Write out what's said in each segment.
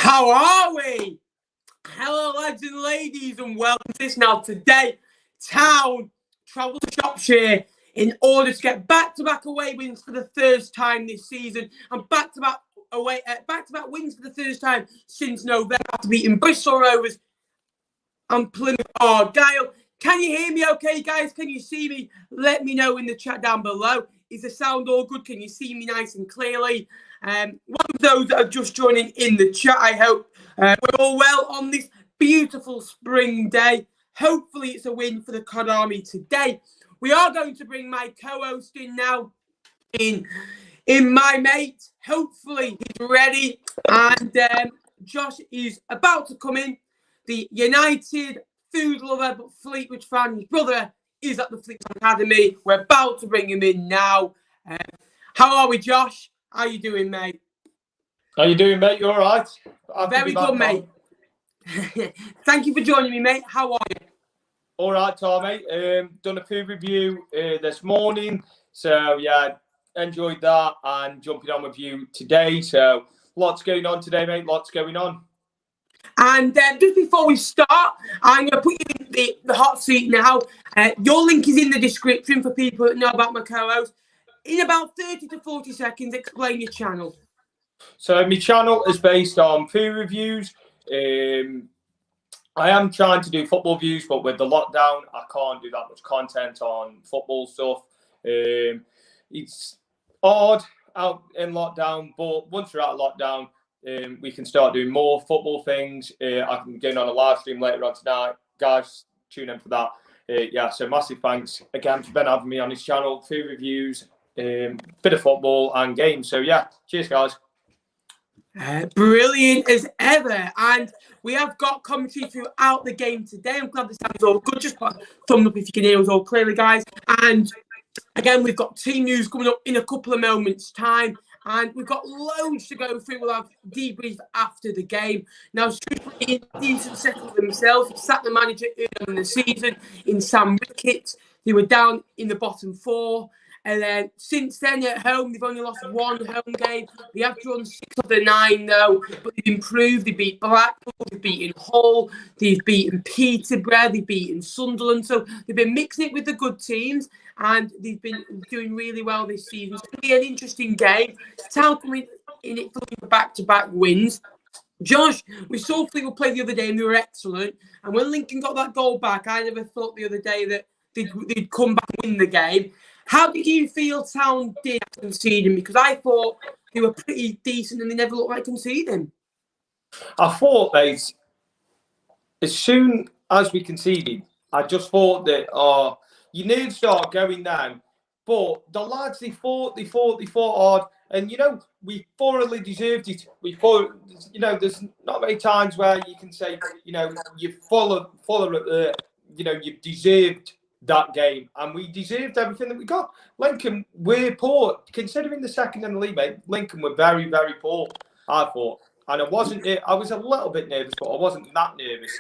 How are we? Hello, lads and ladies, and welcome to this now. Today, Town travel to Shropshire in order to get back-to-back away wins for the first time this season, and back-to-back wins for the first time since November after beating Bristol Rovers and Plymouth Argyle. Can you hear me okay, guys? Can you see me? Let me know in the chat down below. Is the sound all good? Can you see me nice and clearly? One of those that are just joining in the chat, I hope we're all well on this beautiful spring day. Hopefully it's a win for the Cod Army today. We are going to bring my co-host in now, in my mate. Hopefully he's ready. And Josh is about to come in. The United food lover but Fleetwood fan. His brother is at the Fleetwood Academy. We're about to bring him in now. How are we, Josh? How you doing, mate? How you doing, mate? You all right? Very good, mate. Thank you for joining me, mate. How are you? All right, Tommy. Done a food review this morning. So, yeah, enjoyed that and jumping on with you today. So, lots going on today, mate. Lots going on. And just before we start, I'm going to put you in the hot seat now. Your link is in the description for people that know about my co-host. In about 30 to 40 seconds, explain your channel. So, my channel is based on food reviews. I am trying to do football views, but with the lockdown, I can't do that much content on football stuff. It's odd out in lockdown, but once we're out of lockdown, we can start doing more football things. I can get on a live stream later on tonight. Guys, tune in for that. Yeah, so massive thanks again for Ben having me on his channel. Food reviews, bit of football and games. So, yeah, cheers, guys. Brilliant as ever. And we have got commentary throughout the game today. I'm glad the sound's all good. Just put a thumb up if you can hear us all clearly, guys. And again, we've got team news coming up in a couple of moments' time. And we've got loads to go through. We'll have debrief after the game. Now, Shrewsbury in decent settle themselves. Sat the manager early in the season in Sam Ricketts. They were down in the bottom four. And then since then at home, they've only lost one home game. They have drawn 6 of the 9, though. But they've improved. They beat Blackpool. They've beaten Hull. They've beaten Peterborough. They've beaten Sunderland. So they've been mixing it with the good teams. And they've been doing really well this season. It's going to be an interesting game. Town coming in it for back-to-back wins. Josh, we saw Fleetwood play the other day and they were excellent. And when Lincoln got that goal back, I never thought the other day that they'd come back and win the game. How did you feel Town did conceding? Because I thought they were pretty decent and they never looked like conceding. I thought, mate, as soon as we conceded, I just thought that, you need to start going down. But the lads, they fought hard. And, we thoroughly deserved it. There's not many times where you can say, you've deserved that game. And we deserved everything that we got. Lincoln, we're poor. Considering the second in the league, mate, Lincoln were very, very poor, I thought. And I was a little bit nervous, but I wasn't that nervous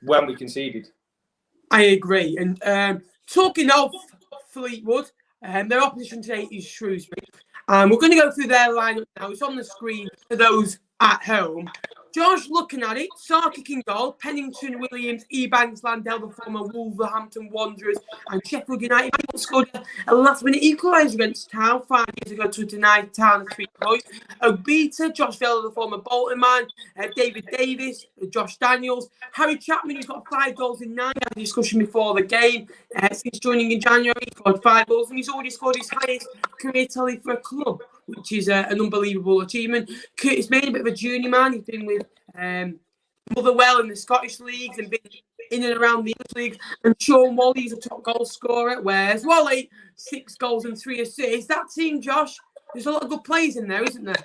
when we conceded. I agree. And talking of Fleetwood, their opposition today is Shrewsbury. We're going to go through their lineup now. It's on the screen for those at home. Josh, looking at it, Sarkic in goal, Pennington, Williams, Ebanks, Landell, the former Wolverhampton Wanderers, and Sheffield United scored a last-minute equaliser against Town 5 years ago to deny Town 3 points. Obita, Josh Vella, the former Bolton man, David Davis, Josh Daniels, Harry Chapman, who's got 5 goals in 9. We had a discussion before the game. Since joining in January, he scored 5 goals, and he's already scored his highest career tally for a club, which is an unbelievable achievement. Curtis Main, a bit of a journeyman. He's been with Motherwell in the Scottish leagues and been in and around the English leagues. And Sean Whalley's a top goal scorer, whereas Whalley, 6 goals and 3 assists. That team, Josh, there's a lot of good players in there, isn't there?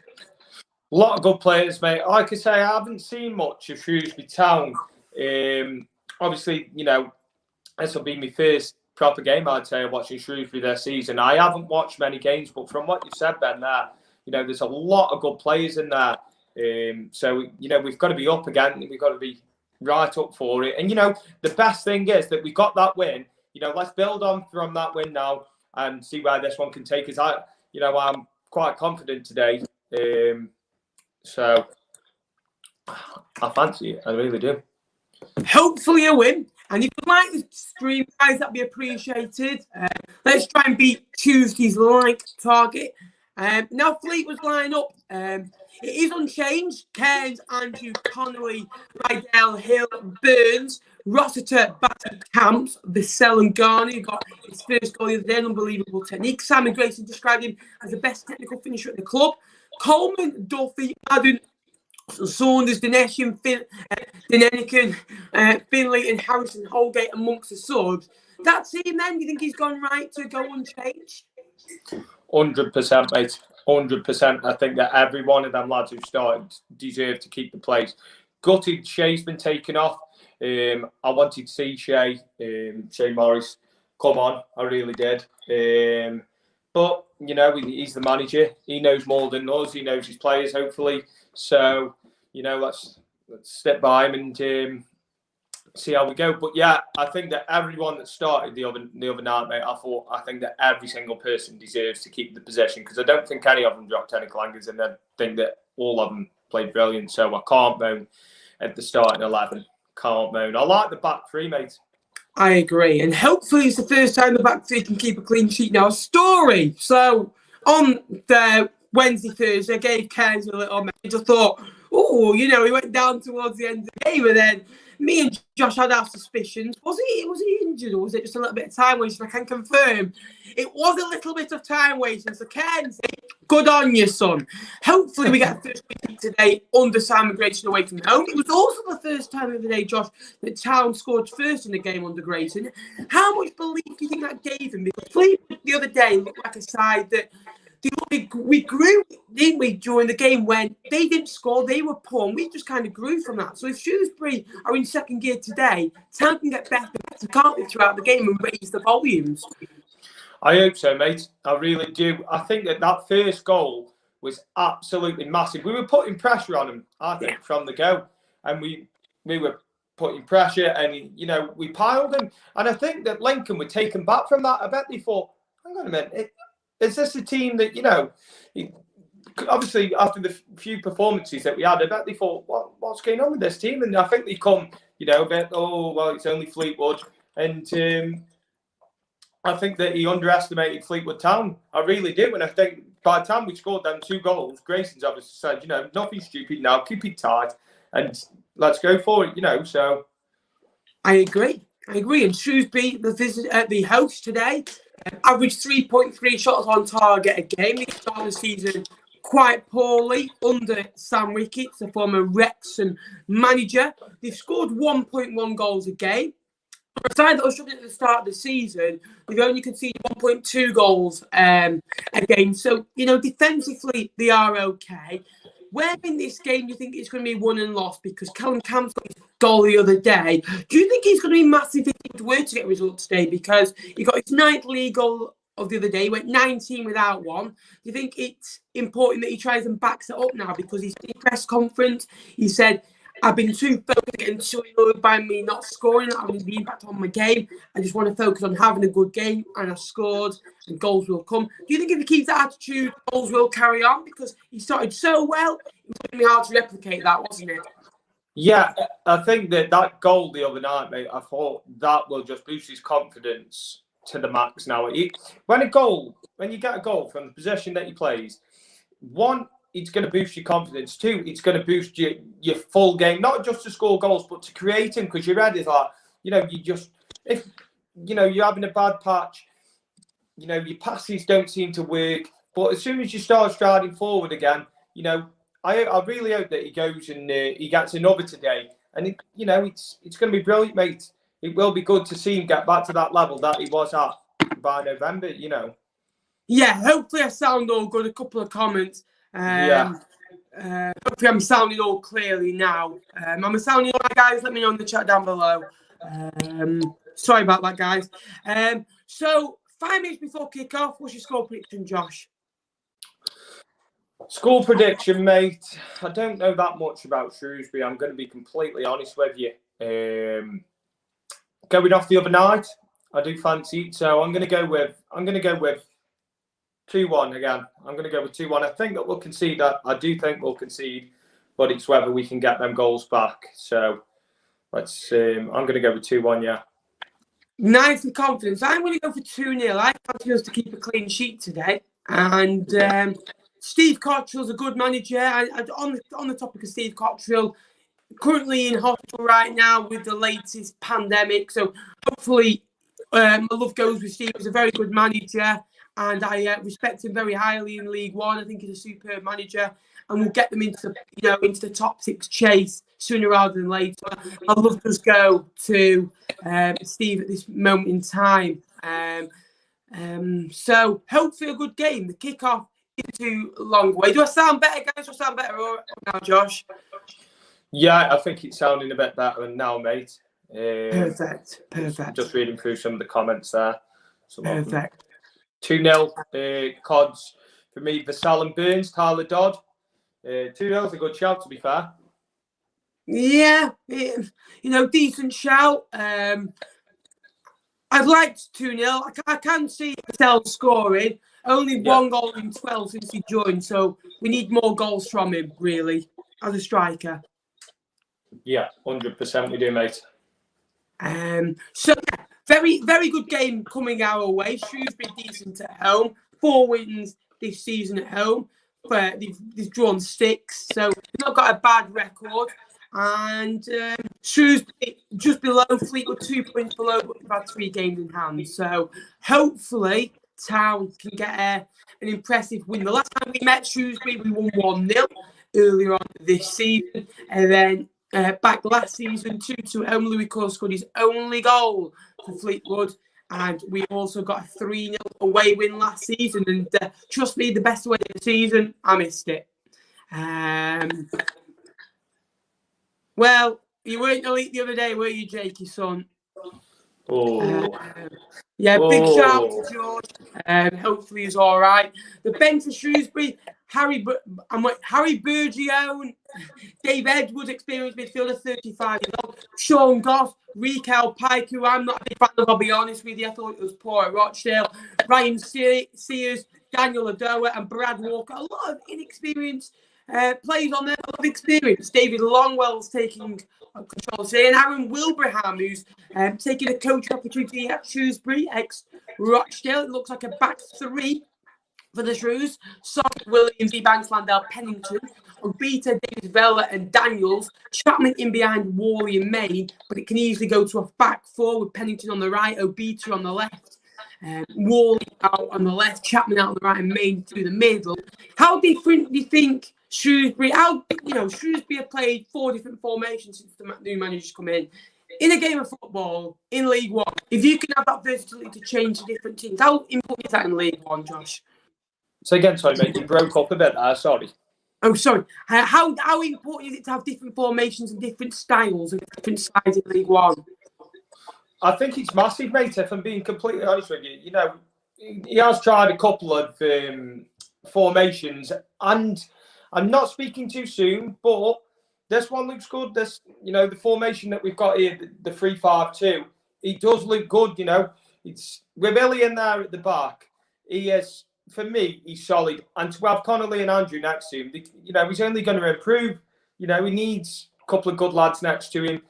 A lot of good players, mate. Like I say, I haven't seen much of Shrewsbury Town. Obviously, this will be my first proper game, I'd say, watching Shrewsbury this season. I haven't watched many games, but from what you said, Ben, there's a lot of good players in there. So, we've got to be up again. We've got to be right up for it. And, the best thing is that we got that win. Let's build on from that win now and see where this one can take us. I'm quite confident today. So I fancy it. I really do. Hopefully a win. And if you like the stream, guys, that'd be appreciated. Let's try and beat Tuesday's like target. Now Fleetwood's line up. It is unchanged. Cairns, Andrew, Connolly, Rydell, Hill, Burns, Rossiter, Batten, Camps, Bissell and Garney got his first goal the other day. An unbelievable technique. Simon Grayson described him as the best technical finisher at the club. Coleman, Duffy, Madden, Saunders, Dineshian, Dinenican, Finley and Harrison Holgate amongst the subs. That team then, do you think he's gone right to go unchanged? 100%, mate. 100%. I think that every one of them lads who started deserve to keep the place. Gutted Shea's been taken off. I wanted to see Shea Morris come on. I really did. But, you know, he's the manager. He knows more than us. He knows his players, hopefully. So, you know, let's step by him and see how we go. But yeah, I think that everyone that started the other night, mate, I think that every single person deserves to keep the possession, because I don't think any of them dropped any clangers, and I think that all of them played brilliant. So I can't moan at the starting 11. Can't moan. I like the back three, mate. I agree, and hopefully it's the first time the back three can keep a clean sheet now. Story. So on the Wednesday, Thursday, I gave Cairns a little message. I thought, oh, you know, he went down towards the end of the game, and then me and Josh had our suspicions. Was he injured, or was it just a little bit of time wasting? I can confirm it was a little bit of time wasting. So Cairns, good on you, son. Hopefully we get a first week today under Simon Grayson away from home. It was also the first time of the day, Josh, that Town scored first in the game under Grayson. How much belief do you think that gave him? Because Fleetwood the other day looked like a side that we grew, didn't we, during the game when they didn't score, they were poor, and we just kind of grew from that. So if Shrewsbury are in second gear today, Town can get better, can't we, throughout the game and raise the volumes? I hope so, mate. I really do. I think that first goal was absolutely massive. We were putting pressure on them, I think, from the go, and we were putting pressure, and you know, we piled them. And I think that Lincoln were taken back from that. I bet they thought, hang on a minute. Is this a team that, you know, obviously after the few performances that we had, I bet they thought, what's going on with this team? And I think they come, you know, a bit, oh, well, it's only Fleetwood. And I think that he underestimated Fleetwood Town. I really do. And I think by the time we scored them 2 goals, Grayson's obviously said, you know, nothing stupid now, keep it tight and let's go for it, you know, so. I agree. And Shrewsbury, the host today, averaged 3.3 shots on target a game. They started the season quite poorly under Sam Ricketts, the former Wrexham manager. They've scored 1.1 goals a game. For a side that was struggling at the start of the season, they've only conceded 1.2 goals a game. So, you know, defensively, they are okay. Where in this game do you think it's going to be won and lost? Because Callum Camp's got his goal the other day. Do you think he's going to be massive if he were to get results today? Because he got his 9th league goal of the other day. He went 19 without one. Do you think it's important that he tries and backs it up now? Because he's in press conference, he said, I've been too focused and too annoyed by me not scoring, having the impact on my game. I just want to focus on having a good game, and I scored, and goals will come. Do you think if he keeps that attitude, goals will carry on? Because he started so well, it was going to be hard to replicate that, wasn't it? Yeah, I think that goal the other night, mate, I thought that will just boost his confidence to the max now. When you get a goal from the possession that he plays, one, it's going to boost your confidence. 2, it's going to boost your full game, not just to score goals, but to create them, because your head is like, you know, if, you know, you're having a bad patch, you know, your passes don't seem to work. But as soon as you start striding forward again, you know, I really hope that he goes and he gets another today. And, you know, it's going to be brilliant, mate. It will be good to see him get back to that level that he was at by November, you know. Yeah, hopefully I sound all good. A couple of comments. Hopefully I'm sounding all clearly now. I'm sounding all right, guys. Let me know in the chat down below. Sorry about that, guys. So 5 minutes before kick-off, what's your score prediction, Josh? Score prediction, mate. I don't know that much about Shrewsbury. I'm going to be completely honest with you. Going off the other night, I do fancy it. So I'm going to go with 2-1 again. I'm going to go with 2-1. I think that we'll concede that. I do think we'll concede. but it's whether we can get them goals back. So let's. I'm going to go with 2-1. Yeah. Nice and confident. I'm going to go for 2-0. I fancy us to keep a clean sheet today. And Steve Cottrell's a good manager. On the topic of Steve Cottrell, currently in hospital right now with the latest pandemic. So hopefully my love goes with Steve. He's a very good manager. And I respect him very highly in League One. I think he's a superb manager, and we'll get them into the top 6 chase sooner rather than later. I'd love to go to Steve at this moment in time. So hopefully a good game. The kickoff isn't too long away. Do I sound better, guys? Do I sound better now, Josh? Yeah, I think it's sounding a bit better now, mate. Perfect. Just reading through some of the comments there. Perfect. 2-0, Cods for me. Vassal and Burns, Tyler Dodd. 2-0 is a good shout, to be fair. Yeah, decent shout. I'd like 2-0. I can see Vassal scoring. Only one goal in 12 since he joined, so we need more goals from him, really, as a striker. Yeah, 100% we do, mate. So, very, very good game coming our way. Shrewsbury decent at home. 4 wins this season at home. But they've drawn 6, so they've not got a bad record. And Shrewsbury just below, Fleetwood 2 points below, but they've had 3 games in hand. So hopefully Town can get an impressive win. The last time we met Shrewsbury, we won 1-0 earlier on this season. And then back last season, 2-2 at home, Louis Cole scored his only goal for Fleetwood. And we also got a 3-0 away win last season. And trust me, the best away of the season, I missed it. Well, you weren't elite the other day, were you, Jakey, son? Oh. Big shout out to George. Hopefully he's all right. The bench for Shrewsbury, Harry Burgione, Dave Edwards, experienced midfielder, 35 years old, Sean Goss, Rikel Pike, who I'm not a big fan of, I'll be honest with you. I thought it was poor at Rochdale. Ryan Sears, Daniel Adoa, and Brad Walker. A lot of inexperienced players on there, a lot of experience. David Longwell's taking control today, and Aaron Wilbraham, who's taking a coaching opportunity at Shrewsbury, ex-Rochdale. It looks like a back 3 for the Shrews. Sock, Williams, Ebanks, Landell, Pennington, Obita, Davis, Vella, and Daniels. Chapman in behind Worley and Main, but it can easily go to a back 4 with Pennington on the right, Obita on the left, Worley out on the left, Chapman out on the right, and Main through the middle. How different do you think Shrewsbury? Shrewsbury have played 4 different formations since the new managers come in. In a game of football, in League One, if you can have that versatility to change to different teams, how important is that in League One, Josh? So again, sorry, mate, you broke up a bit there, sorry. Oh, sorry. How important is it to have different formations and different styles and different sides in League One? I think it's massive, mate, if I'm being completely honest with you. He has tried a couple of formations, and I'm not speaking too soon, but this one looks good. The formation that we've got here, the 3-5-2, it does look good, It's with Billy in there at the back. He is, for me, he's solid. And to have Connolly and Andrew next to him, he's only going to improve. He needs a couple of good lads next to him,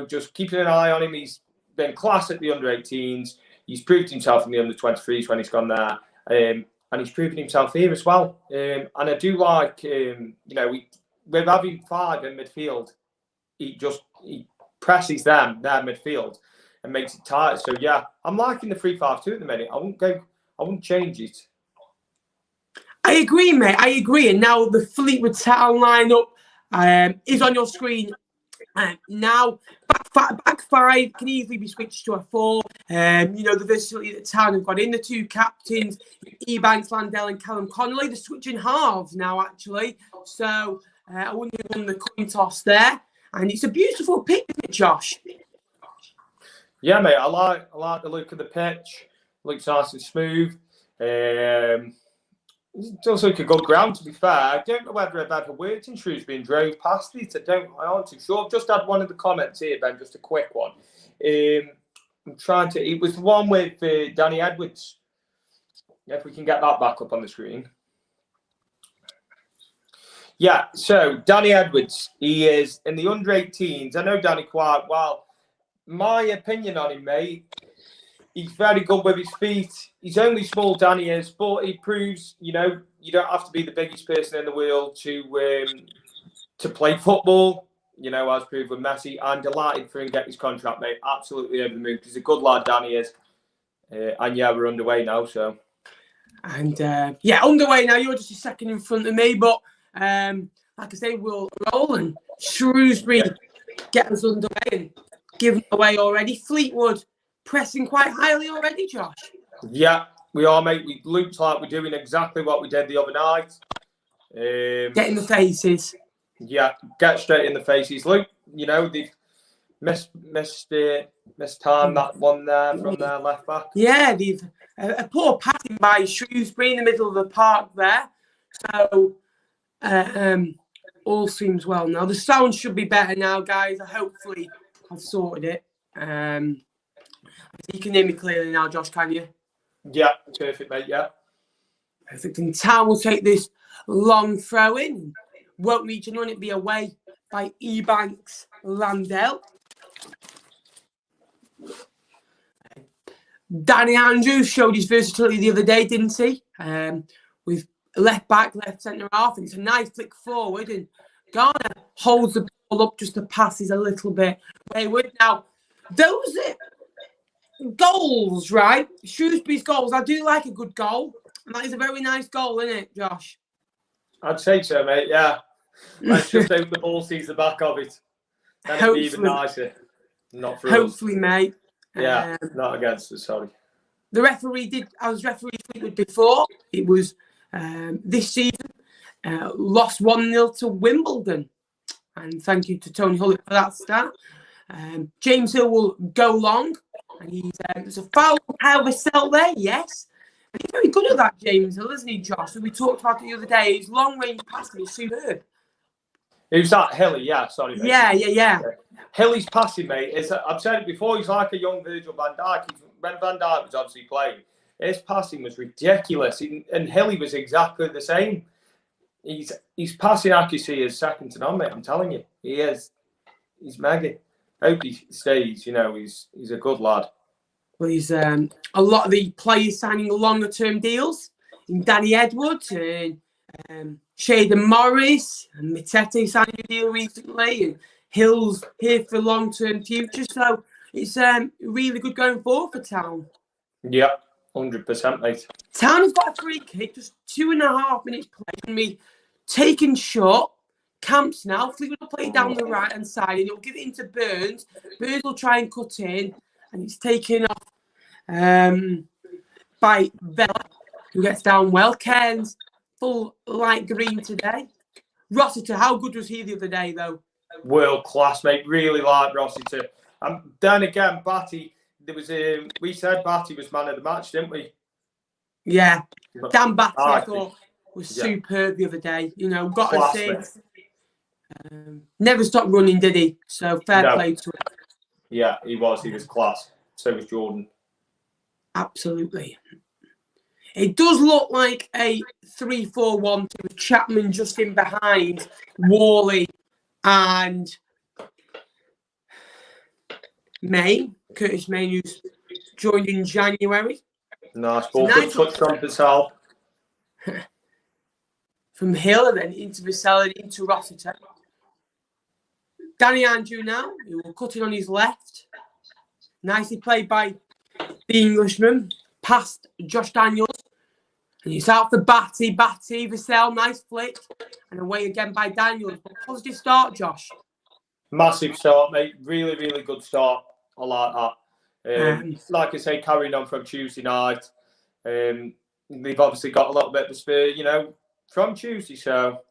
just keeping an eye on him. He's been class at the under-18s. He's proved himself in the under-23s when he's gone there. And he's proven himself here as well. And I do like, with having 5 in midfield, he presses their midfield and makes it tight. So, yeah, I'm liking the 3-5-2 at the minute. I wouldn't change it. I agree, mate. I agree. And now the Fleetwood Town lineup is on your screen. Now, back 5 can easily be switched to a 4. The versatility that Town have got in. The 2 captains, Ebanks, Landell, and Callum Connolly. They're switching halves now, actually. So I wouldn't have won the coin toss there. And it's a beautiful pitch, isn't it, Josh? Yeah, mate. I like the look of the pitch. Looks nice and smooth. It does look a good ground, to be fair. I don't know whether I've ever worked in Shrewsbury and drove past it. I aren't too sure. I've just had one of the comments here, Ben, just a quick one. It was the one with Danny Edwards. If we can get that back up on the screen. Yeah, so Danny Edwards, he is in the under-18s. I know Danny quite well. My opinion on him, mate, he's very good with his feet. He's only small, Danny is, but he proves, you know, you don't have to be the biggest person in the world to play football. You know, as proved with Messi. I'm delighted for him to get his contract, mate. Absolutely over the moon. He's a good lad, Danny is. And yeah, we're underway now, so. And yeah, underway now. You're just a second in front of me, but like I say, we'll roll and Shrewsbury get us underway and give away already. Fleetwood pressing quite highly already, Josh. Yeah, we are, mate. We looked like we're doing exactly what we did the other night. Get in the faces. Yeah, get straight in the faces. Look, you know, they've missed time that one there from their left back. Yeah, they've a poor passing by Shrewsbury in the middle of the park there. So all seems well now. The sound should be better now, guys. Hopefully I've sorted it. You can hear me clearly now, Josh, can you? Yeah, perfect, mate, yeah. Perfect. And Town will take this long throw in. Won't reach and run it be away by Ebanks Landell. Danny Andrews showed his versatility the other day, didn't he? With left back, left centre half, and it's a nice flick forward. And Garner holds the ball up, just the pass is a little bit wayward. Now, those goals, right? Shrewsbury's goals. I do like a good goal, and that is a very nice goal, isn't it, Josh? I'd say so, mate. Yeah. Let's just hope the ball sees the back of it. Then it'd be even nicer. Not for us. Hopefully, mate. Yeah, not against us, sorry. The referee I was referee Fleetwood before. It was this season. Lost 1-0 to Wimbledon. And thank you to Tony Hullett for that stat. James Hill will go long. And there's a foul out of a cell there, yes. And he's very good at that, James Hill, isn't he, Josh? So we talked about it the other day. His long-range passing is superb. Who's that? Hilly, yeah, sorry, mate. Yeah. Hilly's passing, mate, I've said it before, he's like a young Virgil van Dijk. When Van Dijk was obviously playing, his passing was ridiculous. And Hilly was exactly the same. His passing accuracy is second to none, mate, I'm telling you. He is. He's mega. Hope he stays, you know, he's a good lad. Well, he's a lot of the players signing longer-term deals. In Danny Edwards and Shaden Morris and Mitete signed a deal recently, and Hill's here for long-term future. So it's really good going forward for Town. Yeah, 100%, mate. Town has got a free kick, just 2.5 minutes play, and me taken short. Camps now. Fleetwood will play it down the right-hand side, and he'll give it into Burns. Burns will try and cut in, and it's taken off by Vela, who gets down well. Cairns full light green today. Rossiter, how good was he the other day, though? World class, mate. Really like Rossiter. Then again, Batty. We said Batty was man of the match, didn't we? Yeah, Dan Batty, I thought was superb the other day. You know, got a save. Never stopped running, did he? So fair play to him. Yeah, he was. He was class. So was Jordan. Absolutely. It does look like a 3-4-1 with Chapman just in behind Worley and Curtis May, who's joined in January. Nice ball. Good touch from Patel. From Hill and then into Vassell and into Rossiter. Danny Andrew now, who will cut it on his left. Nicely played by the Englishman. Past Josh Daniels. And it's out for Batty, Vassell, nice flick. And away again by Daniels. But positive start, Josh. Massive start, mate. Really, really good start. I like that. Like I say, carrying on from Tuesday night. They've obviously got a little bit of a spur, you know, from Tuesday, so.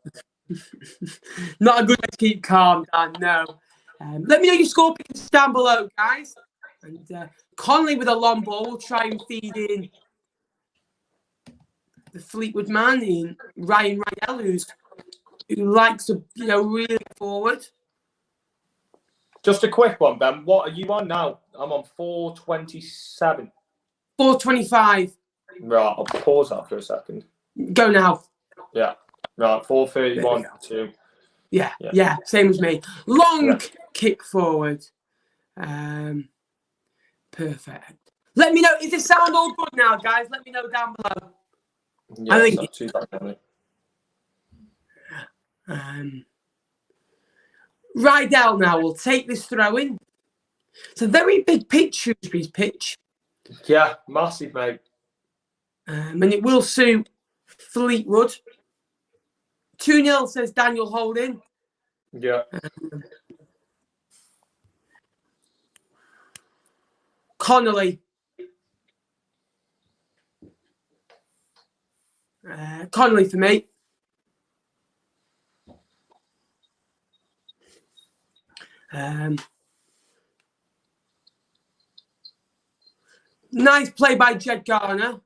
Not a good way to keep calm, Dan, no. Let me know your score picks down below, guys. And Conley with a long ball will try and feed in the Fleetwood man in Ryan Rydell, who likes to, you know, really forward. Just a quick one, Ben. What are you on now? I'm on 4:27. 4:25. Right, I'll pause that for a second. Go now. Yeah. Right, 4:31 2. Yeah, same as me. Long kick forward. Perfect. Let me know. Is the sound all good now, guys? Let me know down below. Yeah, I it's think not too bad, Rydell now will take this throw in. It's a very big pitch, Shrewsbury's pitch. Yeah, massive, mate. And it will suit Fleetwood. 2-0 says Daniel Holding. Yeah. Connolly. Connolly for me. Nice play by Jed Garner.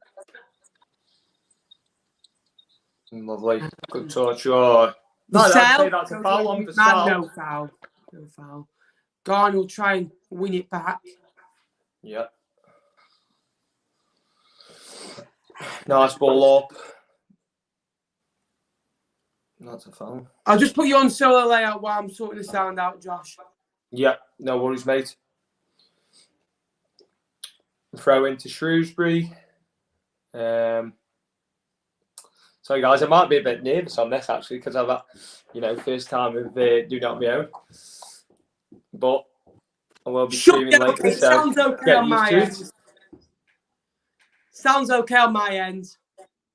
Lovely. Good touch. Oh. No, I'd say that's a foul on Vassell. No foul. No foul. Garner will try and win it back. Yeah. Nice ball up. That's a foul. I'll just put you on solo layout while I'm sorting the sound out, Josh. Yeah, no worries, mate. Throw into Shrewsbury. So, guys, I might be a bit nervous on this, actually, because I've had, first time of doing it on my own. But I will be streaming later, so sounds okay get on used my to end. it. Sounds okay on my end.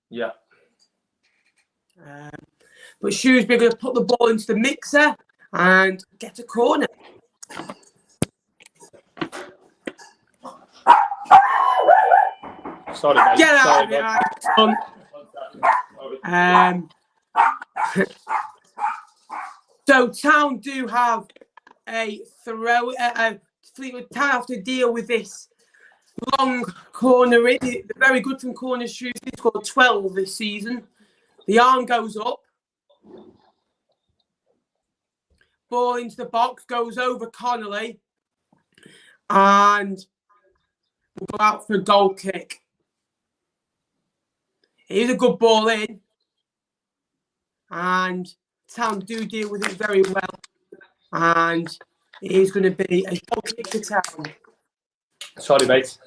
Yeah. But Shrewsbury going to put the ball into the mixer and get a corner. Sorry, mate. Get out Sorry, of here, bud. So Town do have a throw. Fleetwood Town have to deal with this long corner. They're very good from corner shoots. They scored 12 this season. The arm goes up. Ball into the box, goes over Connolly. And we'll go out for a goal kick. Here's a good ball in. And Town do deal with it very well. And it is going to be a goal kick for Town. Sorry, mate.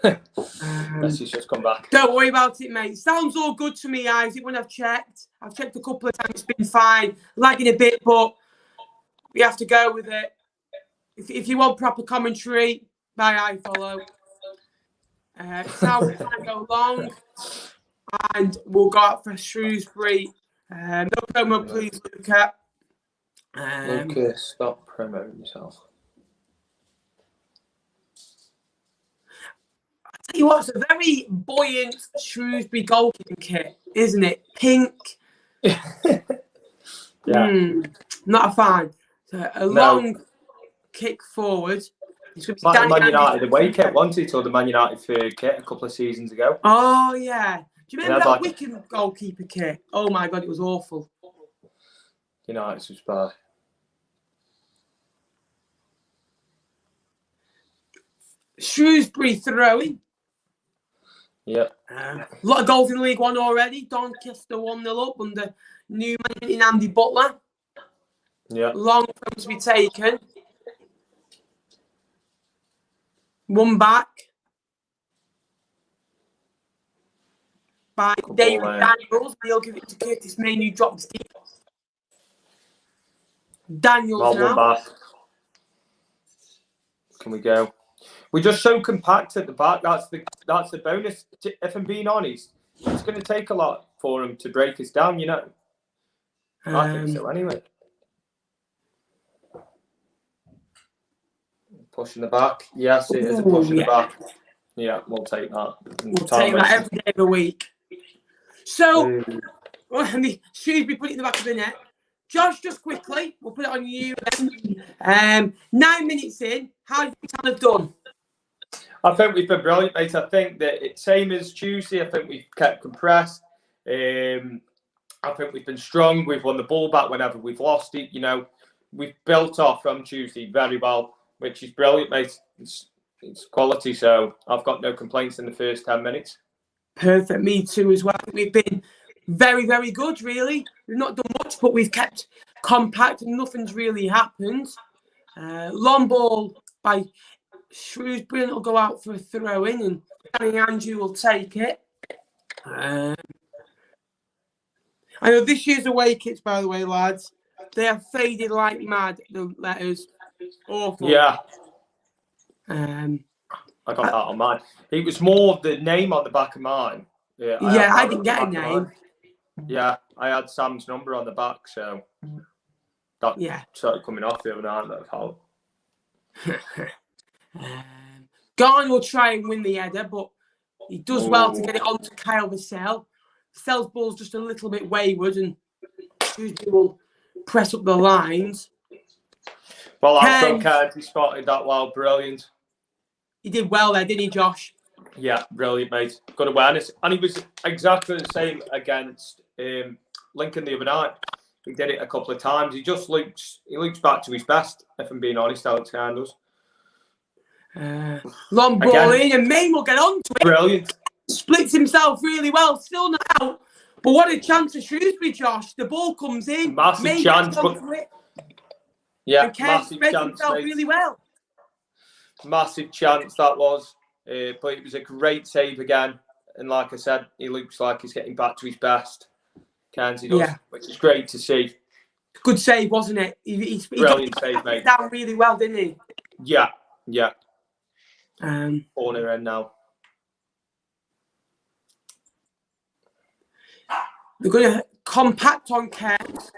Message just come back. Don't worry about it, mate. Sounds all good to me, Isaac, when I've checked. I've checked a couple of times. It's been fine. Lagging a bit, but we have to go with it. If you want proper commentary, I follow. Town will try and go long. And we'll go out for Shrewsbury. No promo, please, Luca. Lucas, stop promoting yourself. Tell you what, it's a very buoyant Shrewsbury goalkeeping kit, isn't it? Pink. Not a fan. So a long kick forward. Man United away kit, wasn't it? Or the Man United third kit a couple of seasons ago. Oh, yeah. Do you remember that like Wickham goalkeeper kit? Oh, my God, it was awful. United was bad. Shrewsbury throwing. Yeah. A lot of goals in League One already. Doncaster 1-0 up under new man in Andy Butler. Yeah. Long from to be taken. One back. By David Daniels. He'll give it to Curtis Main, who drops deep. Daniels now. One back. Can we go? We're just so compact at the back. That's the bonus. If I'm being honest, it's going to take a lot for him to break us down. I think so. Anyway, pushing the back. Yes, it is a push in the back. Yeah, we'll take that. We'll take that every day of the week. So, Shrewsbury put it in the back of the net. Josh, just quickly, we'll put it on you. 9 minutes in, how do you think Town have done? I think we've been brilliant, mate. I think that it's same as Tuesday. I think we've kept compressed. I think we've been strong. We've won the ball back whenever we've lost it. We've built off from Tuesday very well, which is brilliant, mate. It's quality, so I've got no complaints in the first 10 minutes. Perfect, me too as well. We've been very, very good, really. We've not done much, but we've kept compact and nothing's really happened. Long ball by Shrewsbury, and it'll go out for a throw-in, and Danny Andrew will take it. I know this year's away kits, by the way, lads. They have faded like mad, the letters. Awful. Yeah. I got that on mine. It was more the name on the back of mine. Yeah, I didn't get a name. Yeah, I had Sam's number on the back, so that started coming off the other night. That helped. Garner will try and win the header, but he does well to get it onto Kyle Vassell. Vassell's ball's just a little bit wayward, and Shrewsbury will press up the lines. Well, I thought he spotted that well. Brilliant. He did well there, didn't he, Josh? Yeah, brilliant, mate. Good awareness. And he was exactly the same against Lincoln the other night. He did it a couple of times. He looks back to his best, if I'm being honest, Alex Kane does. Long ball in, and Main will get onto it. Brilliant. Splits himself really well. Still not out. But what a chance for Shrewsbury, Josh. The ball comes in. Massive Main chance. Yeah, and Kane spreads himself really well. Massive chance that was. But it was a great save again. And like I said, he looks like he's getting back to his best. Kenzie does, which is great to see. Good save, wasn't it? He brilliant save, mate. Down really well, didn't he? Yeah. Corner end now. We're going to compact on Kent.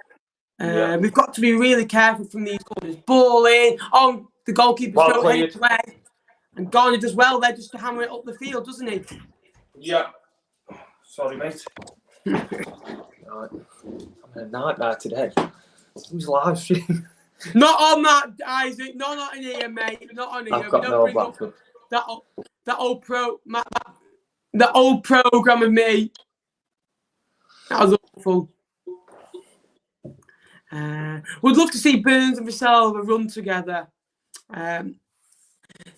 We've got to be really careful from these corners. Ball in. On the goalkeeper's don't head away. And Garner does well there just to hammer it up the field, doesn't he? Yeah. Sorry, mate. I'm in a nightmare today. Who's live stream? Not on that, Isaac. Not in here, mate. Not on here. I've got no backup. That old program of me. That was awful. Would love to see Burns and Vassell run together.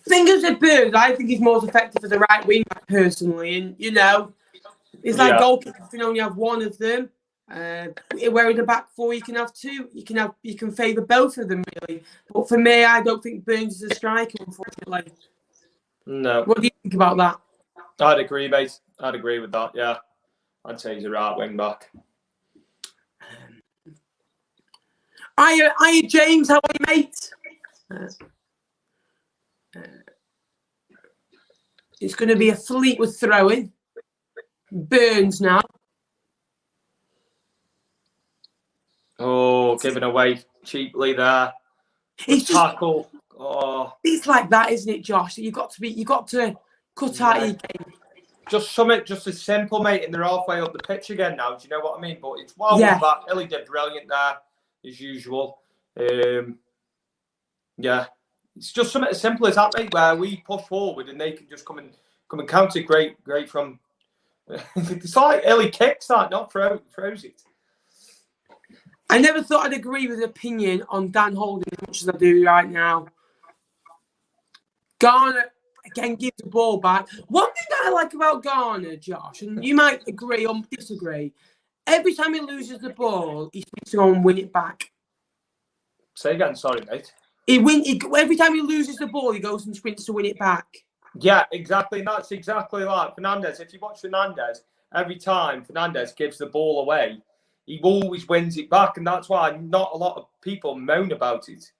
Fingers at Burns, I think he's most effective as a right wing back personally, and it's like goalkeepers can only have one of them. Where in the back four you can have two. You can favour both of them really. But for me, I don't think Burns is a striker, unfortunately. No. What do you think about that? I'd agree, mate. I'd agree with that. Yeah, I'd say he's a right wing back. Hiya, James. How are you, mate? It's going to be a Fleetwood throw-in. Burns now. Oh, given away cheaply there. It's tackle. It's like that, isn't it, Josh? You got to cut out your game. Just something, just as simple, mate. And they're halfway up the pitch again now. Do you know what I mean? But it's well back. Ellie did brilliant there, as usual. It's just something as simple as that, mate, where we push forward and they can just come and counter great from. It's like early kicks, that not throws it. I never thought I'd agree with the opinion on Dan Holding as much as I do right now. Garner again gives the ball back. One thing that I like about Garner, Josh, and you might agree or disagree, every time he loses the ball, he sprints to go and win it back. Say again, sorry, mate. Every time he loses the ball, he goes and sprints to win it back. Yeah, exactly. And that's exactly like Fernandez. If you watch Fernandez, every time Fernandez gives the ball away, he always wins it back. And that's why not a lot of people moan about it.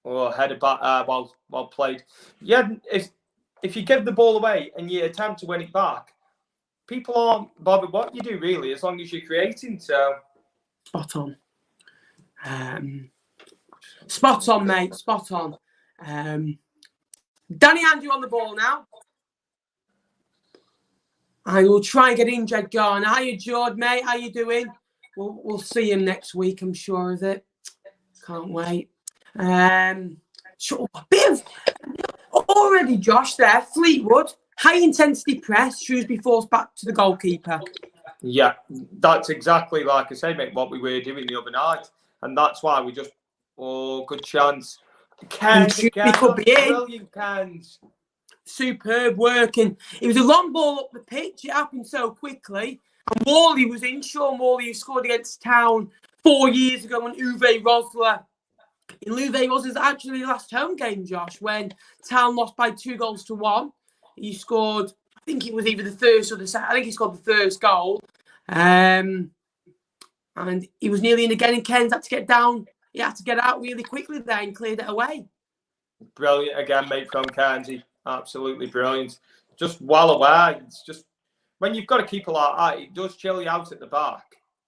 Or headed back well played. Yeah, if you give the ball away and you attempt to win it back, people aren't bothered what you do, really, as long as you're creating. So spot on. Spot on, mate. Spot on. Danny Andrew on the ball now. I will try and get in, Jed Garner. How you, Jord, mate? How you doing? We'll see him next week, I'm sure of it. Can't wait. Already, Josh, there. Fleetwood, high intensity press. Shrewsbury falls back to the goalkeeper. Yeah, that's exactly like I say, mate, what we were doing the other night. And that's why we just, good chance. He could be in. Brilliant cans. Superb work. And it was a long ball up the pitch. It happened so quickly. And Worley was in. Sean Worley, who scored against Town 4 years ago on Uwe Rosler. In Uwe Rosler's actually last home game, Josh, when Town lost by 2-1. He scored, I think it was either the first or the second. I think he scored the first goal. And he was nearly in again, and Ken's had to get down. He had to get out really quickly there and cleared it away. Brilliant again, mate, from Kenzie. Absolutely brilliant. Just well aware. It's just when you've got a keeper like that, it does chill you out at the back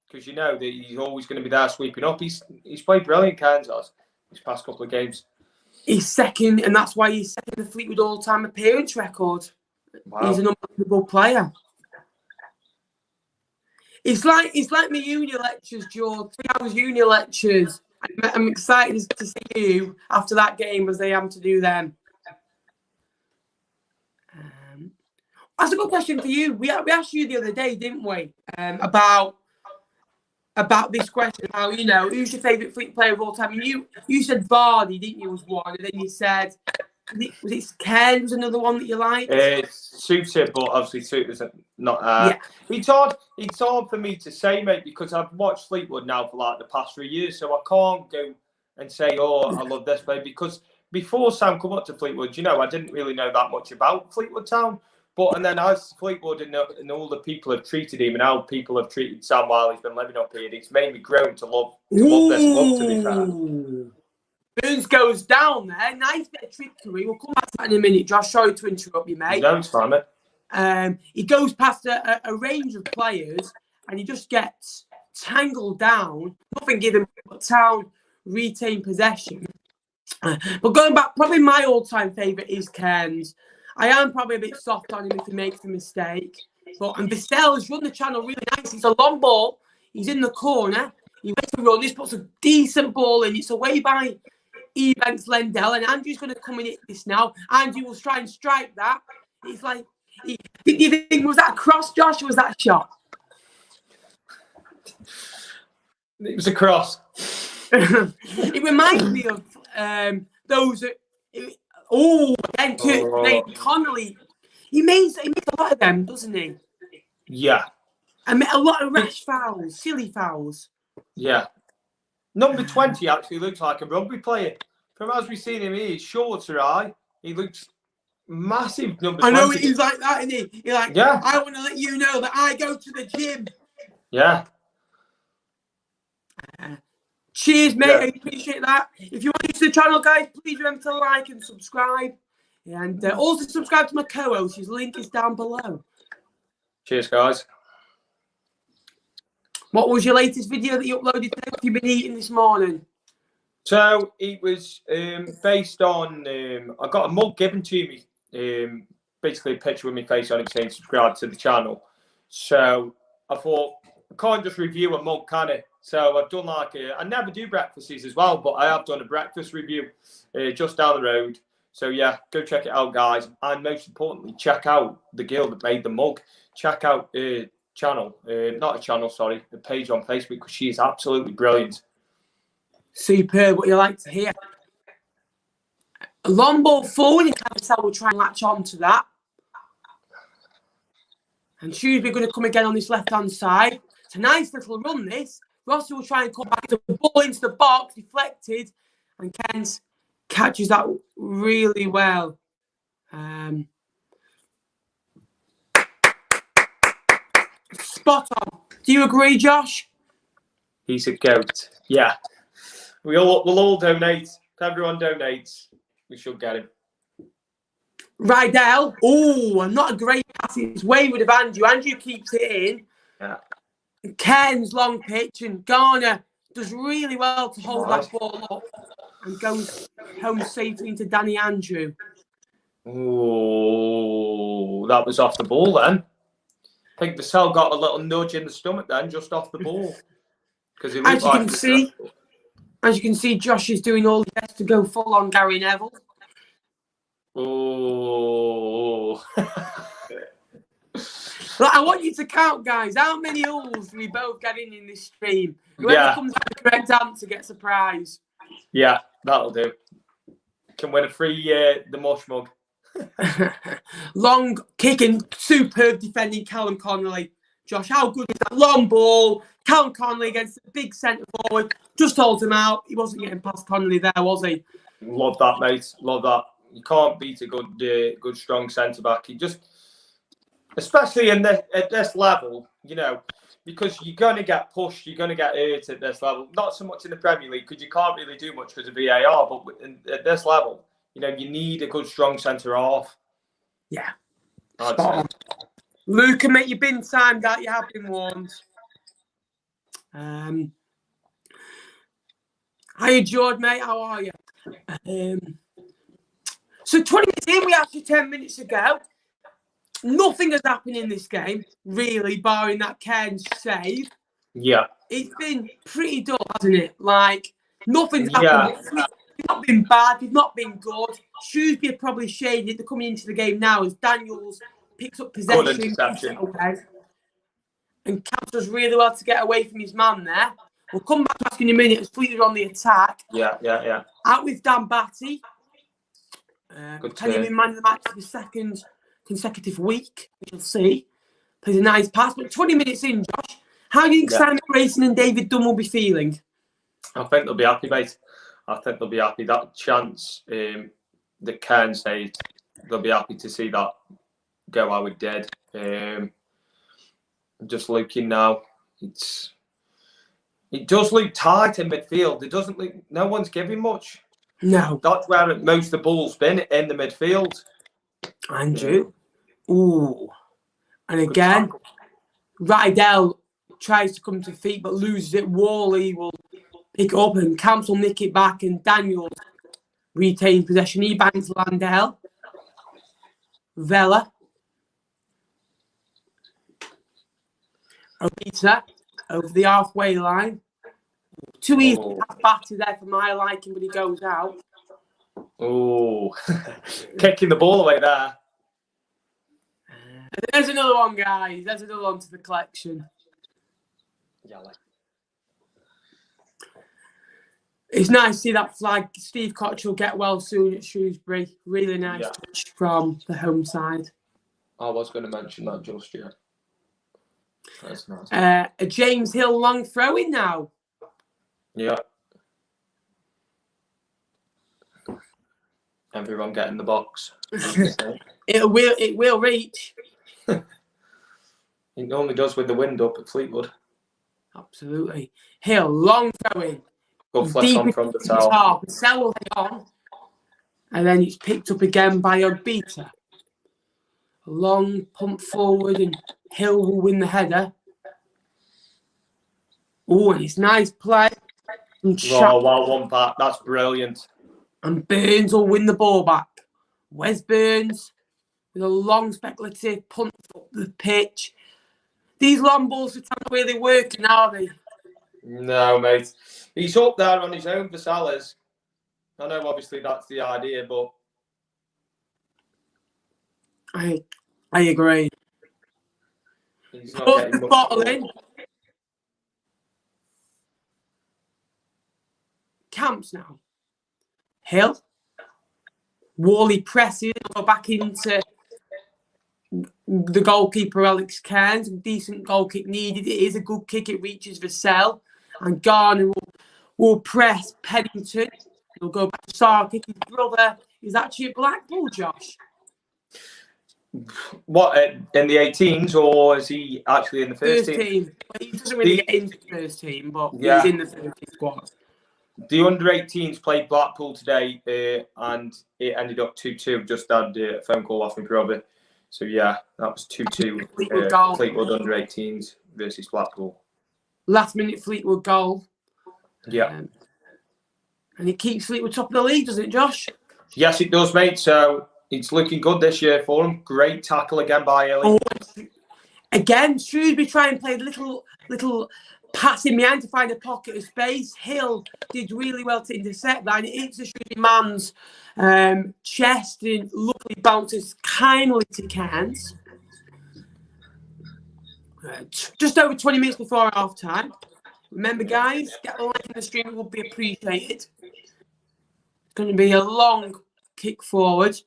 because you know that he's always going to be there sweeping up. He's played brilliant, Ken's has, these past couple of games. He's second, and that's why he's second the Fleetwood all-time appearance record. Wow. He's an unbelievable player. It's like my uni lectures, George. 3 hours uni lectures. I'm excited to see you after that game as I am to do them. That's a good question for you. We asked you the other day, didn't we? About this question. How, you know, who's your favourite Fleet player of all time? And you said Vardy, didn't you, was one? And then you said, was it Ken was another one that you liked? Suited, but obviously Suited not. Yeah. It's hard for me to say, mate, because I've watched Fleetwood now for like the past 3 years, so I can't go and say, oh, I love this player, because before Sam come up to Fleetwood, you know, I didn't really know that much about Fleetwood Town. And then as Fleetwood and all the people have treated him and how people have treated Sam while he's been living up here, it's made me grow to love this club, to be fair. Burns goes down there. Nice bit of trickery. We'll come back to that in a minute, Josh. Sorry to interrupt you, mate. No, it's fine, mate. He goes past a range of players and he just gets tangled down. Nothing given, but Town retain possession. But going back, probably my all-time favourite is Cairns. I am probably a bit soft on him if he makes a mistake. And Bissell has run the channel really nice. It's a long ball. He's in the corner. He waits to run. This puts a decent ball in. It's away by Ebanks Lendell. And Andrew's going to come and hit this now. Andrew will try and strike that. It's like, do you think, was that a cross, Josh, or was that a shot? It was a cross. It reminds me of those that... again, Nate Connolly. He makes a lot of them, doesn't he? Yeah. And a lot of rash fouls, silly fouls. Yeah. Number 20 actually looks like a rugby player. From as we've seen him, he's shorter, he looks massive. Number 20. I know he's like that, isn't he? He's like, yeah. I want to let you know that I go to the gym. Yeah. Cheers, mate. Yeah. I appreciate that. If you're new to the channel, guys, please remember to like and subscribe. And also subscribe to my co-host. His link is down below. Cheers, guys. What was your latest video that you uploaded today? What have you been eating this morning? So it was based on, I got a mug given to me, basically a picture with my face on it saying subscribe to the channel. So I thought, I can't just review a mug, can I? So I've done I never do breakfasts as well, but I have done a breakfast review just down the road. So yeah, go check it out, guys. And most importantly, check out the girl that made the mug. Check out the page on Facebook, because she is absolutely brilliant. Superb, what you like to hear. A long ball forward, Carousel will try and latch on to that. And Shrewsbury going to come again on this left-hand side. It's a nice little run, this. Rossi will try and come back to the ball into the box, deflected, and Kent catches that really well. Spot on. Do you agree, Josh? He's a goat. Yeah. We'll all donate. If everyone donates, we should get him. Rydell. Oh, not a great pass. It's wayward of Andrew. Andrew keeps it in. Yeah. Ken's long pitch, and Garner does really well to hold that ball up and goes home safely into Danny Andrew. Oh, that was off the ball then. I think Bissell got a little nudge in the stomach then, just off the ball. Because as you can see, Josh is doing all his best to go full on Gary Neville. Oh. Look, I want you to count, guys. How many holes do we both get in this stream? Whoever comes with the correct answer gets a prize. Yeah, that'll do. Can win a free the mush mug. Long kicking, superb defending Callum Connolly. Josh, how good is that long ball? Callum Connolly against the big centre forward, just holds him out. He wasn't getting past Connolly there, was he? Love that, mate. Love that. You can't beat a good strong centre back. You just, especially at this level, you know, because you're going to get pushed, you're going to get hurt at this level. Not so much in the Premier League because you can't really do much because of VAR, but at this level, you know, you need a good strong centre half. Yeah. Spot on. Luca, mate, you've been timed out. You have been warned. Hiya, George, mate. How are you? So 20 minutes in, we asked you 10 minutes ago. Nothing has happened in this game, really, barring that Cairns save. Yeah. It's been pretty dull, hasn't it? Like, nothing's happened. They've not been bad. They've not been good. Shrewsbury are probably shaded. They're coming into the game now as Daniels picks up possession. And Camps does really well to get away from his man there. We'll come back to ask in a minute as Fleetwood on the attack. Yeah. Out with Dan Batty. Can he be man of the match for the second consecutive week? We'll see. Plays a nice pass. But 20 minutes in, Josh, how do you think Simon Grayson and David Dunn will be feeling? I think they'll be happy, mate. I think they'll be happy. That chance that Cairns saved, they'll be happy to see that go how it did. Just looking now, it does look tight in midfield. It doesn't look. No one's giving much. No, that's where most of the ball's been in the midfield. Andrew, ooh, and again, Rydell tries to come to feet but loses it. Worley will pick it up and Camps will nick it back, and Daniel retains possession. He bangs Landell. Vela. Obita over the halfway line. Too easy to have Batty there for my liking, but he goes out. Oh, kicking the ball away there. There's another one, guys. There's another one to the collection. Yeah, it's nice to see that flag. Steve Cottrell get well soon at Shrewsbury. Really nice touch from the home side. I was going to mention that just yet. That's nice. A James Hill long throw in now. Yeah. Everyone get in the box. It will reach. It normally does with the wind up at Fleetwood. Absolutely. Hill long throw in. Good flex on from the top. Sell will hang on. And then it's picked up again by Obita. A long pump forward and Hill will win the header. Oh, and it's nice play. Well won, Pat. That's brilliant. And Burns will win the ball back. Wes Burns with a long speculative punt up the pitch. These long balls are not really working, are they? No, mate. He's up there on his own for Sellers. I know, obviously, that's the idea, but I agree. He's not Put getting the much bottle ball. in. Camps now. Hill. Worley pressing. Go back into the goalkeeper, Alex Cairns. Decent goal kick needed. It is a good kick. It reaches Vassell. And Garner will press Pennington. He'll go back to Sarkic. His brother is actually at Blackpool, Josh. What, in the 18s, or is he actually in the first team? He doesn't really get into the first team, but he's in the first team squad. The under-18s played Blackpool today, and it ended up 2-2. Just had a phone call off me, probably. So, yeah, that was 2-2. Fleetwood under-18s versus Blackpool. Last-minute Fleetwood goal. Yeah. And it keeps Fleetwood top of the league, doesn't it, Josh? Yes, it does, mate. So, it's looking good this year for him. Great tackle again by Ellie. Again, Shrewsbury try and play little pass in behind to find a pocket of space. Hill did really well to intercept that. And it hits the Shrewsbury man's chest and luckily bounces kindly to Cairns. Just over 20 minutes before half time. Remember, guys, get a like in the stream. It would be appreciated. It's going to be a long kick forward.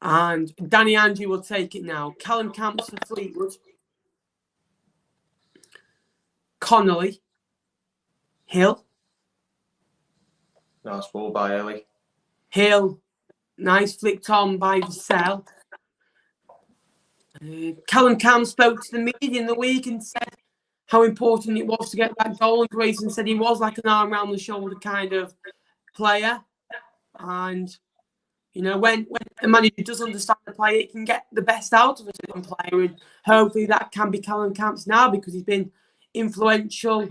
And Danny Andrew will take it now. Callum Camps for Fleetwood. Connolly, Hill. Nice ball by Ellie. Hill, nice flicked on by Vassell. Callum Cam spoke to the media in the week and said how important it was to get that goal. And Grayson said he was like an arm around the shoulder kind of player. And, you know, when a manager does understand the player, it can get the best out of a certain player. And hopefully that can be Callum Camp's now, because he's been influential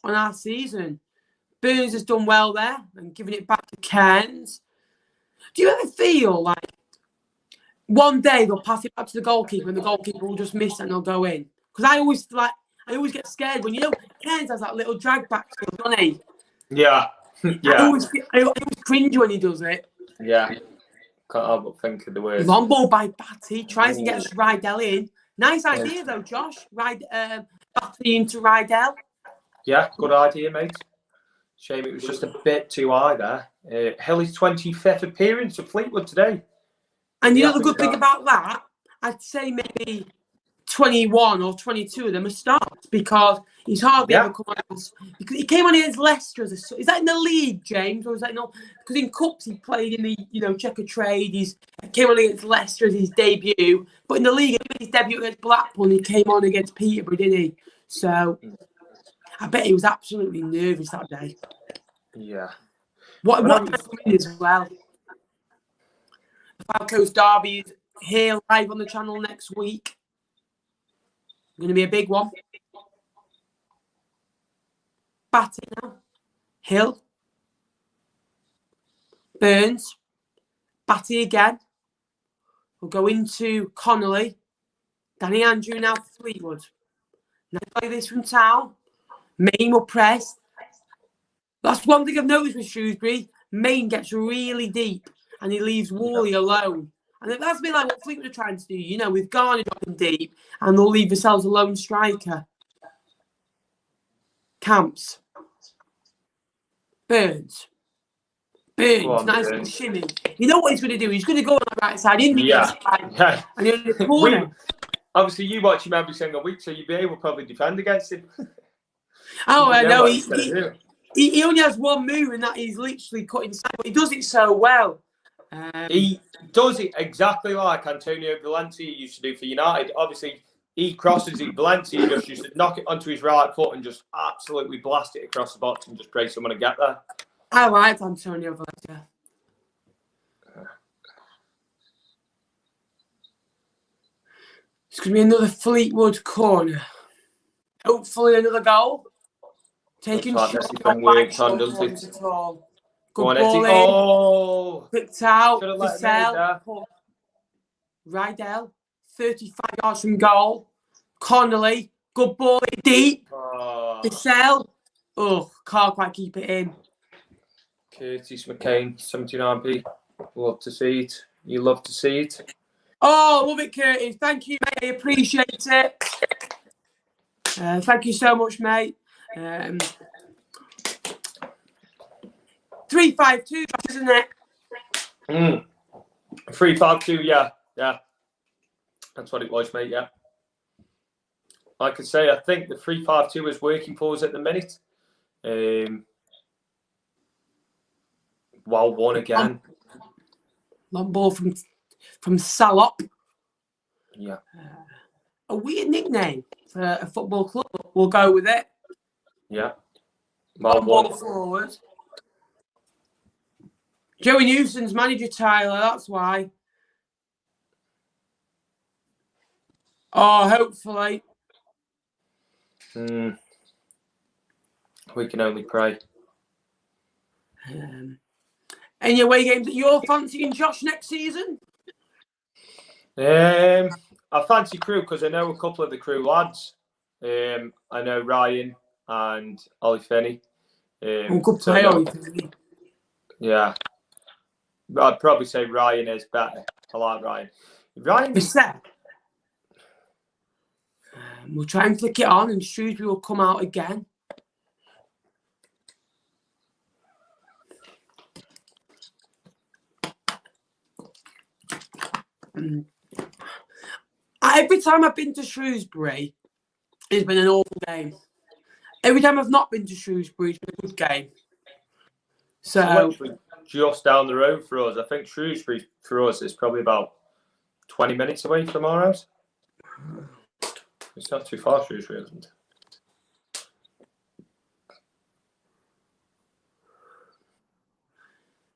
on our season. Burns has done well there and giving it back to Cairns. Do you ever feel like one day they'll pass it back to the goalkeeper and the goalkeeper will just miss it and they'll go in? Because I always get scared when, you know, Cairns has that little drag back skill, doesn't he? Yeah. Yeah. I always cringe when he does it. Yeah. Can't help but think of the words. Long ball by Batty, tries to get Rydell in. Nice idea though, Josh. Batty into Rydell. Yeah, good idea, mate. Shame it was just a bit too high there. Hilly's 25th appearance for Fleetwood today. And you know the good thing about that? I'd say maybe 21 or 22 of them are starts, because he's hardly ever come on. Because he came on against Leicester is that in the league, James, or is that not? Because in cups he played in the Checker Trade. He came on against Leicester as his debut, but in the league, his debut against Blackpool, he came on against Peterborough, didn't he? So I bet he was absolutely nervous that day. Yeah. What as well? The Falco's Derby is here live on the channel next week. Going to be a big one. Batty now. Hill. Burns. Batty again. We'll go into Connolly. Danny Andrew now for Fleetwood. Now play this from Town. Main will press. That's one thing I've noticed with Shrewsbury. Main gets really deep and he leaves Worley alone. And that's been like what Fleetwood are trying to do, you know, with Garner dropping deep, and they'll leave themselves a lone striker. Camps. Burns. Nice little shimmy. You know what he's going to do? He's going to go on the right side, in the side, and in the corner. Obviously, you watch him every single week, so you'll be able to probably defend against him. Oh, I know. He only has one move, and that he's literally cut inside, but he does it so well. He does it exactly like Antonio Valencia used to do for United. Obviously, he crosses it. Valencia just used to knock it onto his right foot and just absolutely blast it across the box and just pray someone to get there. I like Antonio Valencia. It's going to be another Fleetwood corner. Hopefully another goal. Taking shots on by at all. Good ball in. Oh! Picked out. Vassell. Rydell. 35 yards from goal. Connolly. Good ball in deep. Vassell. Oh, can't quite keep it in. Curtis McCain, 79p. Love to see it. You love to see it. Oh, love it, Curtis. Thank you, mate. I appreciate it. Thank you so much, mate. 352, isn't it? 352, yeah. That's what it was, mate, yeah. Like I say, I think the 352 is working for us at the minute. Well, one again. Long ball from Salop. Yeah. A weird nickname for a football club. We'll go with it. Yeah. Long ball forward. Joey Newson's manager, Tyler, that's why. Oh, hopefully. We can only pray. Any away games that you're fancying, Josh, next season? I fancy Crew because I know a couple of the Crew lads. I know Ryan and Ollie Finney. Good play, Ollie Finney. Yeah. I'd probably say Ryan is better. I like Ryan. Ryan is set. We'll try and flick it on and Shrewsbury will come out again. Every time I've been to Shrewsbury, it's been an awful game. Every time I've not been to Shrewsbury, it's been a good game. So literally just down the road for us. I think Shrewsbury for us is probably about 20 minutes away from our house. It's not too far, Shrewsbury, isn't it?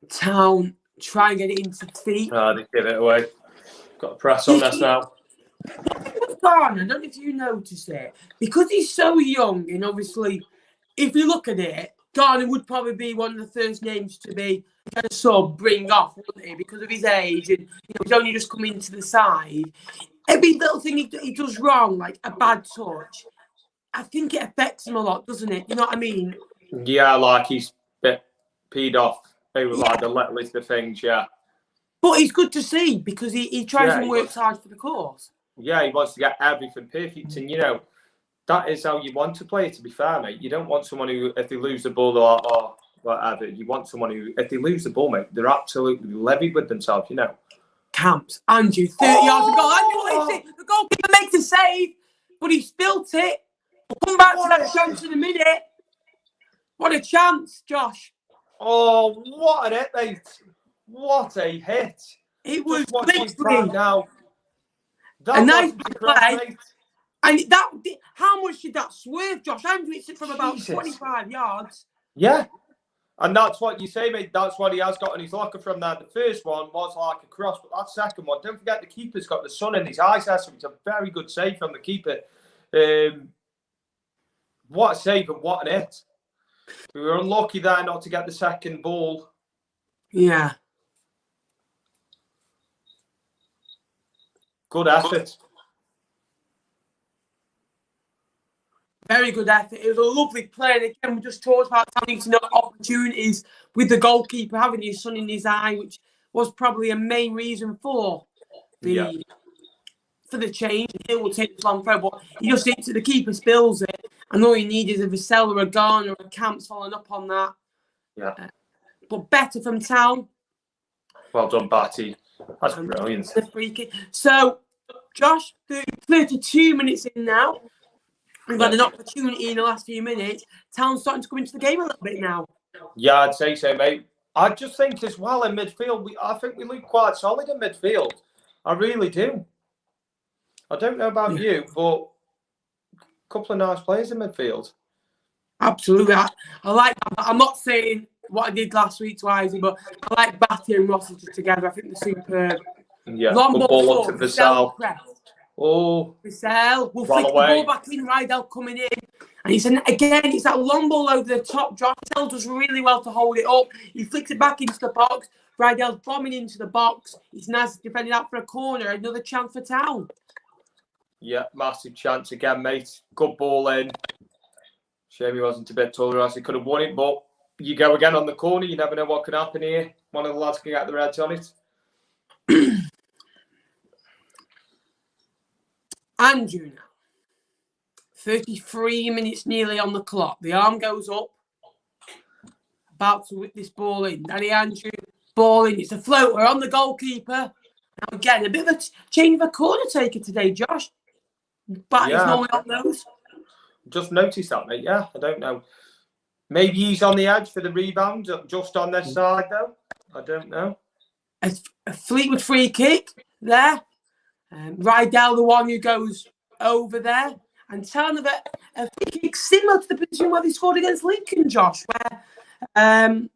Town, try and get it into feet. They give it away. Got to press on this now. Garner, I don't know if you noticed it. Because he's so young, and obviously, if you look at it, Garner would probably be one of the first names to be kind of sort of bring off, wouldn't he? Because of his age, and he's only just come into the side. Every little thing he does wrong, like a bad touch, I think it affects him a lot, doesn't it? You know what I mean? Yeah, like he's a bit peed off over like the littlest of things, yeah. But it's good to see because he tries and works hard for the cause. Yeah, he wants to get everything perfect, and that is how you want to play. To be fair, mate, you don't want someone who, if they lose the ball or whatever, you want someone who, if they lose the ball, mate, they're absolutely livid with themselves. Camps, Andrew, 30 yards of goal. Andrew hits it. The goalkeeper makes a save, but he spilt it. We'll come back to that chance in a minute. What a chance, Josh. Oh, what an hit, mate. What a hit. It was literally now. A nice play. And how much did that swerve, Josh? Andrew hits it from about 25 yards. Yeah. And that's what you say, mate. That's what he has got in his locker from there. The first one was like a cross, but that second one, don't forget the keeper's got the sun in his eyes there, so it's a very good save from the keeper. What a save and what an hit. We were unlucky there not to get the second ball. Yeah. Good effort. Very good effort. It was a lovely play. And again, we just talked about having to know opportunities with the goalkeeper having his sun in his eye, which was probably a main reason for the change. It will take this long throw, but he just hits it, the keeper spills it, and all you need is a Vassell or a Garner or a Camps following up on that. Yeah. But better from Town. Well done, Batty. That's brilliant. The free kick. So, Josh, 32 minutes in now. We've had an opportunity in the last few minutes. Town's starting to come into the game a little bit now. Yeah, I'd say so, mate. I just think as well in midfield, I think we look quite solid in midfield. I really do. I don't know about you, but a couple of nice players in midfield. Absolutely. I like that. I'm not saying what I did last week to Isaac, but I like Batty and Rossi together. I think they're superb. Yeah, long ball up to Vassell. Oh, Vassell will flick the ball back in. Rydell coming in, and it's that long ball over the top. Josh Vassell does really well to hold it up. He flicks it back into the box. Rydell's bombing into the box. He's nice defending out for a corner. Another chance for Town. Yeah, massive chance again, mate. Good ball in. Shame he wasn't a bit taller, as he could have won it, but you go again on the corner. You never know what could happen here. One of the lads can get the reds on it. Andrew now. 33 minutes nearly on the clock. The arm goes up. About to whip this ball in. Danny Andrew, ball in. It's a floater on the goalkeeper. Now again, a bit of a change of a corner taker today, Josh. But he's normally on those. Just noticed that, mate. Yeah, I don't know. Maybe he's on the edge for the rebound, just on this side, though. I don't know. A Fleetwood free kick there. Rydell, the one who goes over there. And Town of a free kick similar to the position where they scored against Lincoln, Josh, where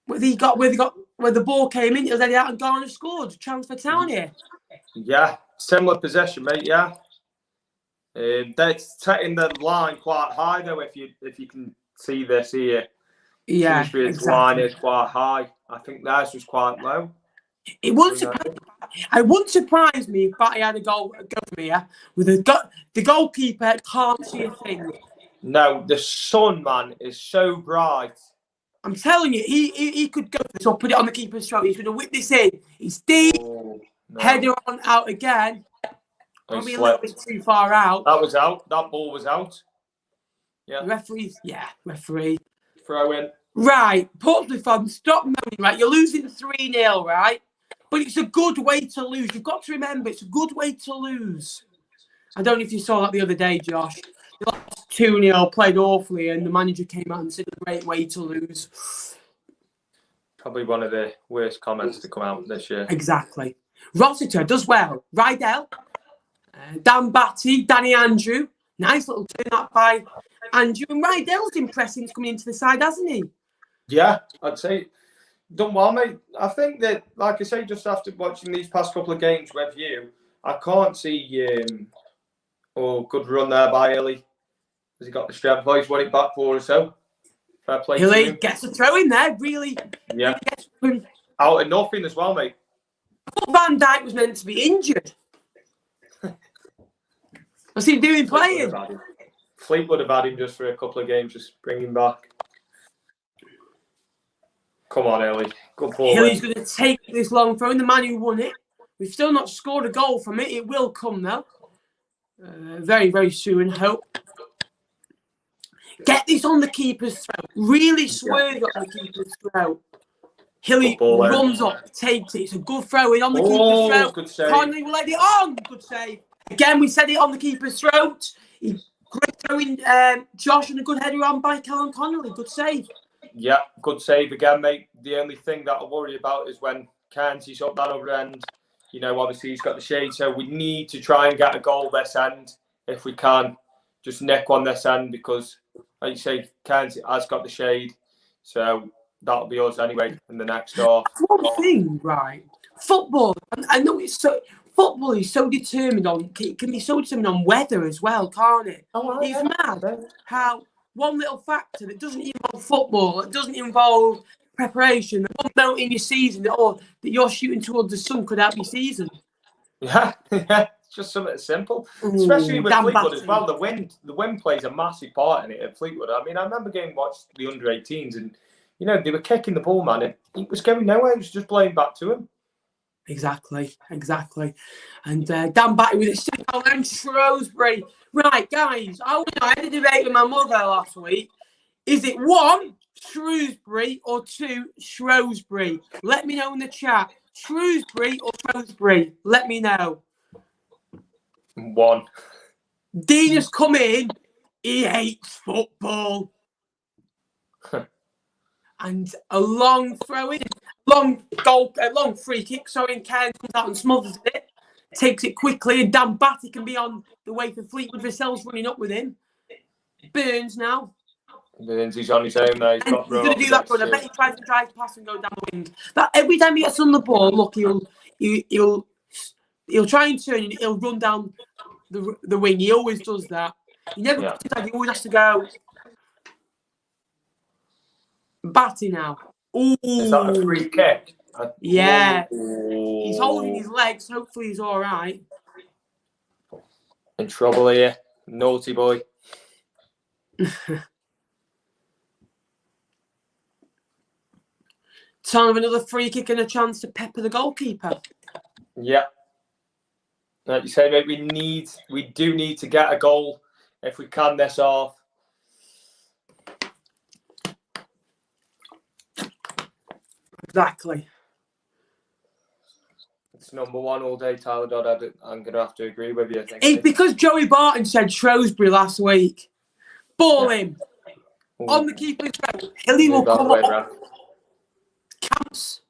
the ball came in, it was Eddie out and Garner scored. Chance for Town here. Yeah, similar possession, mate. Yeah. They're setting the line quite high, though, if you can see this here. Yeah, Shrewsbury's line is quite high. I think theirs was quite low. It wouldn't surprise me if Batty had a goal here with the goalkeeper can't see a thing. No, the sun, man, is so bright. I'm telling you, he could go for this or put it on the keeper's throat. He's going to whip this in. He's deep. Oh, no. Header on out again. Probably a little bit too far out. That was out. That ball was out. Yeah. Referee. Throw in. Right. Portsmouth fans, stop moaning, right? You're losing 3-0, right? But it's a good way to lose. You've got to remember, it's a good way to lose. I don't know if you saw that the other day, Josh. You lost 2-0, played awfully, and the manager came out and said a great way to lose. Probably one of the worst comments to come out this year. Exactly. Rossiter does well. Rydell, Dan Batty, Danny Andrew. Nice little turn up by Andrew. And Rydell's impressing coming into the side, hasn't he? Yeah, I'd say done well, mate. I think that, like I say, just after watching these past couple of games with you, I can't see good run there by Hilly. Has he got the strength? He's won it back for us, so fair play to Hilly him. gets a throw in there, really. Yeah. Really gets Out of nothing as well, mate. Van Dijk was meant to be injured. What's he doing playing? Fleetwood have had him just for a couple of games, just bring him back. Come on, Hilly. Good ball. Hilly's going to take this long throw, and the man who won it. We've still not scored a goal from it. It will come, though. Very, very soon, hope. Get this on the keeper's throat. Really swerve on the keeper's throat. Hilly runs up, takes it. It's a good throw in on the keeper's throat. Good save. Connolly will let it on. Good save. Again, we said it on the keeper's throat. Great throw in, Josh, and a good header on by Callum Connolly. Good save. Yeah, good save again, mate. The only thing that I worry about is when Cairnsey's up that other end. You know, obviously he's got the shade, so we need to try and get a goal this end if we can. Just nick on this end because, like you say, Cairnsey has got the shade, so that'll be us anyway in the next half. One thing, right? Football. I know it's so. Football is so determined on. It can be so determined on weather as well, can't it? Oh, it's mad how one little factor that doesn't involve football, it doesn't involve preparation, that one note in your season that you're shooting towards the sun could help your season. Yeah, it's just something simple. Especially with Fleetwood as well. The wind plays a massive part in it at Fleetwood. I mean, I remember watching the under-18s and, you know, they were kicking the ball, man. It was going nowhere. It was just playing back to him. Exactly. And Dan Batty with it. And Shrewsbury. Right, guys, I had a debate with my mother last week. Is it 1, Shrewsbury, or 2, Shrewsbury? Let me know in the chat. Shrewsbury or Shrewsbury? Let me know. 1. Dean has come in. He hates football. And a long throw in. Long free kick. And Cairn comes out and smothers it. Takes it quickly, and Dan Batty can be on the way for Fleetwood. Vassell's running up with him. Burns now. Burns, he's on his own now. He's going to do that good. I bet he tries to drive past and go down the wing. That every time he gets on the ball, look, he'll try and turn and he'll run down the wing. He always does that. He never puts it down. He always has to go. Batty now. Ooh. Is that a free kick? Yeah. Ooh. He's holding his legs. Hopefully he's all right. In trouble here. Naughty boy. Time of another free kick and a chance to pepper the goalkeeper. Yeah. Like you say, mate, we do need to get a goal if we can this half. Exactly. It's number 1 all day, Tyler Dodd. I'm going to have to agree with you. I think it's because Joey Barton said Shrewsbury last week. Ball him. On the keeper's throat. Hilly will come up. Camps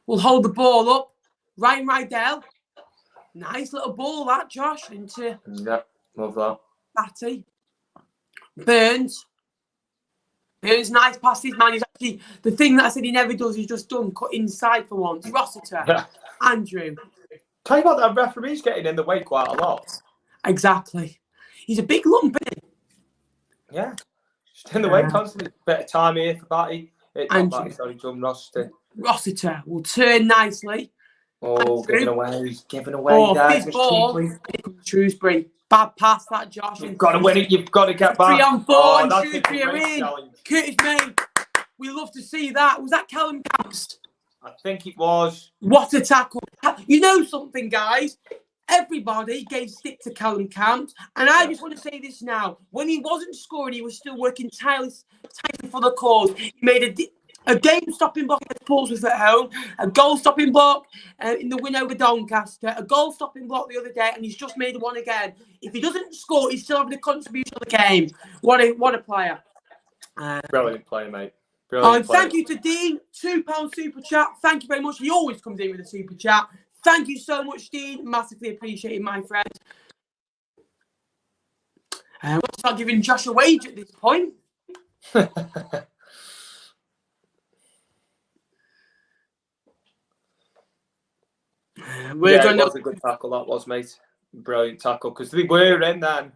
will hold the ball up. Ryan Rydell. Nice little ball, that, Josh, into... Yeah, love that. Batty. Burns, nice passes, man. He's actually... The thing that I said he never does, he's just done. Cut inside for once. Rossiter. Yeah. Andrew. Tell you about that, referee's getting in the way quite a lot. Exactly. He's a big lump, isn't he? Yeah. Just in the way constantly. Bit of time here for Batty. Rossiter will turn nicely. Oh, giving away. Oh, big ball. Shrewsbury. Bad pass, that, Josh. You've got to win it. You've got to get back. 3 on 4, and Shrewsbury are in. Curtis May. We love to see that. Was that Callum Camps? I think it was. What a tackle. You know something, guys? Everybody gave stick to Callum Camps, and I just want to say this now. When he wasn't scoring, he was still working tirelessly for the cause. He made A game-stopping block against Portsmouth at home, a goal-stopping block in the win over Doncaster, a goal-stopping block the other day, and he's just made one again. If he doesn't score, he's still having a contribution to the game. What a player. Brilliant player, mate. Brilliant player. Thank you to Dean, £2 super chat. Thank you very much. He always comes in with a super chat. Thank you so much, Dean. Massively appreciated, my friend. We'll start giving Josh a wage at this point. It was a good tackle, that was, mate. Brilliant tackle, because they were in then.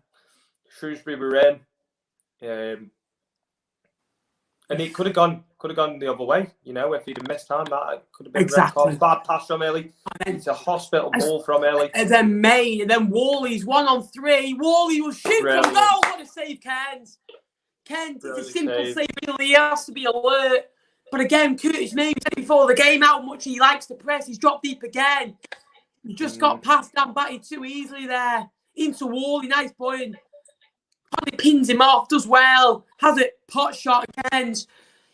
Shrewsbury were in. And it could have gone the other way, if he'd have missed time, that could have been exactly. A red card. Bad pass from Ellie. It's a hospital ball from Ellie. And then May, and then Worley's 1-on-3. Worley will shoot from goal. What a save, Kent. It's a simple save, really. He has to be alert. But again, Curtis May said before the game how much he likes to press. He's dropped deep again. He just got past Dan Batty too easily there. Into Worley, nice point. Finally pins him off, does well. Has a pot shot again.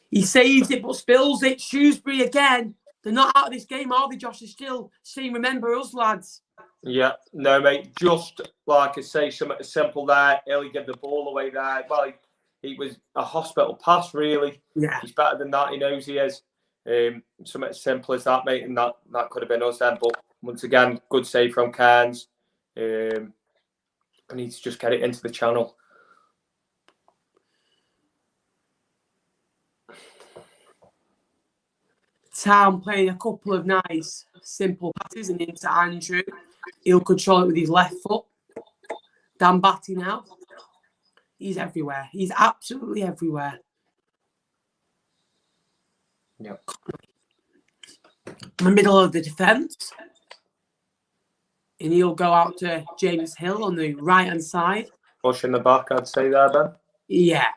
He saves it but spills it. Shrewsbury again. They're not out of this game, are they, Josh? They're still saying, remember us, lads. Yeah, no, mate. Just like I say, something simple there. Ellie gave the ball away there. Well, it was a hospital pass, really. Yeah. He's better than that. He knows he is. Something as simple as that, mate. And that could have been us then. But once again, good save from Cairns. I need to just get it into the channel. Town playing a couple of nice, simple passes and into Andrew. He'll control it with his left foot. Dan Batty now. He's everywhere. He's absolutely everywhere. Yep. In the middle of the defence. And he'll go out to James Hill on the right-hand side. Push in the back, I'd say there, Ben. Yeah.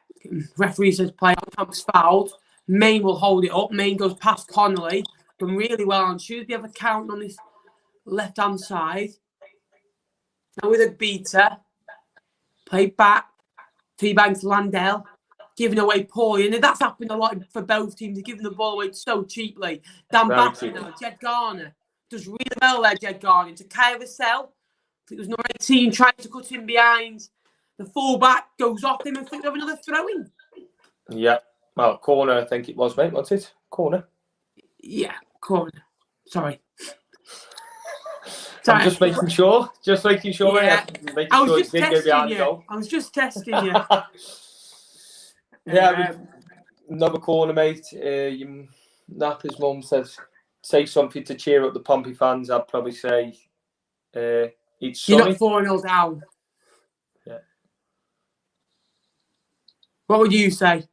Referee says play outcome's fouled. Main will hold it up. Main goes past Connolly. Done really well on Tuesday. Have a count on this left-hand side. Now with a beater. Played back. Teabag to Landell. Giving away poorly. And that's happened a lot for both teams. They're giving the ball away so cheaply. Dan Batty now. Jed Garner. Does really well there, Jed Garner. To Kyle Vassell. It was number 18 trying to cut him behind. The fullback goes off him and think of another throw-in. Yeah. Well, corner, I think it was, mate, wasn't it? Corner. Yeah, corner. Sorry. I'm just making sure. Yeah. Mate. I was just testing you. I was just testing you. Yeah, another corner, mate. Napper's mum says, say something to cheer up the Pompey fans. I'd probably say it's sunny. You're not 4-0 down. Yeah. What would you say?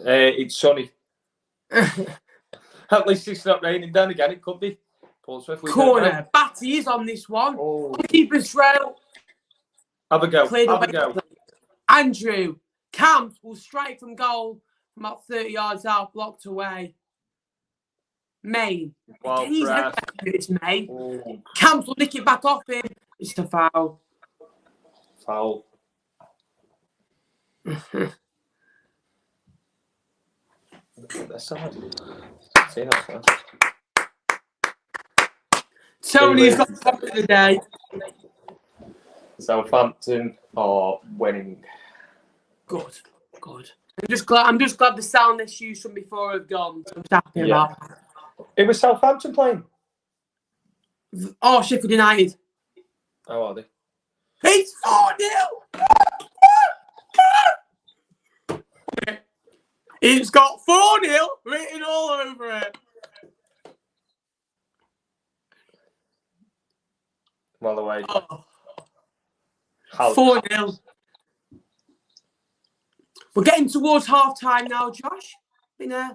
It's sunny. At least it's not raining. Then again, it could be. Portsmouth, corner. Batty is on this one. Oh. Keeper's trail. Have a go. Have a go. Andrew Camps will strike from goal from about 30 yards out, blocked away. Main. Wow, it's Main. Oh. Camps will nick it back off him. It's a foul. Foul. Tony's got the top of the day. Southampton are winning. Good. I'm just glad the sound issues from before have gone. So I'm happy about that. It was Southampton playing. Oh, Sheffield United. How are they? It's 4-0. It's got 4-0 written all over it. Well away. Oh. 4-0. We're getting towards half-time now, Josh. Yeah.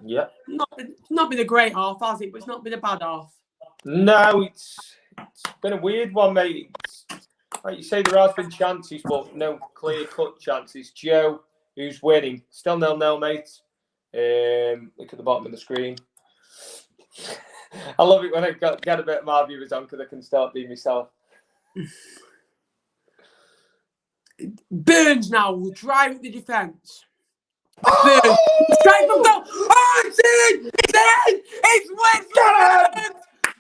Not been a great half, has it? But it's not been a bad half. No, it's been a weird one, mate. Like you say, there has been chances, but no clear-cut chances. Joe, who's winning, still 0-0, mate. Look at the bottom of the screen. I love it when I get a bit of my viewers on because I can start being myself. Burns now will drive at the defence. Burns. Straight from goal. Oh, it's in! It's in! It's Wesley Burns!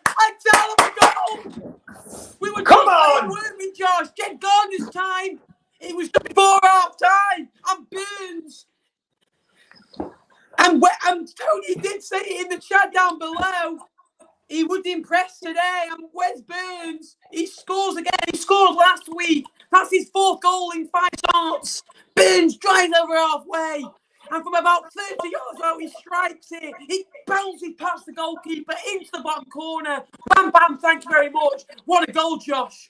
I tell him a goal! We were Come on! weren't we, Josh? Get Gardner's time! It was just before half time! And Burns! And Tony did say it in the chat down below. He was impressed today. And Wes Burns, he scores again. He scored last week. That's his 4th goal in 5 starts. Burns drives over halfway. And from about 30 yards out, he strikes it. He bounces past the goalkeeper into the bottom corner. Bam, bam, thank you very much. What a goal, Josh.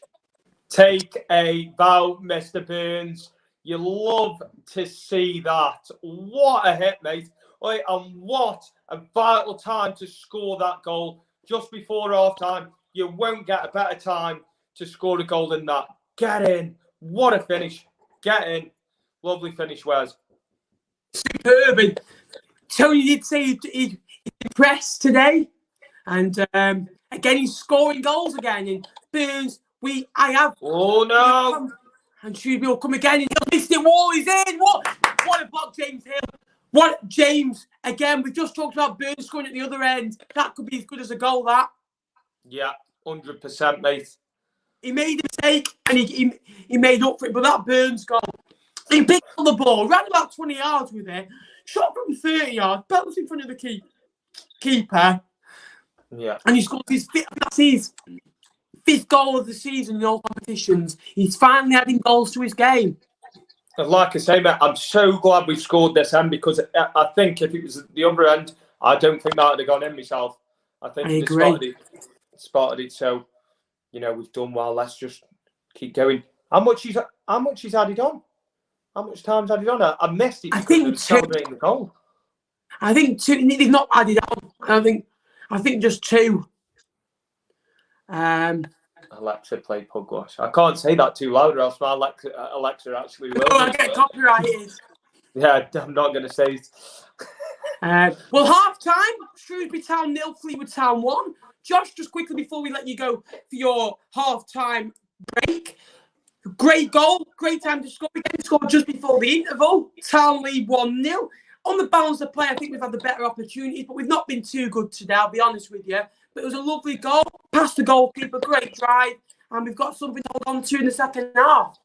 Take a bow, Mr. Burns. You love to see that. What a hit, mate. And what a vital time to score that goal just before half time. You won't get a better time to score a goal than that. Get in. What a finish. Get in. Lovely finish, Wes. Superb. And Tony did say he's impressed today. And again, he's scoring goals again. And Burns, Oh, no. And Shrewsbury will come again. And he'll miss it. Wall is in. What a block, James Hill. What, James, again, we just talked about Burns scoring at the other end. That could be as good as a goal, that. Yeah, 100%, mate. He made a mistake and he made up for it. But that Burns goal, he picked up the ball, ran about 20 yards with it, shot from 30 yards, belts in front of the keeper. Yeah. And he scored his 5th goal of the season in all competitions. He's finally adding goals to his game. And like I say, mate, I'm so glad we've scored this end because I think if it was at the other end, I don't think that would have gone in myself. I think I agree. Spotted it. So, we've done well. Let's just keep going. How much he's added on? How much time's added on? I missed it. I think celebrating the goal. I think 2. They've not added on. I think just 2. Alexa, play Pugwash. I can't say that too loud, or else my Alexa actually will. Oh, I get copyrighted. Yeah, I'm not going to say it. Well, half time, Shrewsbury Town 0, Fleetwood Town 1. Josh, just quickly before we let you go for your half time break. Great goal, great time to score. Again, scored just before the interval. Town lead 1-0. On the balance of play, I think we've had the better opportunities, but we've not been too good today, I'll be honest with you. But it was a lovely goal, past the goalkeeper, great drive, and we've got something to hold on to in the second half.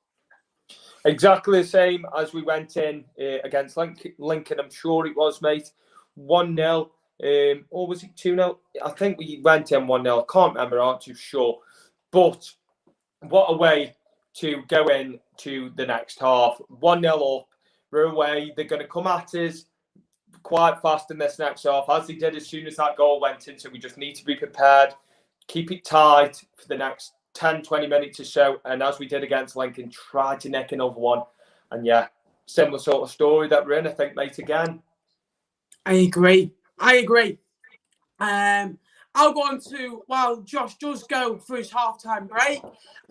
Exactly the same as we went in against Lincoln, I'm sure it was, mate. 1-0, or was it 2-0? I think we went in 1-0. I can't remember, aren't too sure. But what a way to go in to the next half. 1-0 up, we're away. They're going to come at us quite fast in this next half, as they did as soon as that goal went in. So we just need to be prepared, keep it tight for the next 10, 20 minutes or so. And as we did against Lincoln, try to nick another one. And yeah, similar sort of story that we're in, I think, mate, again. I agree. I'll go on to, while Josh does go for his half-time break,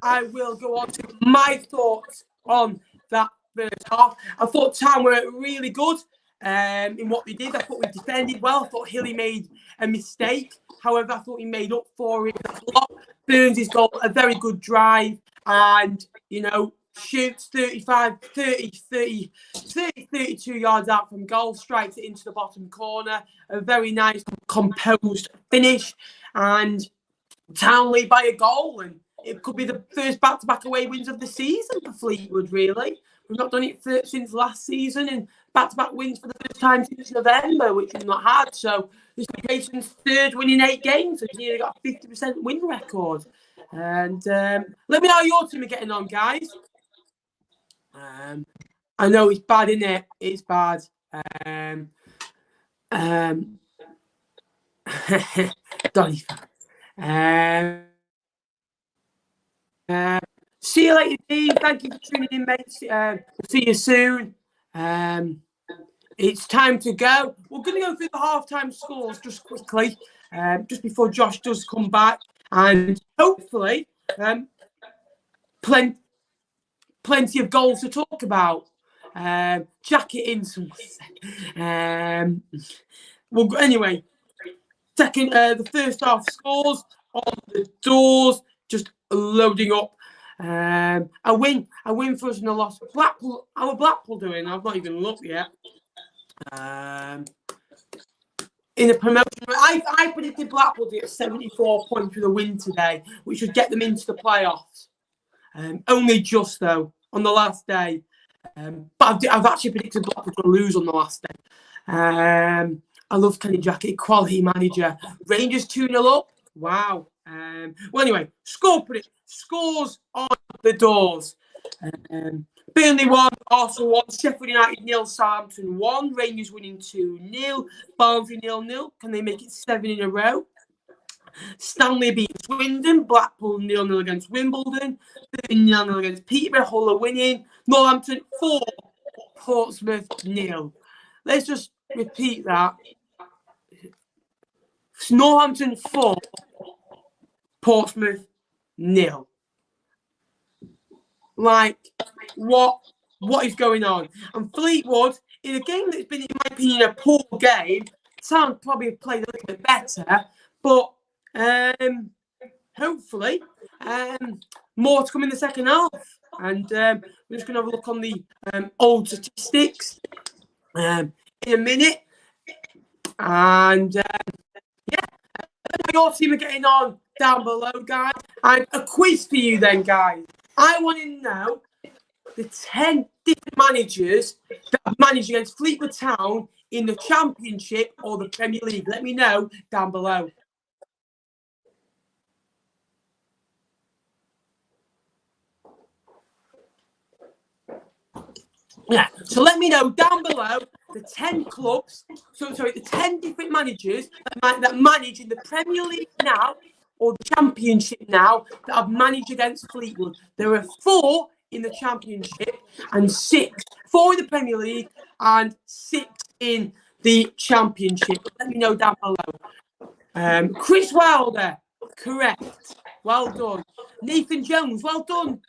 I will go on to my thoughts on that first half. I thought Town were really good in what they did. I thought we defended well. I thought Hilly made a mistake. However, I thought he made up for it a lot. Burns' goal, a very good drive, and, shoots 32 yards out from goal, strikes it into the bottom corner. A very nice, composed finish, and Town lead by a goal, and it could be the first back-to-back away wins of the season for Fleetwood, really. We've not done it since last season, and back-to-back wins for the first time since November, which we've not had. So this is Jason's 3rd win in 8 games, so he's nearly got a 50% win record. And let me know how your team are getting on, guys. I know it's bad, isn't it? It's bad. Donny. See you later, Dean. Thank you for tuning in, mate. See you soon. It's time to go. We're going to go through the halftime scores just quickly, just before Josh does come back, and hopefully, plenty of goals to talk about. Jack it in, someone. Well, anyway, the first half scores on the doors, just loading up. A win for us and a loss. Blackpool, how are Blackpool doing? I've not even looked yet. In a promotion, I predicted Blackpool to get 74 points with a win today, which would get them into the playoffs. Only just though on the last day, but I've actually predicted Blackpool to lose on the last day. I love Kenny Jackett, quality manager. Rangers 2-0 up. Wow. Well, anyway, scores on the doors. Burnley 1, Arsenal 1, Sheffield United 0, Southampton 1, Rangers winning 2-0, Barnsley 0-0. Can they make it 7 in a row? Stanley beats Swindon, Blackpool 0-0 against Wimbledon, 0-0 against Peterborough, Hull are winning, Northampton 4, Portsmouth 0. Let's just repeat that. Northampton 4, Portsmouth 0. Like, what is going on? And Fleetwood, in a game that's been, in my opinion, a poor game, Sound probably have played a little bit better, but hopefully more to come in the second half. And we're just going to have a look on the old statistics in a minute. And your team are getting on down below, guys. And a quiz for you then, guys. I want to know the 10 different managers that have managed against Fleetwood Town in the Championship or the Premier League. Let me know down below. Yeah, so let me know down below the 10 clubs, the 10 different managers that manage in the Premier League now or the Championship now that have managed against Fleetwood. There are 4 in the Championship and 4 in the Premier League and 6 in the Championship. Let me know down below. Chris Wilder, correct. Well done. Nathan Jones, well done.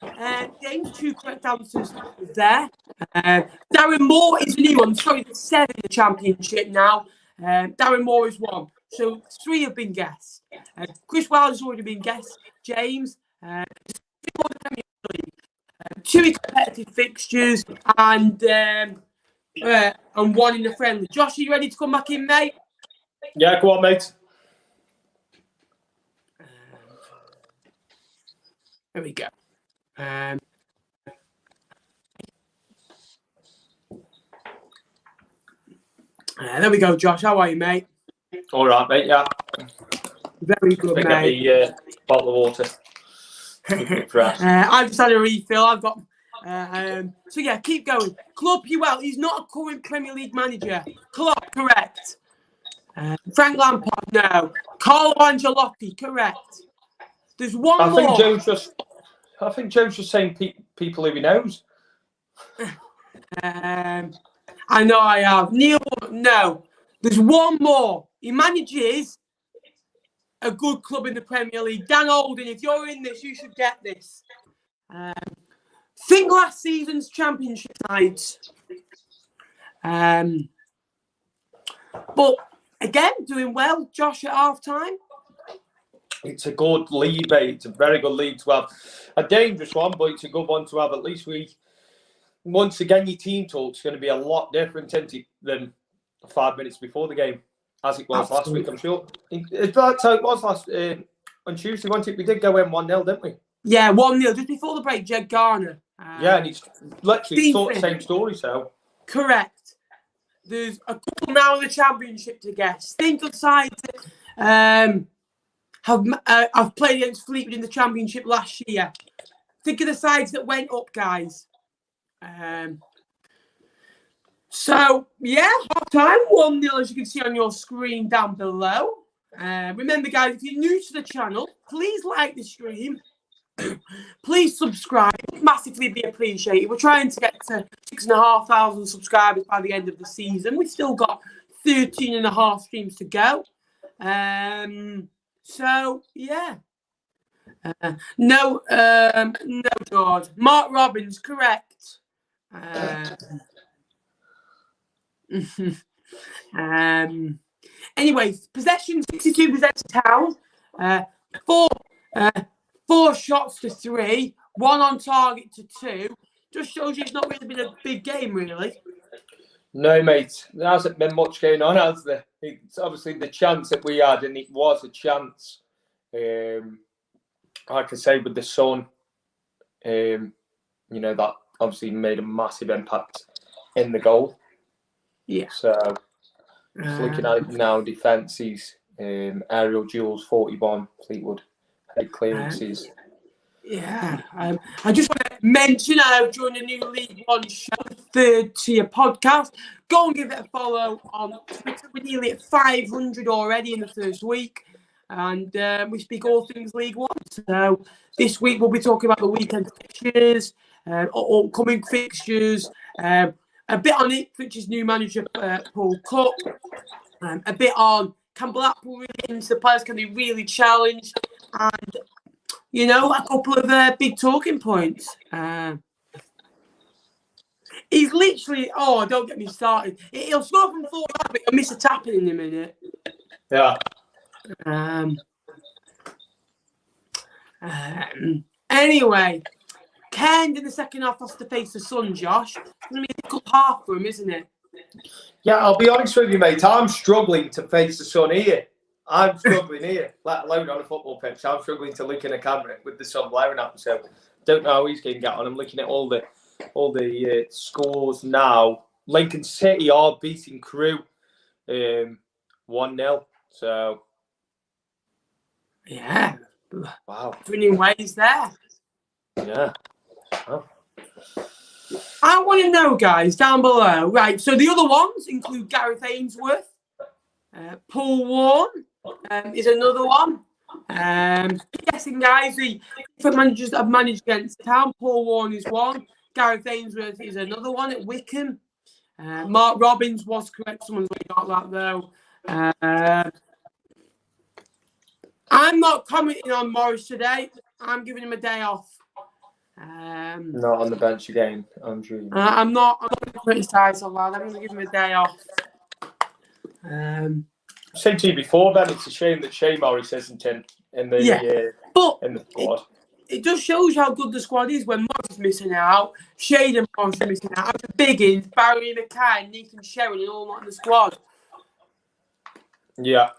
James, 2 correct answers there. Darren Moore is a new one. Sorry, 7 in the Championship now. Darren Moore is 1. So 3 have been guessed. Chris Wilder's already been guessed. James, 2 in competitive fixtures and 1 in the friendly. Josh, are you ready to come back in, mate? Yeah, go on, mate. There we go. There we go, Josh. How are you, mate? All right, mate. Yeah. Very good, mate. Get me bottle of water. I've just had a refill. I've got. So yeah, keep going. Club Puel. He's not a current Premier League manager. Club, correct. Frank Lampard, no. Carlo Ancelotti, correct. There's one more. I think Joe's just saying people who he knows. I know I have. Neil, no. There's one more. He manages a good club in the Premier League. Dan Holden, if you're in this, you should get this. Think last season's Championship sides. But again, doing well. Josh at half time. It's a good lead, mate. It's a very good lead to have. A dangerous one, but it's a good one to have. At least once again, your team talk's going to be a lot different, isn't it, than 5 minutes before the game, as it was last week, I'm sure. It's like how it was on Tuesday, wasn't it? We did go in 1-0, didn't we? Yeah, 1-0. Just before the break, Jed Garner. Yeah, and it's literally the same story, so. Correct. There's a couple now in the Championship to guess. Think of sides that I've played against Fleetwood in the Championship last year. Think of the sides that went up, guys. So, yeah, half time, 1-0, as you can see on your screen down below. Remember, guys, if you're new to the channel, please like the stream. Please subscribe. Massively be appreciated. We're trying to get to 6,500 subscribers by the end of the season. We've still got 13.5 streams to go. So, yeah. No, George. Mark Robbins, correct. Anyway, possession 62% to Town. 4 shots to 3, 1 on target to 2. Just shows you it's not really been a big game, really. No, mate. There hasn't been much going on, has there? It's obviously the chance that we had, and it was a chance. Like I say, with the sun, that obviously made a massive impact in the goal. Yeah. So, just looking at it now, defences, aerial duels, 41, Fleetwood, head clearances. Yeah, I just want to mention I've joined a new League One show, Third Tier Podcast. Go and give it a follow on Twitter. We're nearly at 500 already in the first week, and we speak all things League One. So this week we'll be talking about the weekend fixtures, upcoming fixtures, a bit on Ipswich's new manager, Paul Cook, a bit on can Blackpool really get into the players, can they really challenge, and a couple of big talking points. He's literally, don't get me started. He'll score from 45, but he'll miss a tapping in a minute. Yeah. Anyway, Cairns in the second half has to face the Sun, Josh. It's going to be a difficult half for him, isn't it? Yeah, I'll be honest with you, mate. I'm struggling to face the Sun here. I'm struggling here, let alone on a football pitch. I'm struggling to look in a camera with the sun blaring at me. So don't know how he's going to get on. I'm looking at all the scores now. Lincoln City are beating Crewe 1-0. So yeah, wow, winning ways there. Yeah. Oh. I want to know, guys, down below. Right, so the other ones include Gareth Ainsworth, Paul Warne. Is another one. Guessing, guys, the different managers that have managed against Town. Paul Warne is one. Gareth Ainsworth is another one at Wickham. Mark Robbins was correct. Someone's got that, though. I'm not commenting on Morris today. I'm giving him a day off. Not on the bench again, Andrew. I'm not going to criticise a lad. I'm going to give him a day off. I said to you before, Ben, it's a shame that Shea Morris isn't in the squad. It just shows you how good the squad is when Morris is missing out, Shade and Morris are missing out. After Biggins, Barry Mackay, Nathan Sherrin are all not in the squad. Yeah.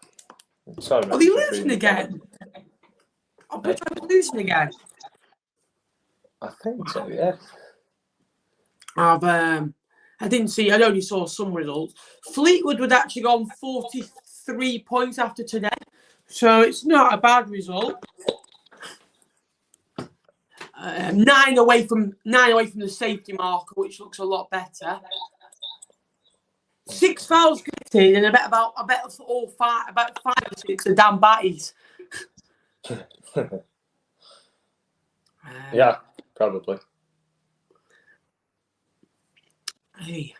Sorry, are they losing again? Are they losing again? I think so, yeah. I didn't see. I only saw some results. Fleetwood would actually go on 43 points after today, so it's not a bad result. 9 away from the safety marker, which looks a lot better. 6 fouls committed, and about 5 or 6 are damn batties. Yeah, probably. Hey.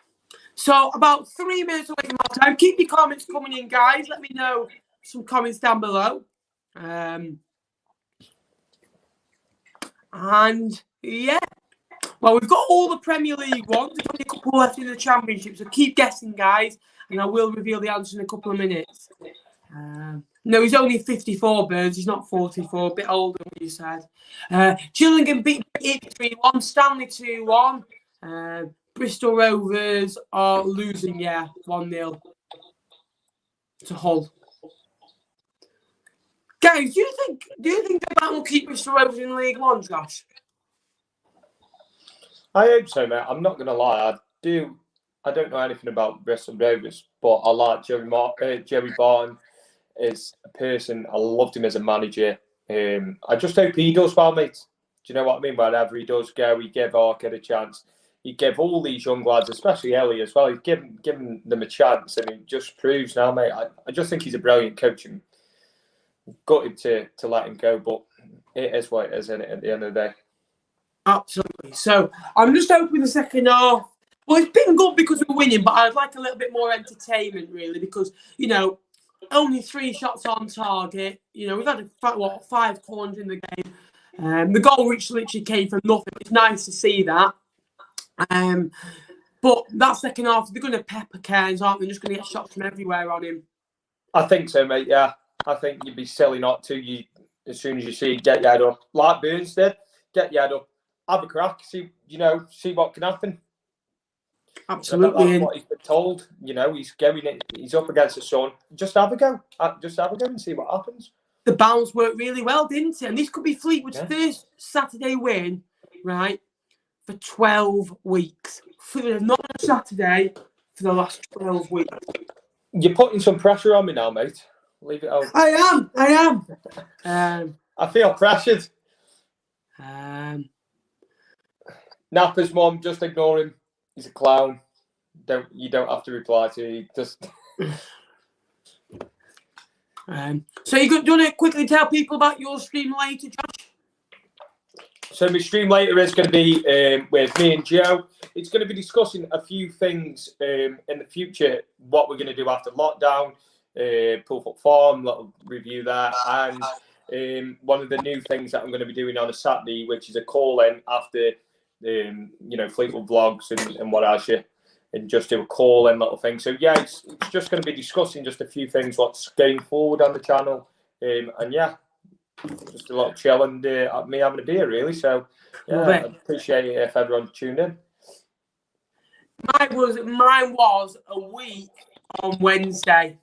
So about 3 minutes away from our time. Keep your comments coming in, guys. Let me know some comments down below. And yeah, well, we've got all the Premier League ones. There's only a couple left in the Championship, so keep guessing, guys, and I will reveal the answer in a couple of minutes. No, he's only 54, Birds. He's not 44. A bit older, what you said. Gillingham beat it 3-1. Stanley 2-1. Bristol Rovers are losing, 1-0 to Hull. Guys, do you think that will keep Bristol Rovers in League One, Josh? I hope so, mate. I'm not going to lie. I don't know anything about Bristol Rovers, but I like Jerry Barton as a person. I loved him as a manager. I just hope he does well, mate. Do you know what I mean? Wherever he does go, he gave Arcade a chance. He gave all these young lads, especially Ellie as well, he's given them a chance, and he just proves now, mate. I just think he's a brilliant coach, and gutted to let him go, but it is what it is, isn't it, at the end of the day? Absolutely. So I'm just hoping the second half. Well, it's been good because we're winning, but I'd like a little bit more entertainment, really, because only 3 shots on target. We've had 5 corners in the game. The goal which literally came from nothing. It's nice to see that. But that second half, they're going to pepper Cairns, aren't they? They're just going to get shots from everywhere on him. I think so, mate. Yeah, I think you'd be silly not to. As soon as you see, get your head up, like Burns did. Get your head up, have a crack, see what can happen. Absolutely. That's what he's been told. You know, he's up against the sun. Just have a go. Just have a go and see what happens. The bounce worked really well, didn't it? And this could be Fleetwood's first Saturday win, right, for 12 weeks. Fleetwood have not on a Saturday for the last 12 weeks. You're putting some pressure on me now, mate. Leave it out. I am. I feel pressured. Napper's mum, just ignore him. He's a clown. You don't have to reply to him. Just. So you want to quickly tell people about your stream later, Josh? So my stream later is going to be with me and Joe. It's going to be discussing a few things in the future, what we're going to do after lockdown, pull foot form, little review that, and one of the new things that I'm going to be doing on a Saturday, which is a call-in after, Fleetwood vlogs and what else you, and just do a call-in little thing. So yeah, it's just going to be discussing just a few things, what's going forward on the channel, and yeah. Just a lot of chill and me having a beer, really. So, yeah, I appreciate it if everyone tuned in. Mine was a week on Wednesday.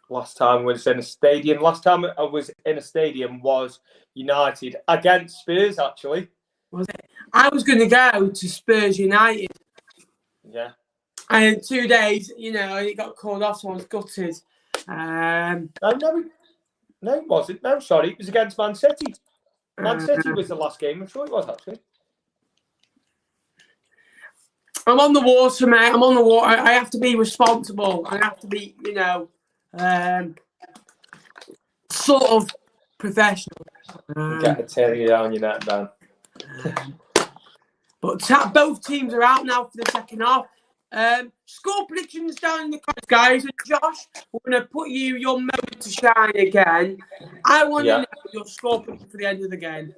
Last time I was in a stadium. Last time I was in a stadium was United against Spurs, actually. Was it? I was going to go to Spurs United. Yeah. And in 2 days, it got called off, so I was gutted. No, it wasn't. No, sorry. It was against Man City. Man City was the last game. I'm sure it was, actually. I'm on the water, mate. I'm on the water. I have to be responsible. I have to be, sort of professional. Get a telly down your neck, Dan. But both teams are out now for the second half. Score predictions down in the comments, guys. And Josh, we're going to put your moment to shine again. I want to know your score prediction for the end of the game.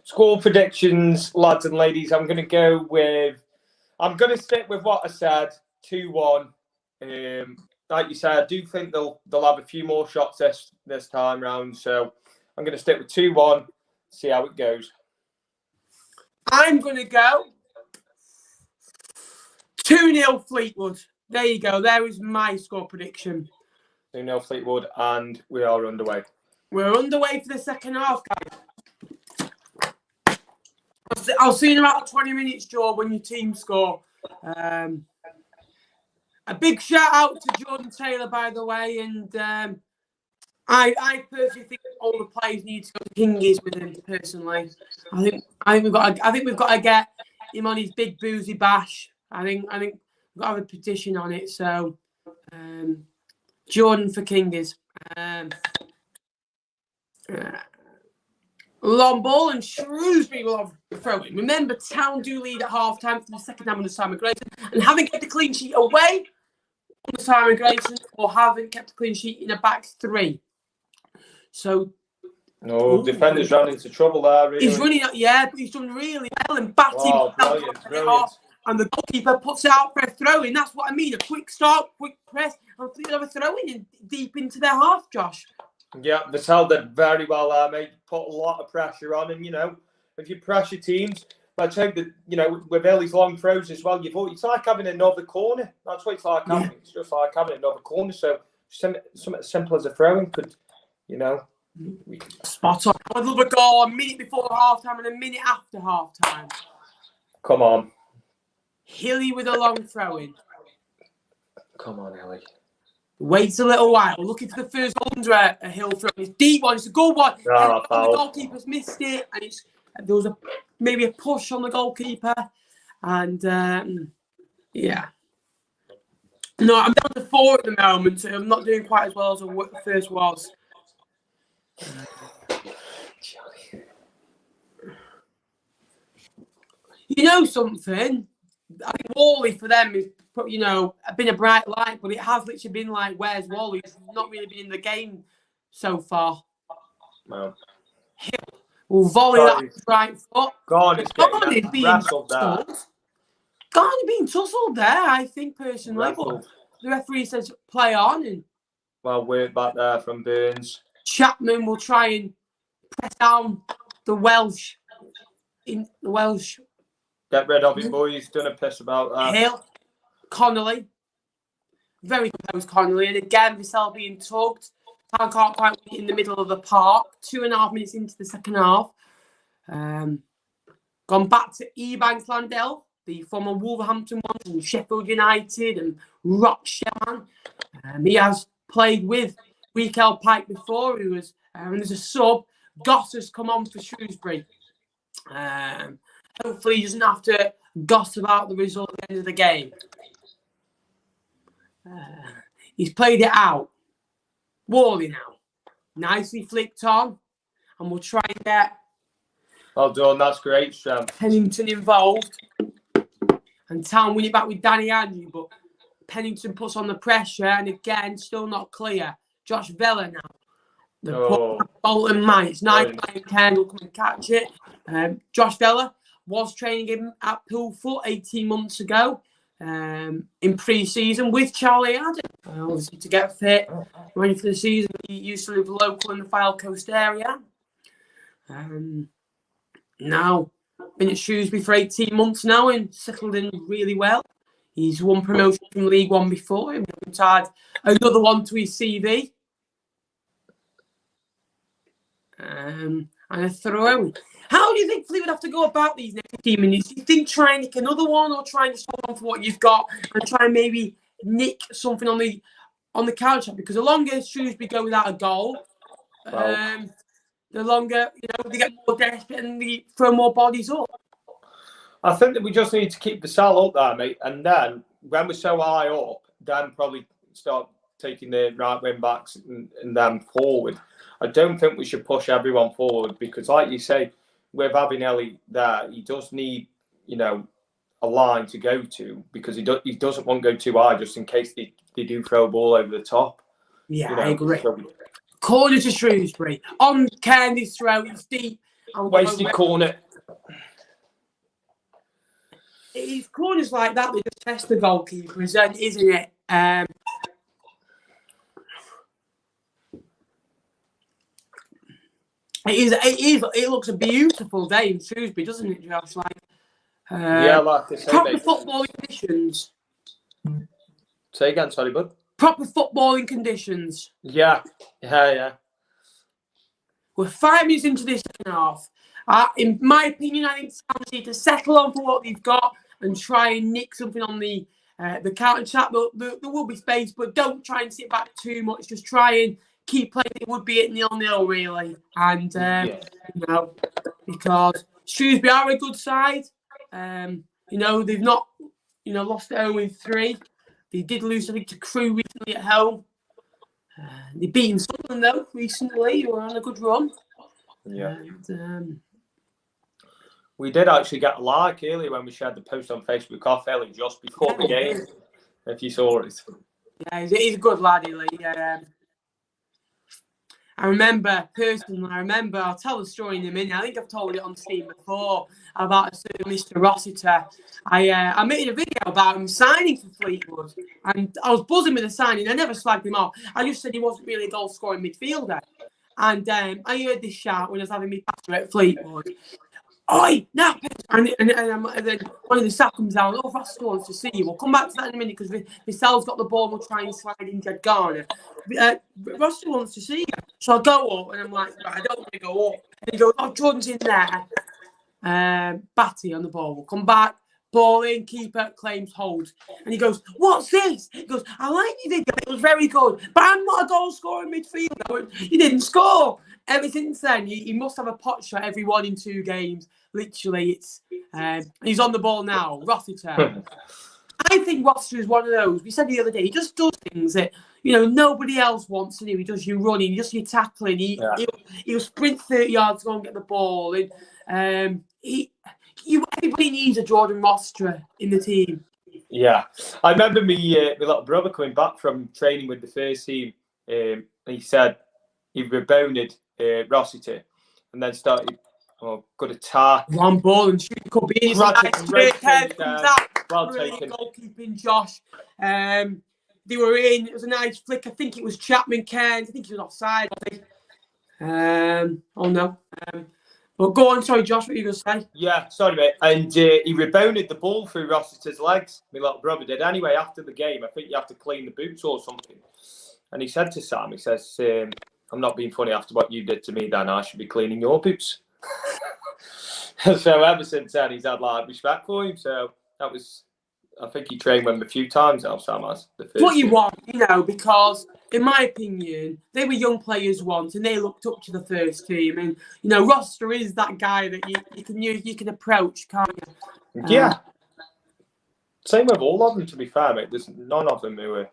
Score predictions, lads and ladies. I'm going to stick with what I said, 2-1. Like you said, I do think they'll have a few more shots this time round. So I'm going to stick with 2-1, see how it goes. I'm going to go 2-0 Fleetwood. There you go. There is my score prediction. 2-0 Fleetwood, and we are underway. We're underway for the second half, guys. I'll see you in about 20 minutes, Joe, when your team score. A big shout out to Jordan Taylor, by the way, and I personally think all the players need to go to Kingies with him. Personally, I think we've got to get him on his big boozy bash. I think we've got to have a petition on it. So, Jordan for Kingies. Long ball and Shrewsbury will have the throw in. Remember, Town do lead at half time for the second time under Simon Grayson, and haven't kept a clean sheet away under Simon Grayson, or haven't kept a clean sheet in a back three. So, defenders ran into trouble there. Really. He's running, but he's done really well and batting. Oh, brilliant. And the goalkeeper puts it out for a throw in. That's what I mean. A quick start, quick press, and have a throw in deep into their half, Josh. Yeah, Vassell did very well there, mate. Put a lot of pressure on, and if you pressure teams, I take that with Ellie's long throws as well. It's like having another corner. That's what it's like having. It's just like having another corner. So something as simple as a throw-in could, spot on. I'd love a goal a minute before half time and a minute after half time. Come on. Hilly with a long throw-in. Come on, Ellie. Waits a little while, looking for the first goal under a Hill throw. It's deep one. It's a good one. No, the goalkeeper's missed it, and there was maybe a push on the goalkeeper, and yeah. No, I'm down to 4 at the moment, so I'm not doing quite as well as I first was. You know something? I think Wally for them is, been a bright light, but it has literally been like, where's Wally? He's not really been in the game so far. No. Hill will volley that right foot. Garney's being tussled there. Garney being tussled there, I think, personally. But the referee says play on. And well, work back there from Burns. Chapman will try and press down the Welsh Get rid of him, boys. Don't piss about that. Hill, Connolly. Very close, Connolly. And again, Vassell being tugged. Town can't quite win it in the middle of the park. 2.5 minutes into the second half. Gone back to Ebanks Landell, the former Wolverhampton one from Sheffield United and Watchalong. He has played with Weekell Pike before. He was, and there's a sub. Goss has come on for Shrewsbury. Hopefully, he doesn't have to gossip about the result at the end of the game. He's played it out. Worley now. Nicely flicked on. And we'll try and get... Well done. That's great, Sam. Pennington involved. And Town win it back with Danny Andrew. But Pennington puts on the pressure. And again, still not clear. Josh Vella now. The Bolton man. It's nice. Ken will come and catch it. Josh Vella was training him at Poolfoot 18 months ago. In pre-season with Charlie Adam, obviously to get fit, ready for the season. He used to live local in the Fylde Coast area. Now been at Shrewsbury for 18 months now and settled in really well. He's won promotion from League One before. He's had another one to his CV. And a throw. How do you think Fleetwood have to go about these next 15 minutes? Do you think try and nick another one, or try and just hold on for what you've got and try and maybe nick something on the counter shot? Because the longer Shrewsbury go without a goal, the longer they get more desperate and they throw more bodies up. I think that we just need to keep the Vassell up there, mate, and then when we're so high up, then probably start taking the right wing backs and then forward. I don't think we should push everyone forward because, like you say, with having Ellie there, he does need, a line to go to because he doesn't want to go too high just in case they do throw a ball over the top. Yeah, I agree. Corner to Shrewsbury. On Candy's throw, it's deep. Wasted corner. It's corners like that that just test the goalkeeper, isn't it? It looks a beautiful day in Shrewsbury, doesn't it, Josh? Like this. Proper footballing conditions. Say again, sorry, bud. Proper footballing conditions. Yeah. We're 5 minutes into this second half. In my opinion, I think Town need to settle on for what they've got and try and nick something on the counter attack. There will be space, but don't try and sit back too much. Just try and keep playing. It would be at 0-0 really, and because Shrewsbury are a good side. They've not lost at home in 3. They did lose, I think, to Crewe recently at home. They've beaten Sunderland though recently, who are on a good run. Yeah. And, we did actually get a like earlier when we shared the post on Facebook off Ellie just before the game. If you saw it. Yeah, he's a good lad, Ellie. I remember, I'll tell the story in a minute. I think I've told it on Steam before about a certain Mr. Rossiter. I made a video about him signing for Fleetwood, and I was buzzing with the signing. I never slagged him off. I just said he wasn't really a goal-scoring midfielder. And I heard this shout when I was having me pastor at Fleetwood. Oi, now! And then one of the staff comes down. Oh, Rossiter wants to see you. We'll come back to that in a minute because Vassell's got the ball. We'll try and slide in Jed Garner. Rossiter wants to see you. So I go up and I'm like, I don't want to go up. And he goes, oh, Jordan's in there. Batty on the ball. We'll come back. Ball in, keeper claims hold. And he goes, what's this? He goes, I like you did that. It was very good. But I'm not a goal scoring midfielder. Went, you didn't score. Ever since then, he must have a pot shot every 1 in 2 games. Literally, it's he's on the ball now. Rossiter. I think Rossiter is one of those. We said the other day, he just does things that nobody else wants to do. He does your running, he does your tackling. He'll sprint 30 yards to go and get the ball. And everybody needs a Jordan Rossiter in the team. Yeah, I remember my little brother coming back from training with the first team. And he said he rebounded Rossiter and then started. Oh, good attack. One ball and shoot could be in. Well taken. Goalkeeping, Josh. They were in. It was a nice flick. I think it was Chapman Cairns. I think he was offside. Oh no. But go on, sorry, Josh, what are you going to say? Yeah, sorry, mate. And he rebounded the ball through Rossiter's legs. My little brother did. Anyway, after the game, I think you have to clean the boots or something. And he said to Sam, he says, I'm not being funny after what you did to me, Dan. I should be cleaning your boots. So ever since then, he's had like respect for him. So that was, I think he trained with him a few times now, Sam has. What you want, because in my opinion, they were young players once and they looked up to the first team. And, Roster is that guy that you can approach, can't you? Yeah. Same with all of them, to be fair, mate. There's none of them who are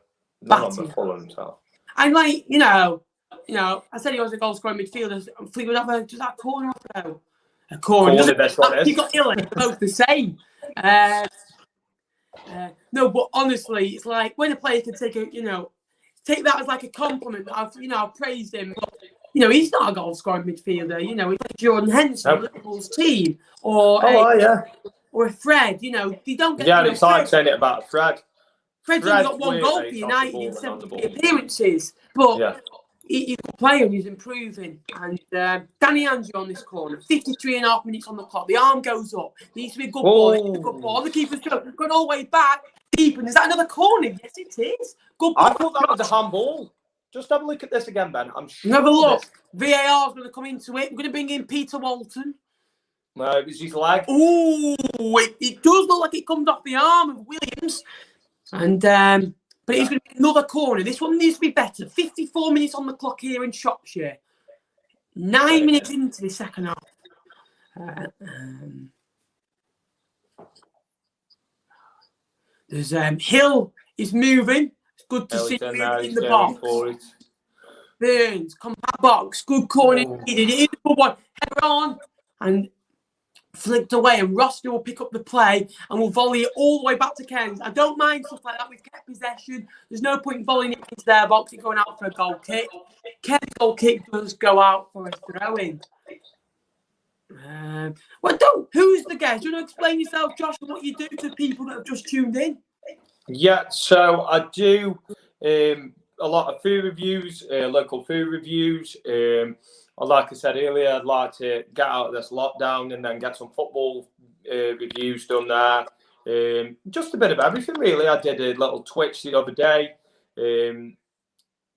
full of themselves. And I said he was a goal scoring midfielder. Fleetwood have just that corner though. A corner. That's what it is. You got ill, they're both the same. No, but honestly, it's like when a player can take that as like a compliment. I've praised him. But, he's not a goal scoring midfielder. He's like Jordan Henderson, Liverpool's team, or a Fred. They don't get. Yeah, it's like saying it about Fred. Fred's only got one goal for United in 70 appearances, but he's a player and he's improving. And Danny Andrew on this corner, 53.5 minutes on the clock. The arm goes up. Needs to be a good ball. Good ball. The keeper's going all the way back. Deep. And is that another corner? Yes, it is. Good ball. I thought that was a handball. Just have a look at this again, Ben. I'm sure. Have a look. VAR's going to come into it. We're going to bring in Peter Walton. No, it was his leg. Ooh, it does look like it comes off the arm of Williams. And but it's going to be another corner. This one needs to be better. 54 minutes on the clock here in Shropshire. 9 minutes into the second half. There's Hill is moving. It's good to see him in the box. Burns, compact box, good corner. It is a good one. Header on and flicked away, and Roster will pick up the play and will volley it all the way back to Ken's. I don't mind stuff like that. We've kept possession. There's no point in volleying it into their box. It's going out for a goal kick. Ken's goal kick does go out for a throw-in. Who's the guest? Do you want to explain yourself, Josh, and what you do to people that have just tuned in? Yeah, so I do a lot of food reviews, local food reviews. Like I said earlier, I'd like to get out of this lockdown and then get some football reviews done there. Just a bit of everything, really. I did a little Twitch the other day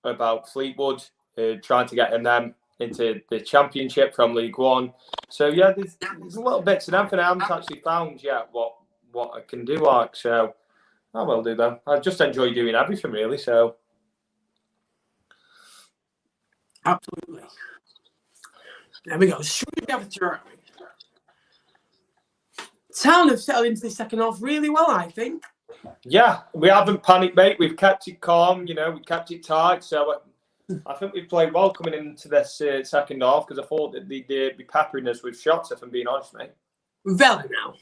about Fleetwood, trying to get them into the Championship from League One. So, yeah, there's a little bits of everything. I haven't actually found yet what I can do like. So, I will do that. I just enjoy doing everything, really. So, absolutely. There we go. Town have settled into the second half really well, I think. Yeah, we haven't panicked, mate. We've kept it calm, we kept it tight. So I think we've played well coming into this second half because I thought that they'd be peppering us with shots, if I'm being honest, mate. Vela now.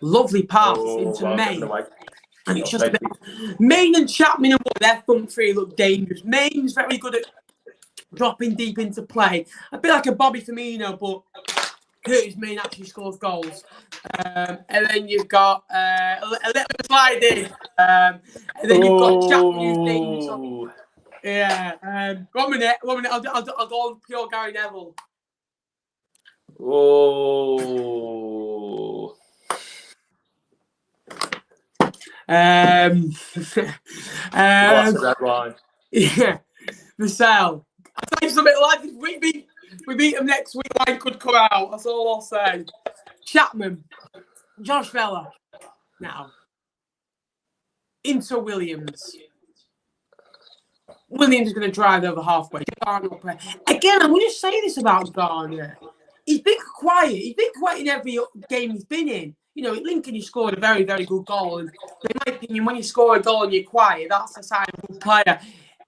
Lovely pass into Main. And it's just Main and Chapman and their front three look dangerous. Main's very good at dropping deep into play. A bit like a Bobby Firmino, but Curtis Main actually scores goals. And then you've got a little slide in. And then you've got Chapman who's dangerous. Yeah. 1 minute. I'll go on pure Gary Neville. Oh. What's the red line? Yeah. Vassell. I think something like this. We beat them next week. Line could come out. That's all I'll say. Chapman, Josh Vela. Now into Williams. Williams is going to drive over halfway. Again, I'm going to say this about Garner. He's been quiet. He's been quiet in every game he's been in. At Lincoln, he scored a very, very good goal. And in my opinion, when you score a goal and you're quiet, that's a sign of a good player.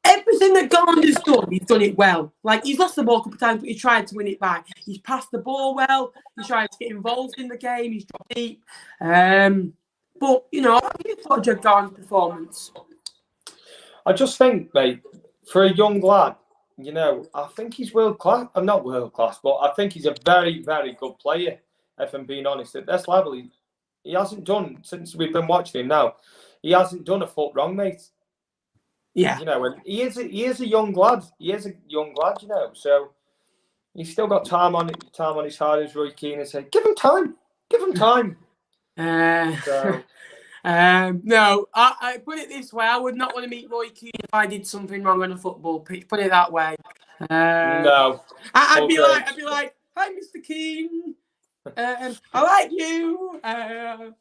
Everything that Garner's done, he's done it well. Like, he's lost the ball a couple of times, but he tried to win it back. He's passed the ball well. He's trying to get involved in the game. He's dropped deep. But, how do you thought of Garner's performance? I just think, mate, for a young lad, I think he's world class. I'm not world class, but I think he's a very, very good player, if I'm being honest. At this level, he hasn't done, since we've been watching him now, he hasn't done a foot wrong, mate. Yeah. And he is a young lad. He is a young lad, So He's still got time on his side, as Roy Keane, and say, give him time. So. No, I put it this way. I would not want to meet Roy Keane if I did something wrong on a football pitch. Put it that way. No. I'd be like, hi, Mr. Keane. I like you. I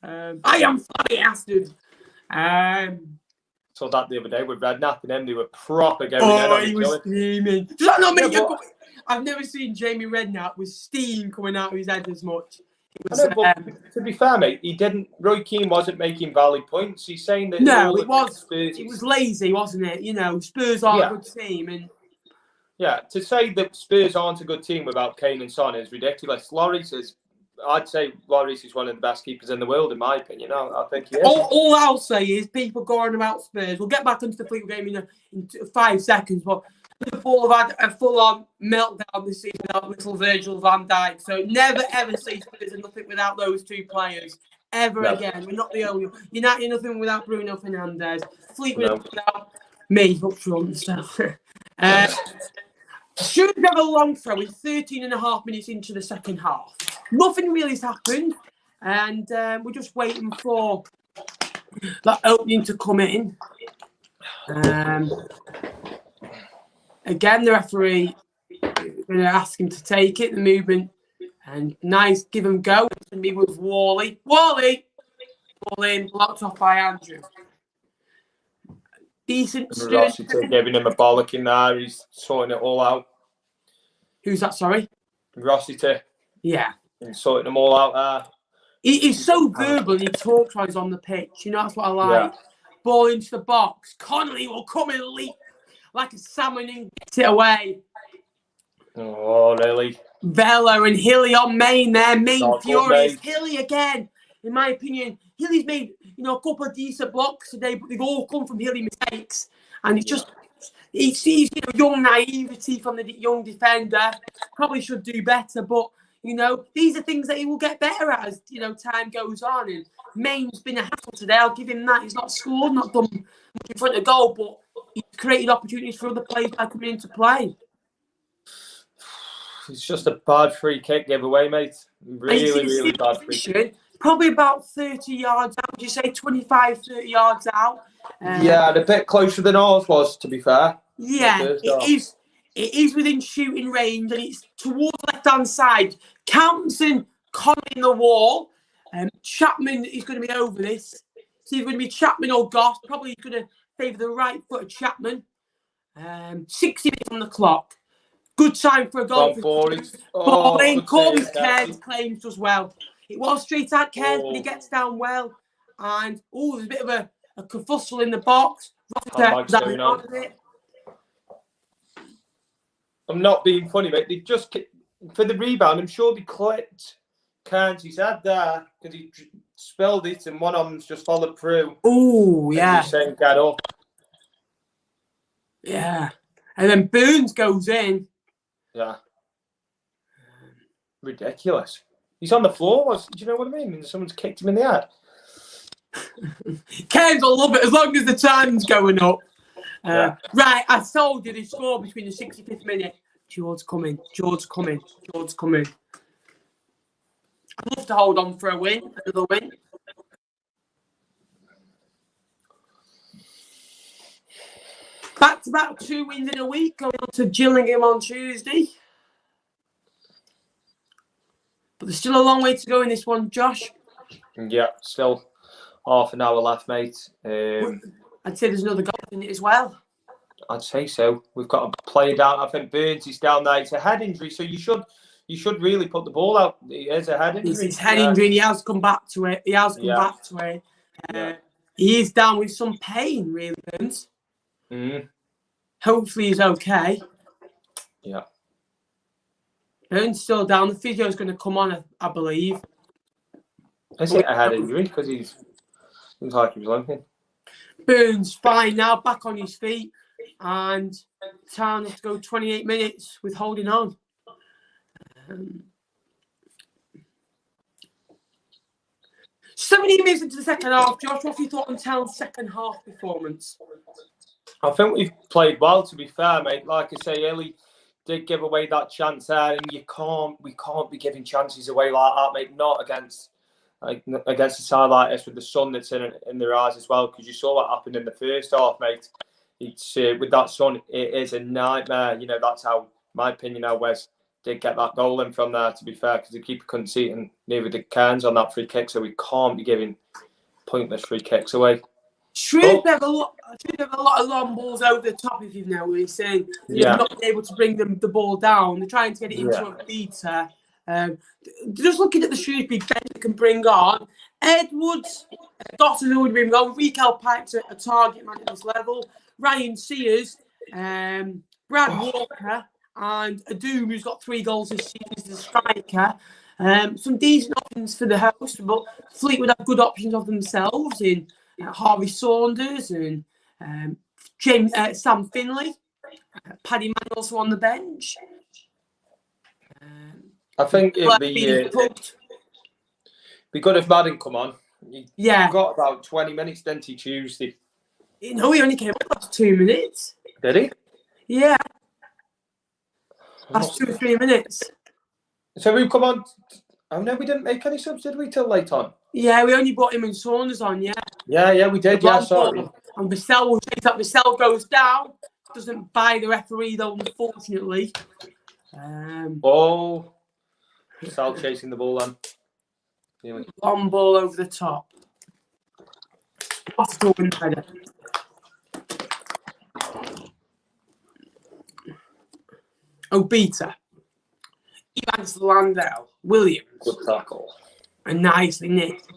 am flabbergasted. Saw that the other day with Redknapp and them. They were proper going in on he each was other. steaming. Does that not make you? I've never seen Jamie Redknapp with steam coming out of his head as much. I know, but to be fair, mate, Roy Keane wasn't making valid points. He's saying that it was lazy, wasn't it? You know, Spurs aren't a good team, and to say that Spurs aren't a good team without Kane and Son is ridiculous. I'd say Lloris is one of the best keepers in the world, in my opinion. I think he is. All I'll say is people go on about Spurs. We'll get back into the Fleetwood game in 5 seconds, but Liverpool have had a full-on meltdown this season without little Virgil van Dijk. So never, ever say Spurs are nothing without those 2 players. Ever again. We're not the only. United nothing without Bruno Fernandes. Fleetwood without me up front. So. Should have a long throw with 13.5 minutes into the second half. Nothing really has happened. And we're just waiting for that opening to come in. Again, the referee going to ask him to take it, the movement, and nice, give him go. It's going to be with Wally. Ball in, blocked off by Andrew. Decent. Rossiter giving him a bollock in there. He's sorting it all out. Who's that, sorry? Rossiter. Yeah. He's sorting them all out there. He's so verbal and he talks while he's on the pitch. You know, that's what I like. Yeah. Ball into the box. Connolly will come and leap like a salmon and get it away. Oh, really? Vela and Hilly on main there. Main furious. Hilly again. In my opinion, Hilly's made, a couple of decent blocks today, but they've all come from Hilly mistakes. And it's just, he sees, young naivety from the young defender. Probably should do better, but, these are things that he will get better at as, time goes on. And Main's been a hassle today. I'll give him that. He's not scored, not done much in front of goal, but he's created opportunities for other players by coming into play. It's just a bad free kick giveaway, mate. Really bad free kick. Probably about 30 yards out. Would you say 25, 30 yards out? Yeah, and a bit closer than ours was, to be fair. Yeah, it is within shooting range, and it's towards the left-hand side. Campson conning the wall. Chapman is going to be over this. It's either going to be Chapman or Goss. Probably he's going to favour the right foot of Chapman. 60 minutes on the clock. Good time for a goal. Ball in. Corbyn's claims as well. It was straight out Cairns, but he gets down well. And, there's a bit of a kerfuffle in the box. I'm not being funny, mate. They just, for the rebound, I'm sure they clipped Cairns' head there because he spilled it and one of them's just followed through. Oh, yeah. He's saying, get up. Yeah. And then Burns goes in. Yeah. Ridiculous. He's on the floor. Do you know what I mean? Someone's kicked him in the head. Cairns will love it as long as the time's going up. Right, I told you they scored between the 65th minute. George's coming. I'd love to hold on for another win. Back-to-back 2 wins in a week, going on to Gillingham on Tuesday. But there's still a long way to go in this one, Josh. Yeah, still half an hour left, mate. I'd say there's another goal in it as well. I'd say so. We've got a player down. I think Burns is down there. It's a head injury, so you should really put the ball out. It is a head injury. It's head injury, and he has come back to it. He is down with some pain, really, Burns. Hopefully he's okay. Yeah. Burns still down. The physio's going to come on, I believe. Is it a head injury? Because seems like he was limping. Burns fine now, back on his feet, and Town has to go 28 minutes with holding on. 17 minutes into the second half, Josh, what have you thought on Town's second half performance? I think we've played well, to be fair, mate. Like I say, did give away that chance there, and we can't be giving chances away like that, mate. Not against a side like this with the sun that's in their eyes as well, because you saw what happened in the first half, mate. It's with that sun, it is a nightmare. You know, that's how, my opinion, how Wes did get that goal in from there, to be fair, because the keeper couldn't see it, and neither did Cairns on that free kick, so we can't be giving pointless free kicks away. Shrewsbury have a lot of long balls over the top, if you've noticed, and they're not able to bring the ball down. They're trying to get it into a beater. Just looking at the Shrewsbury bench that can bring on Edwards, Dotson, who would bring on Rikel Pipes, a target man at this level, Ryan Sears, Brad Walker, and Adoom, who's got 3 goals this season as a striker. Some decent options for the host, but Fleetwood have good options of themselves in Harvey Saunders and Sam Finlay. Paddy Mann also on the bench. I think it'd be good if Madden come on. He got about 20 minutes, didn't he, Tuesday? No, he only came on after 2 minutes. Did he? Yeah. That's 2 or 3 minutes. So we come on. Oh no, we didn't make any subs, did we, till late on? Yeah, we only brought him and Saunders on, yeah. Yeah, we did, sorry. And Vassell will chase up. Vassell goes down. Doesn't buy the referee, though, unfortunately. Vassell chasing the ball then. Long ball over the top. What's going on? Obita. Evans Landau. Williams. Good tackle. And nicely nicked.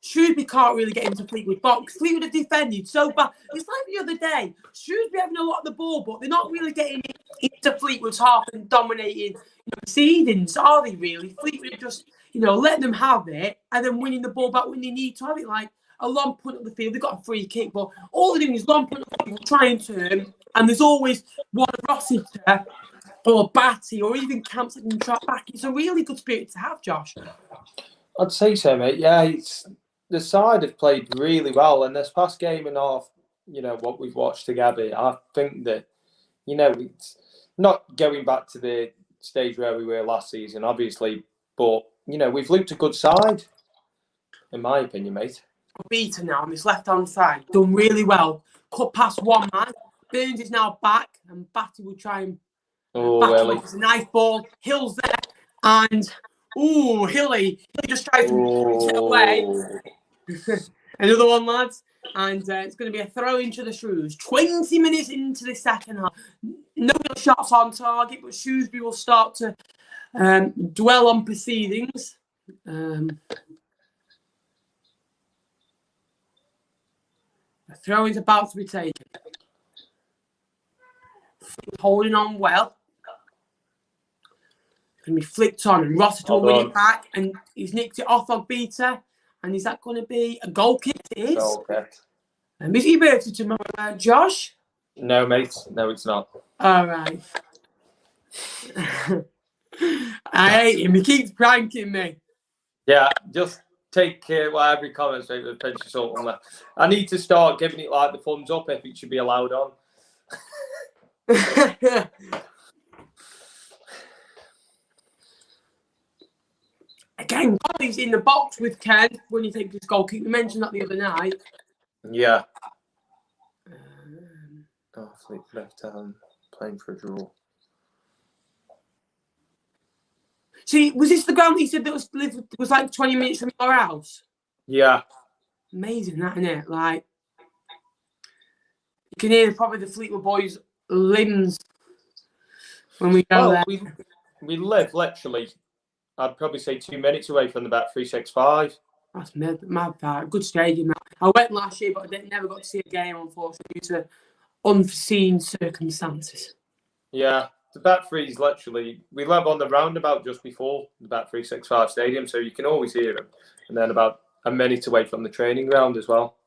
Shrewsbury can't really get into Fleetwood box. Fleetwood have defended so bad. It's like the other day. Shrewsbury having a lot of the ball, but they're not really getting into Fleetwood's half and dominating proceedings, are they really? Fleetwood just, letting them have it and then winning the ball back when they need to have it. Like a long punt up the field. They've got a free kick, but all they're doing is long punt up the field, try and turn, and there's always one Rossiter or Batty or even Camps that can track back. It's a really good spirit to have, Josh. I'd say so, mate. Yeah, the side have played really well, and this past game and a half, what we've watched together, I think that, it's not going back to the stage where we were last season, obviously, but, we've looked a good side, in my opinion, mate. Beater now on this left-hand side, done really well. Cut past one man. Burns is now back, and Batty will try and Hilly. It's a nice ball. Hill's there, and Hilly just tries to put it away. Another one, lads, and it's going to be a throw into the Shrews. 20 minutes into the second half. No real shots on target, but Shrewsbury will start to dwell on proceedings. The throw is about to be taken. Holding on well. Going to be flicked on, and Rossiter will win it back, and he's nicked it off of Beater. And is that going to be a goal kick? It is. Goal kick. Is he birthday tomorrow, Josh? No, mate. No, it's not. All right. I hate him. He keeps pranking me. Yeah, just take whatever he comments with a pinch of salt on there. I need to start giving it like the thumbs up if it should be allowed on. Again, Golly's in the box with Ken when you take this goal kick. We mentioned that the other night. Yeah. Fleet left playing for a draw. See, was this the ground that you said that was like 20 minutes from your house? Yeah. Amazing, that, isn't it? Like, you can hear probably the Fleetwood boys' limbs when we go there. We live literally, I'd probably say 2 minutes away from the Bet 365. That's mad. Good stadium. I went last year, but I never got to see a game, unfortunately, due to unforeseen circumstances. Yeah, the Bet 3 is literally, we live on the roundabout just before the Bet 365 stadium, so you can always hear them. And then about a minute away from the training ground as well.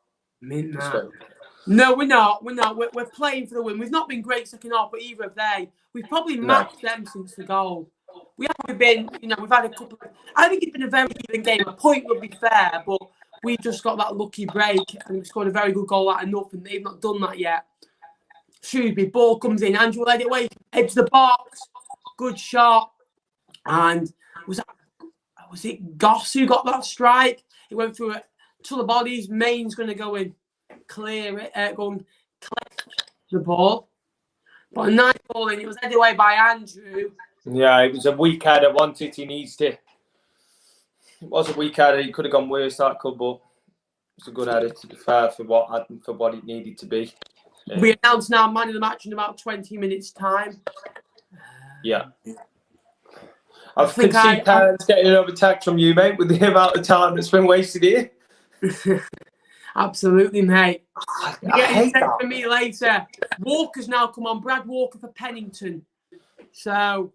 No, we're not. We're playing for the win. We've not been great second half, but either have they. We've probably matched them since the goal. We haven't been, we've had a couple of, I think it's been a very even game. A point would be fair, but we just got that lucky break and we scored a very good goal out of nothing. They've not done that yet. Shrewsbury, ball comes in. Andrew led it away, edge the box. Good shot. And was it Goss who got that strike? It went through it to the bodies. Main's going to go in, clear it, go and collect the ball. But a nice ball in. It was headed away by Andrew. Yeah, it was a weak header. Wanted he needs to. It was a weak header. He could have gone worse, that could, but it's a good header, to be fair, for what it needed to be. We announced now man of the match in about 20 minutes' time. Yeah. I can see parents getting another text from you, mate, with the amount of time that's been wasted here. Absolutely, mate. I hate that. For me later. Walker's now come on. Brad Walker for Pennington. So,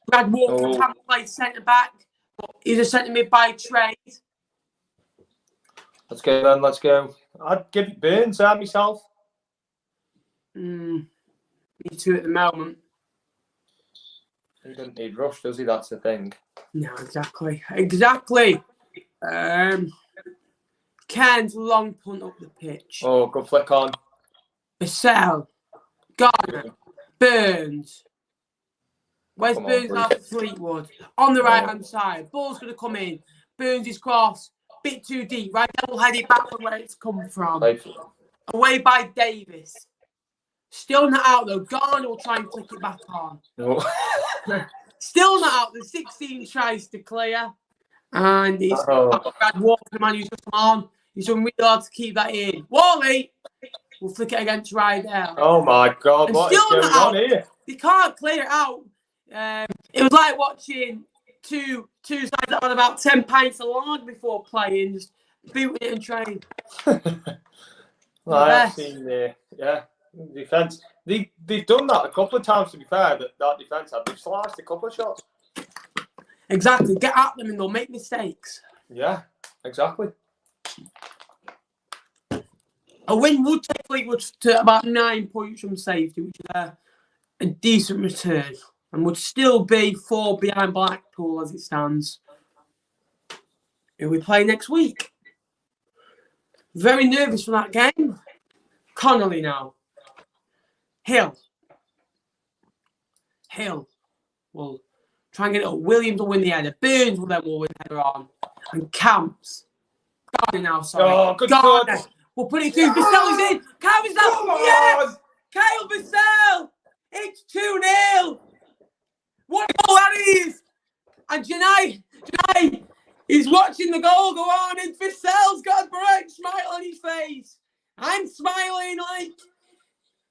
Brad Walker can play centre back, but he's a centre mid by trade. Let's go then. Let's go. I'd give it Burns out myself. Me too at the moment. He doesn't need rush, does he? That's the thing. No, exactly. Exactly. Cairns long punt up the pitch. Oh, good flick on. Vassell. Gardner. Burns. Where's Burns now for Fleetwood? On the right-hand side. Ball's going to come in. Burns is cross. Bit too deep. Right now we'll head it back from where it's come from. Away by Davis. Still not out though. Garner will try and flick it back on. No. Still not out. The 16 tries to clear. And it's Brad Walker, the man who's just come on. He's done really hard to keep that in. Wally will flick it against Rydell. Oh my God, and what is going on here? They can't clear it out. It was like watching two sides that had about 10 pints of lager before playing, just booting it and trying. Well, I've seen defence. They've done that a couple of times, to be fair, that defence had. They've sliced a couple of shots. Exactly. Get at them and they'll make mistakes. Yeah, exactly. A win would take Fleetwood to about 9 points from safety, which is a decent return, and would still be 4 behind Blackpool as it stands. Who we play next week? Very nervous for that game. Connolly now. Hill will try and get it up. Williams will win the header. Burns will then win the header on. And Camps. Gardner now, sorry. Oh, good Gardner. touch. We'll put it through. Vassell is in. Kyle Vassell. Yes! Kyle Vassell. It's 2-0. What a goal that is. And Janai is watching the goal go on. And Vassell's got a bright smile on his face. I'm smiling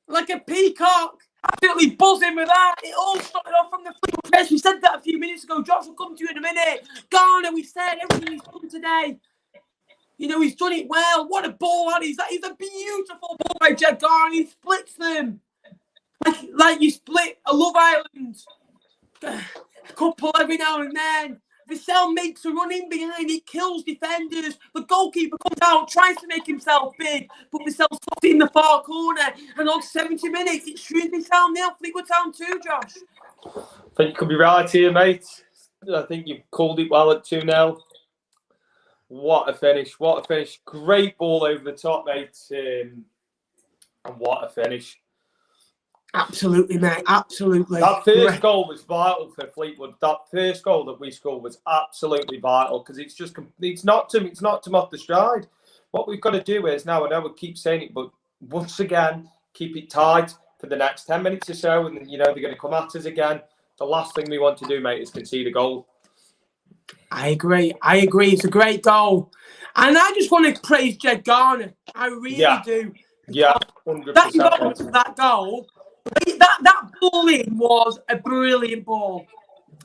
like a peacock. Absolutely buzzing with that. It all started off from the Fleetwood press. We said that a few minutes ago. Josh will come to you in a minute. Garner, we said everything he's done today. You know, he's done it well. What a ball that is. That is a beautiful ball by Jed Garner. He splits them. Like you split a Love Island couple every now and then. Vassell makes a run in behind. It kills defenders. The goalkeeper comes out, tries to make himself big, but Vassell's stuck in the far corner. And on 70 minutes, it's Shrewsbury Town 0, Fleetwood Town 2, Josh. I think you could be right here, mate. I think you've called it well at 2-0. What a finish. What a finish. Great ball over the top, mate. And what a finish. Absolutely, mate. Absolutely. That first goal was vital for Fleetwood. That first goal that we scored was absolutely vital because it's knocked him off the stride. What we've got to do is now, I know we keep saying it, but once again, keep it tight for the next 10 minutes or so, and you know they're going to come at us again. The last thing we want to do, mate, is concede a goal. I agree. It's a great goal. And I just want to praise Jed Garner. I really do. Yeah, 100%. That goal. That ball in was a brilliant ball.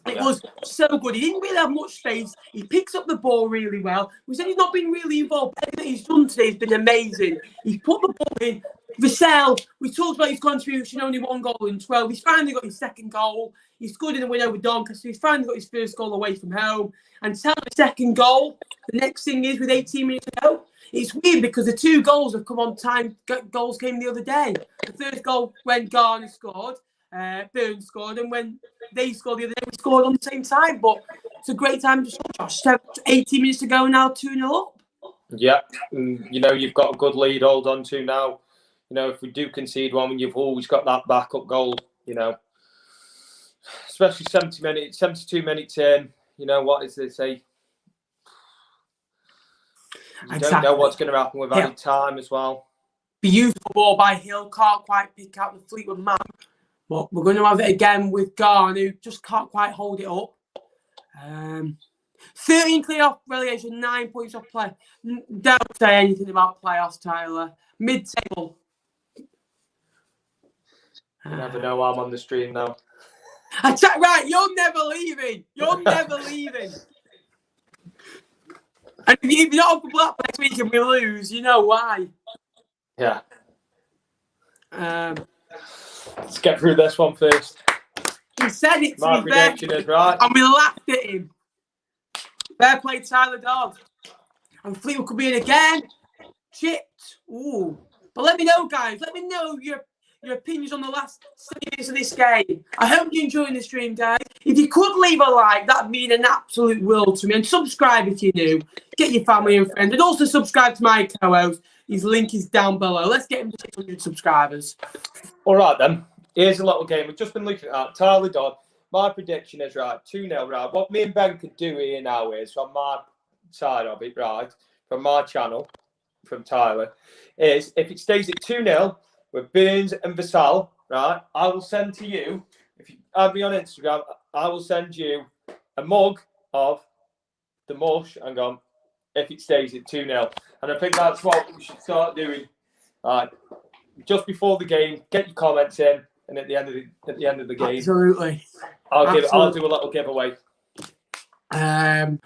It was so good. He didn't really have much space. He picks up the ball really well. We said he's not been really involved. Everything he's done today has been amazing. He's put the ball in. Vassell, we talked about his contribution, only 1 goal in 12. He's finally got his second goal. He scored in the win over Doncaster. He's finally got his first goal away from home. And tell the second goal, the next thing is with 18 minutes to go. It's weird because the 2 goals have come on time. Goals came the other day. The first goal when Garner scored, Burns scored, and when they scored the other day, we scored on the same time. But it's a great time to score, Josh. 18 minutes to go now, 2-0 up. Yeah, you know, you've got a good lead, hold on to now. you know, if we do concede one, you've always got that backup goal, you know. Especially 72 minutes in, you know, what is they say? You don't know what's going to happen with added time as well. Beautiful ball by Hill, can't quite pick out the Fleetwood man. But we're going to have it again with Garn, who just can't quite hold it up. 13 clear off relegation, 9 points off play. Don't say anything about playoffs, Tyler. Mid-table. You never know, I'm on the stream now. Right, you're never leaving. You're never leaving. And if you're not for Blackburn next week and we lose, you know why. Yeah. Let's get through this one first. He said it to My prediction is right. and we laughed at him. Fair play, Tyler Dodd. And Fleetwood could be in again. Chipped. Ooh. But let me know, guys. Let me know your opinions on the last 7 minutes of this game. I hope you're enjoying the stream, guys. If you could leave a like, that'd mean an absolute world to me. And subscribe if you're new. Get your family and friends. And also subscribe to my co-host. His link is down below. Let's get him to 600 subscribers. All right, then. Here's a little game. We've just been looking at Tyler Dodd. My prediction is right, 2-0, right. What me and Ben could do here now is, from my side of it, right, from my channel, from Tyler, is if it stays at 2-0 with Burns and Vassal, right, I will send to you, if you add me on Instagram, I will send you a mug of the mush and go, if it stays at 2-0. And I think that's what we should start doing. Just before the game, get your comments in, and at the end of the game, absolutely. I'll do a little giveaway. Let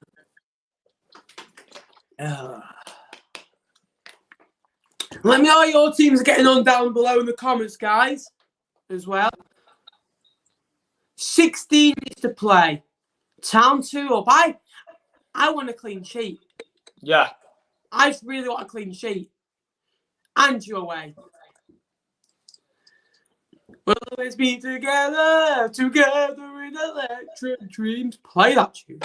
me know how your teams are getting on down below in the comments, guys, as well. 16 minutes to play. Town 2 up. I want a clean sheet. Yeah. I just really want a clean sheet. And you away. We'll always be together in electric dreams. Play that tune.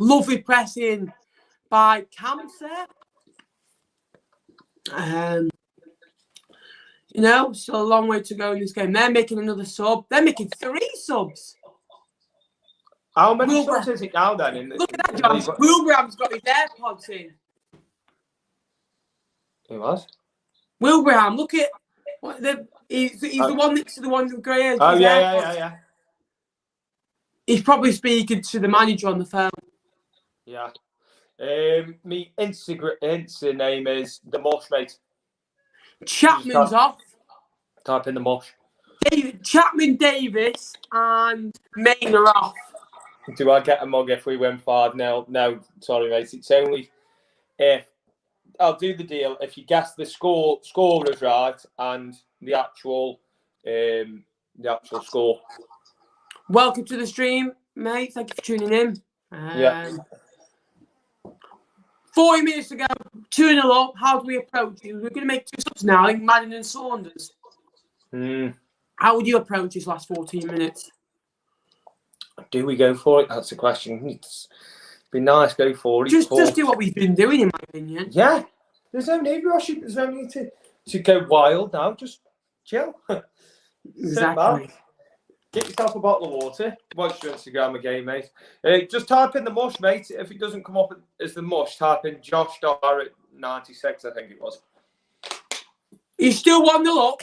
Lovely pressing by Kamser. You know, still a long way to go in this game. They're making another sub. They're making 3 subs. How many subs is it now then? Look at that, John. Wilbraham's got his AirPods in. Who was? Wilbraham, look at what he's the one next to the one with grey hair. Oh, yeah. He's probably speaking to the manager on the phone. Yeah. Me Insta name is the Mosh, mate. Chapman's off. Type in the Mosh. Chapman, Davis, and Main are off. Do I get a mug if we win 5-0? No, sorry, mate. It's only if I'll do the deal if you guess the scorers right and the actual score. Welcome to the stream, mate. Thank you for tuning in. Yeah. 40 minutes to go, 2-0 up. How do we approach it? We're going to make 2 subs now, I think Madden and Saunders. How would you approach this last 14 minutes? Do we go for it? That's the question. It's be nice, go for it. Just do what we've been doing, in my opinion. Yeah. There's no need rushing. There's no need to go wild now. Just chill. Exactly. Get yourself a bottle of water. Watch your Instagram again, mate. Just type in the Mush, mate. If it doesn't come up as the Mush, type in Josh Dar at 96, I think it was. He's still 1-0 up.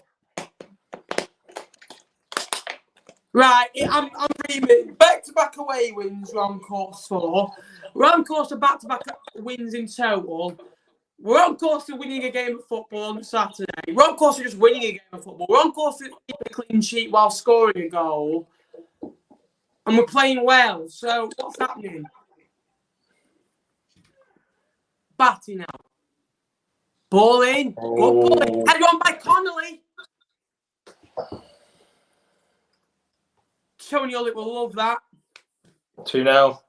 Right, I'm reading back-to-back away wins. We're on course for. We're on course to back-to-back wins in total. We're on course to winning a game of football on Saturday. We're on course to just winning a game of football. We're on course to keep a clean sheet while scoring a goal. And we're playing well. So what's happening? Batting out. Ball in. Good ball. Head on by Connolly. Tony Ullett will love that. 2-0.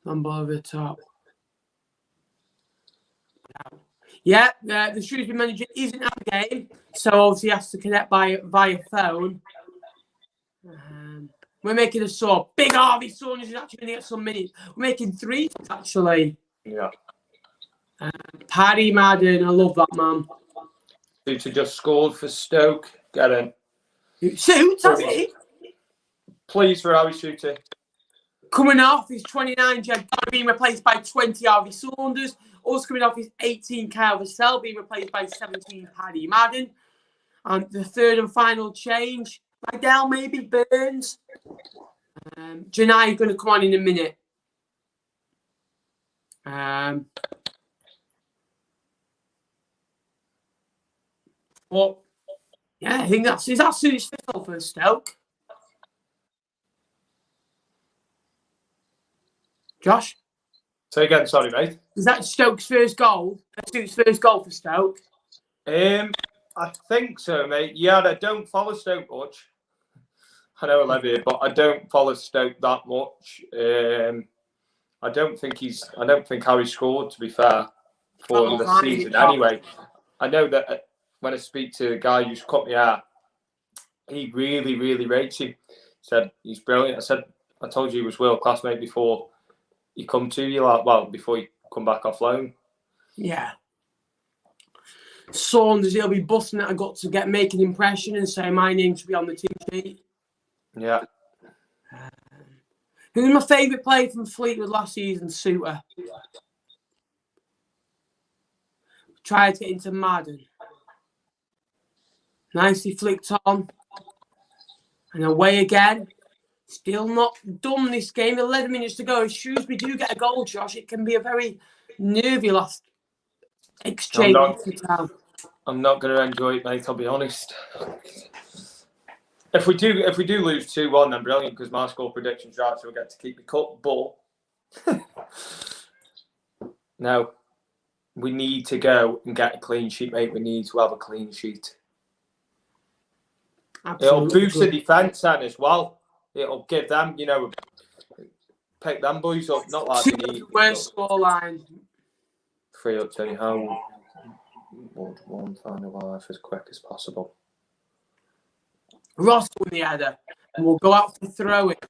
Number over the top. Yeah, the Shrewsbury manager isn't at the game, so obviously he has to connect via phone. We're making a sub. Big Harvey Saunders is actually going to get some minutes. We're making 3, actually. Yeah. Paddy Madden, I love that man. Suter just scored for Stoke. Get in. Suits, has he? Please for Harry Suter. Coming off his 29 Jed being replaced by 20 Harvey Saunders. Also coming off his 18 Kyle Vassell being replaced by 17 Paddy Madden. And the third and final change, Vidal maybe Burns. Janai going to come on in a minute. But yeah, I think that's suits Fizzle for Stoke. Josh? Say again, sorry, mate. Is that Stoke's first goal? That's Suits' first goal for Stoke? I think so, mate. Yeah, I don't follow Stoke much. I know I live here, but I don't follow Stoke that much. I don't think Harry scored, to be fair, for the season. Anyway, I know that when I speak to a guy who's cut me out, he really, really rates him. Said he's brilliant. I said, I told you he was world class, mate, before he come to you, before he come back off loan. Yeah. Saunders, he'll be busting at a gut to make an impression and say my name should be on the team sheet. Yeah. Who's my favourite player from Fleetwood last season? Suter. Tried to get into Madden. Nicely flicked on. And away again. Still not done this game. 11 minutes to go. If Shrewsbury do get a goal, Josh, it can be a very nervy last exchange. I'm not going to enjoy it, mate, I'll be honest. If we do lose 2-1, then brilliant, because my score prediction's right, so we'll get to keep the cup. But no, we need to go and get a clean sheet, mate. We need to have a clean sheet. Absolutely. It'll boost the defence then as well. It'll give them, pick them boys up. Not like we need. Worst scoreline. 3 up anyhow. One final life as quick as possible. Ross won the header, and we'll go out for throw it.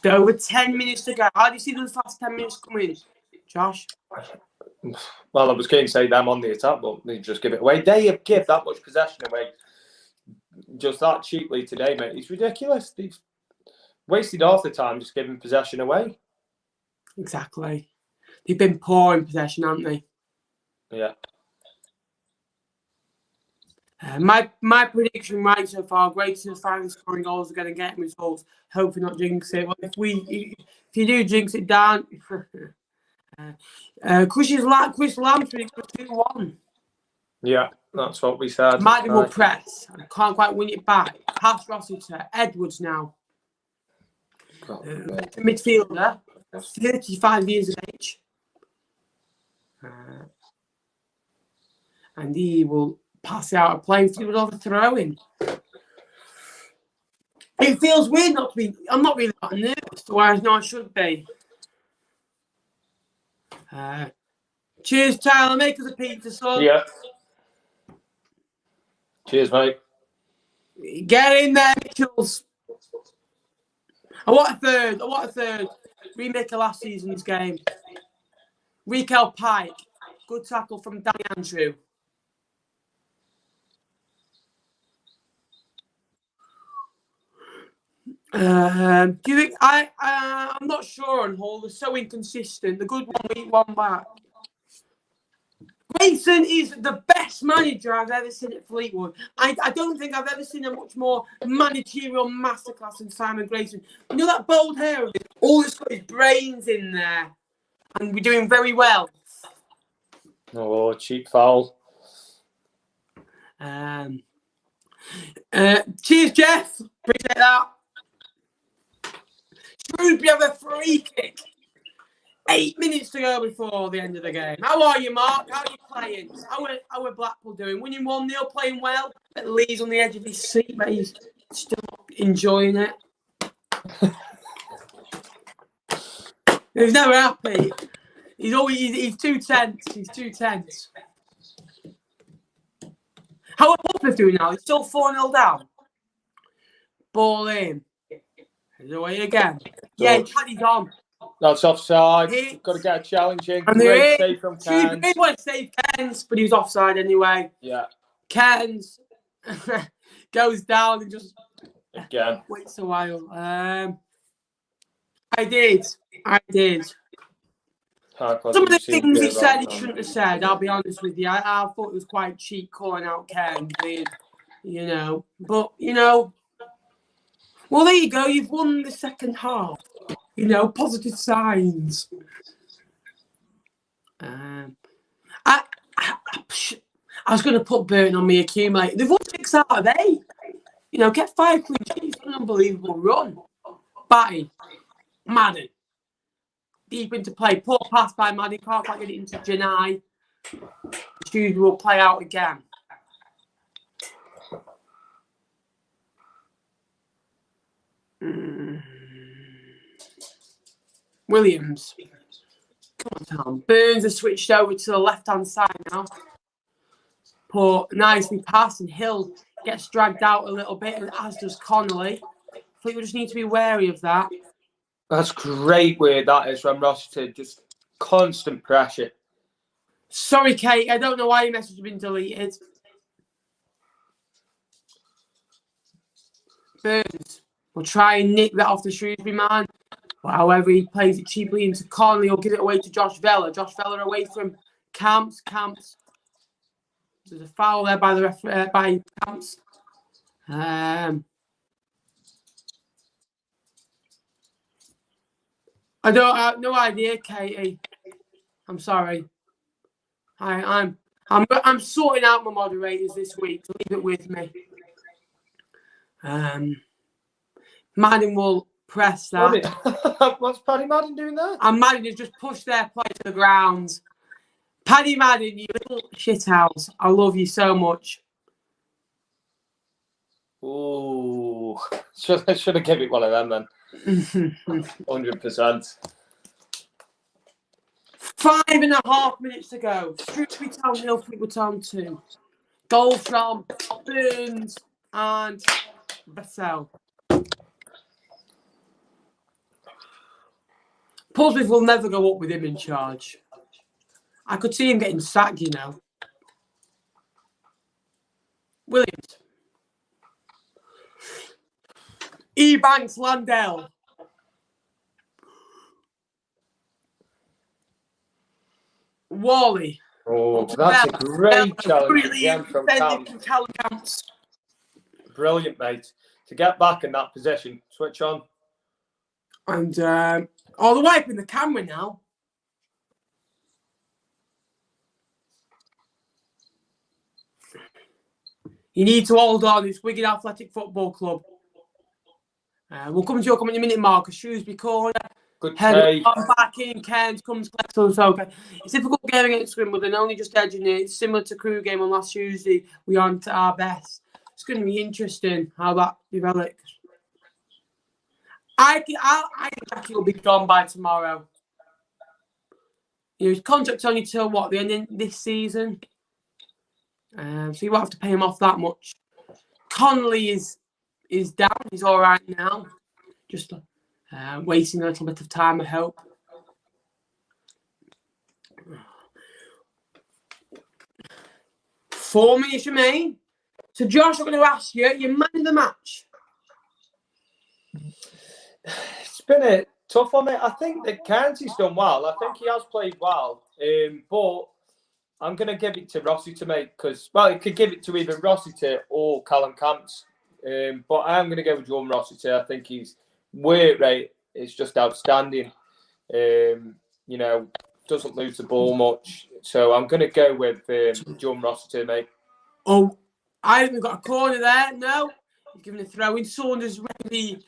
Over 10 minutes to go. How do you see those last 10 minutes coming, Josh? Well, I was going to say them on the attack, but they just give it away. They have give that much possession away just that cheaply today, mate. It's ridiculous. They've wasted half the time just giving possession away. Exactly. They've been poor in possession, haven't they? Yeah. My prediction right so far, greater final scoring goals are going to get results. Hopefully not jinx it. Well, if you do jinx it down, Chris Lamb 2-1. Yeah, that's what we said. Madden will press. I can't quite win it back. Pass Rossiter. Edwards now. Midfielder, 35 years of age. And he will pass out a play through another throw-in. It feels weird not to be. I'm not really that nervous, whereas no, I should be. Cheers, Tyler. Make us a pizza, son. Yeah. Cheers, mate. Get in there, Mitchells. I want a third. Remake of last season's game. Rikel Pike. Good tackle from Danny Andrew. Do you think I'm not sure on Hull. They're so inconsistent. The good 1 week, 1 back. Grayson is the best manager I've ever seen at Fleetwood. I don't think I've ever seen a much more managerial masterclass than Simon Grayson. You know that bald hair of his? All he's got his brains in there. And we're doing very well. Oh, cheap foul. Cheers, Jeff. Appreciate that. Shrewsbury have a free kick. 8 minutes to go before the end of the game. How are you, Mark? How are you playing? How are Blackpool doing? Winning 1-0, playing well. Lee's on the edge of his seat, but he's still enjoying it. He's never happy. He's too tense. He's too tense. How are Portsmouth doing now? He's still 4-0 down. Ball in. Away again. Yeah, he's on. That's offside. Got to get a challenge in. Great save from Cairns. He wanted to save Cairns, but he was offside anyway. Yeah. Cairns goes down and just again waits a while. I did. Some of the things he said he shouldn't have said, I'll be honest with you. I thought it was quite cheap calling out Cairns, you know. But, you know, well, there you go. You've won the second half. You know, positive signs. I was going to put Burton on me accumulate. They've won 6 out of 8. You know, get 5 clean sheets. An unbelievable run. Batty. Madden. Deep into play. Poor pass by Madden. Can't quite get it into Janai. Shrewsbury will play out again. Williams. Come on, Tom. Burns has switched over to the left-hand side now. Poor, nicely passed, and Hill gets dragged out a little bit, as does Connolly. Fleetwood just need to be wary of that. That's great where that is from Rossiter. Just constant pressure. Sorry, Kate. I don't know why your message has been deleted. Burns will try and nick that off the Shrewsbury man. But however, he plays it cheaply into Connolly. He'll give it away to Josh Vella. Josh Vella away from Camps. There's a foul there by the by Camps. I have no idea, Katie. I'm sorry. I'm sorting out my moderators this week. So leave it with me. Madden will press that. What's Paddy Madden doing there? And Madden has just pushed their play to the ground. Paddy Madden, you little shithouse. I love you so much. Oh, should have given it one of them then. 100%. 5.5 minutes to go. Shrewsbury Town 0, Fleetwood Town 2. Goal from Burns and Bessel. Portsmouth will never go up with him in charge. I could see him getting sacked, you know. Williams. Ebanks, Landell. Wally. Oh, that's a great challenge again from Camps. Brilliant, mate. To get back in that position, switch on. And, they're wiping the camera now. You need to hold on. It's Wigan Athletic Football Club. We'll come to your comment in a minute, Marcus. Shrewsbury corner. Good head back in. Cairns comes back. So it's okay. It's a difficult game against Wimbledon. Only just edging it. It's similar to Crew game on last Tuesday. We aren't at our best. It's going to be interesting how that develops. I think Jackie will be gone by tomorrow. You know, his contract's only till what, the end of this season? So you won't have to pay him off that much. Connolly is down. He's all right now. Just wasting a little bit of time, I hope. Four minutes remain. So, Josh, I'm going to ask you, your man of the match. It's been a tough one, mate. I think that Cairnsey's done well. I think he has played well. But I'm going to give it to Rossiter, mate, because, well, you could give it to either Rossiter or Callum Camps. But I'm going to go with John Rossiter. I think his work rate is just outstanding. You know, doesn't lose the ball much. So I'm going to go with John Rossiter, mate. Oh, I haven't got a corner there. No. He's giving a throw in. Saunders ready.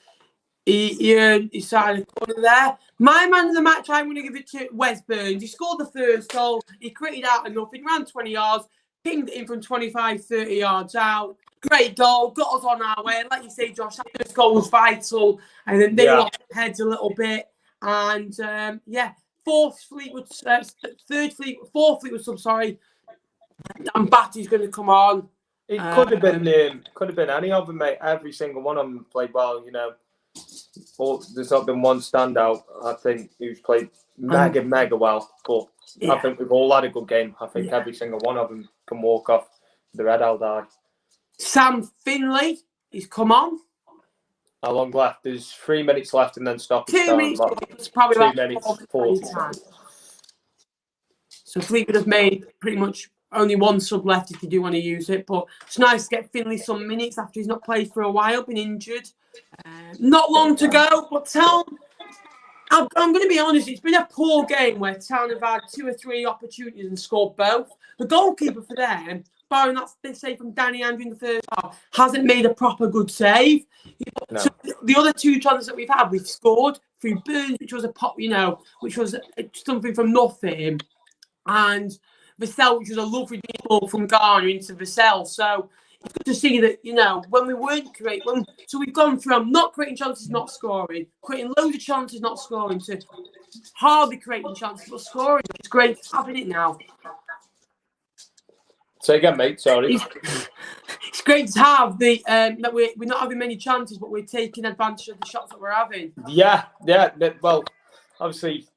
He started a corner there. My man of the match, I'm going to give it to Wes Burns. He scored the first goal. He created out of nothing, ran 20 yards, pinged it in from 25, 30 yards out. Great goal, got us on our way. And like you say, Josh, that first goal was vital. And then they lost their heads a little bit. And, fourth Fleetwood sub, sorry. And Batty's going to come on. It could have been any of them, mate. Every single one of them played well, you know. But there's not been one standout, I think, who's played mega well. But I think we've all had a good game. I think every single one of them can walk off the red held eye. Sam Finley, he's come on. How long left? There's 3 minutes left and then stop. 2 minutes. It's probably 2 about minutes 40 time. So Fleetwood have made pretty much only one sub left if you do want to use it. But it's nice to get Finley some minutes after he's not played for a while, been injured. Not long to go, but Town, I'm going to be honest, it's been a poor game where Town have had 2 or 3 opportunities and scored both. The goalkeeper for them, barring that they say from Danny Andrew in the first half, hasn't made a proper good save. No. So the other 2 chances that we've had, we've scored through Burns, which was a pop, which was something from nothing, and Vassell, which was a lovely ball from Garner into Vassell. So it's good to see that, when we weren't creating, so we've gone from not creating chances, not scoring, creating loads of chances, not scoring, to hardly creating chances, but scoring. It's great having it now. Say again, mate. Sorry. It's great to have that we're not having many chances, but we're taking advantage of the shots that we're having. Yeah. Well, obviously,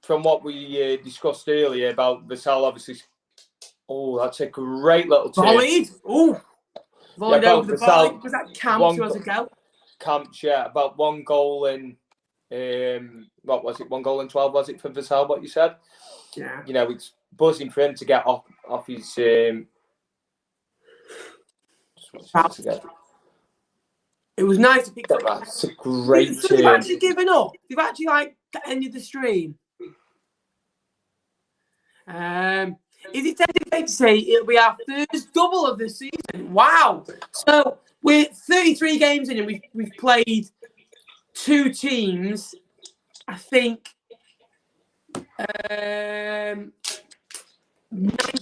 from what we discussed earlier about Vassell, obviously. Oh, that's a great little turn. Volleyed. Oh, volleyed over the volley. Was that Camps who has a go? Camps, yeah. About 1 goal in, what was it? 1 goal in 12, was it, for Vassell, what you said? Yeah. It's buzzing for him to get off his... It was nice to pick up. That's a great turn. They've actually given up. They've actually, ended the stream. Is it safe to say it'll be our first double of the season? Wow! So we're 33 games in, and we've played 2 teams. I think 9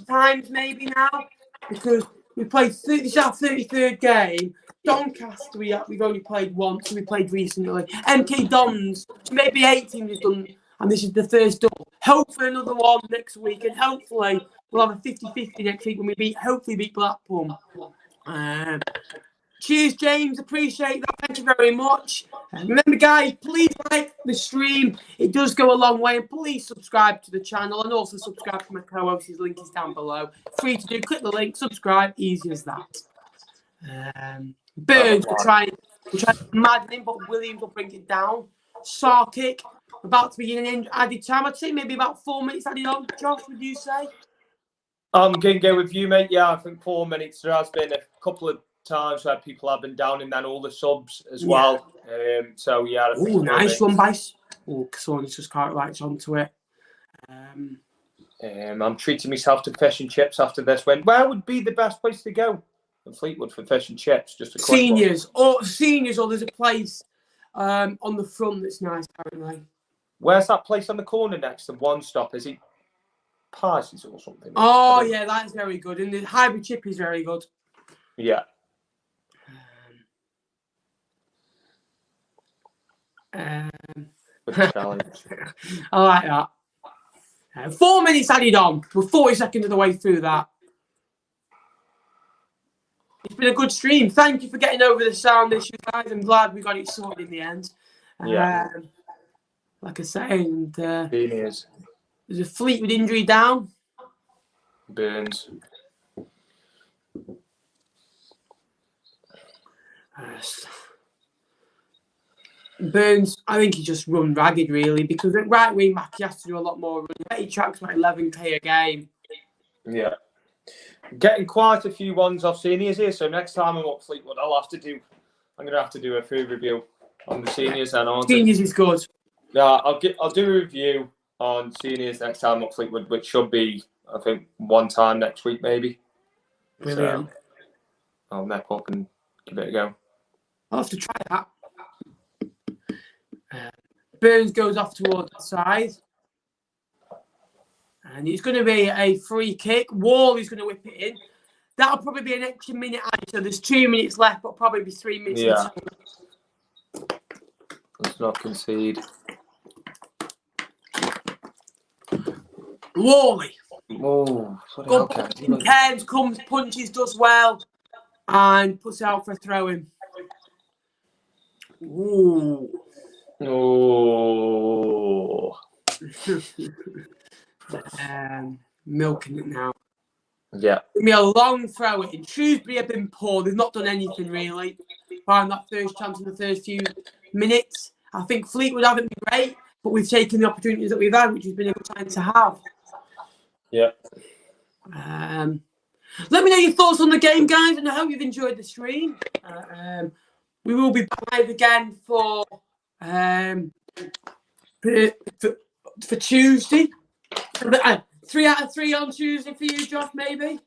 times maybe now, because we played. This is our 33rd game. Doncaster we've only played once, and we played recently. MK Dons, maybe 8 teams have done. And this is the first double. Hopefully another one next week. And hopefully we'll have a 50-50 next week when we hopefully beat Blackpool. Cheers, James. Appreciate that. Thank you very much. Remember, guys, please like the stream. It does go a long way. And please subscribe to the channel. And also subscribe to my co-host. His link is down below. Free to do. Click the link. Subscribe. Easy as that. Burns will try to madden him, but Williams will bring it down. Saw kick. About to be in an added time. I'd say maybe about 4 minutes added on. Josh, would you say? I'm going to go with you, mate. Yeah, I think 4 minutes. There has been a couple of times where people have been down and then all the subs as well. So, yeah. Oh, nice one, by... Oh, Sonis just can't latch onto it. I'm treating myself to fish and chips after this win. Where would be the best place to go in Fleetwood for fish and chips? Just a quick Seniors. Or there's a place on the front that's nice, apparently. Where's that place on the corner next to One Stop? Is it Pies or something? Oh, yeah, that's very good. And the hybrid chip is very good. Yeah. Challenge. I like that. 4 minutes added on. We're 40 seconds of the way through that. It's been a good stream. Thank you for getting over the sound issue, guys. I'm glad we got it sorted in the end. Yeah. Like I say, and there's a Fleetwood injury down. Burns. Burns, I think he just run ragged, really, because at right wing back, he has to do a lot more running. He tracks like 11k a game. Yeah. Getting quite a few ones off seniors here, so next time I'm up Fleetwood, I'm going to have to do a food review on the seniors then, aren't I? Seniors is good. Yeah, I'll do a review on seniors next time at Fleetwood, which should be, I think, 1 time next week, maybe. Brilliant. So I'll nip up and give it a go. I'll have to try that. Burns goes off towards the side. And it's going to be a free kick. Wall is going to whip it in. That'll probably be an extra minute added. So there's 2 minutes left, but probably be 3 minutes. Yeah. Let's not concede. Wally. Oh, Cairns comes, punches, does well, and puts it out for a throw-in. Ooh. Oh. Milking it now. Yeah. Give me a long throw in. Shrewsbury have been poor. They've not done anything really. Find that first chance in the first few minutes. I think Fleetwood haven't been great, but we've taken the opportunities that we've had, which has been a good time to have. Yeah. Let me know your thoughts on the game, guys, and I hope you've enjoyed the stream. We will be back live again for Tuesday. 3 out of 3 on Tuesday for you, Josh, maybe?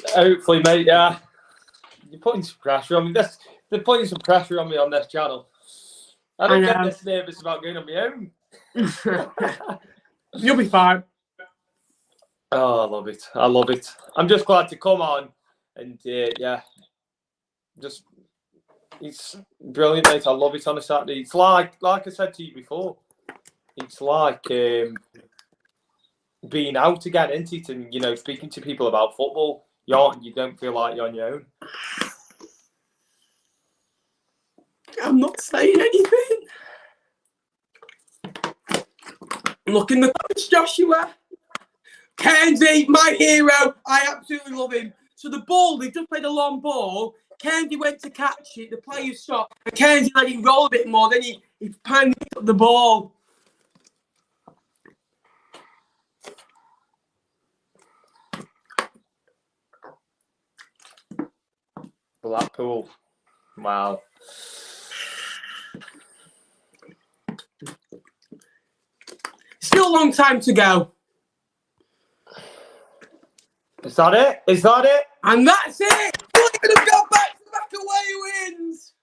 Hopefully, mate, yeah. You're putting some pressure on me. They're putting some pressure on me on this channel. I don't get this nervous about going on my own. You'll be fine. Oh, I love it. I love it. I'm just glad to come on and, it's brilliant, mate. I love it on a Saturday. It's like I said to you before, it's like being out again, isn't it? And, speaking to people about football. You don't feel like you're on your own. I'm not saying anything. Look in the comments, Joshua. Kenzie, my hero. I absolutely love him. So the ball, they just played a long ball. Kenzie went to catch it. The player shot. And Kenzie let it roll a bit more. Then he panicked up the ball. Blackpool. Wow. Still a long time to go. Is that it? And that's it. Fleetwood have got back-to-back away wins.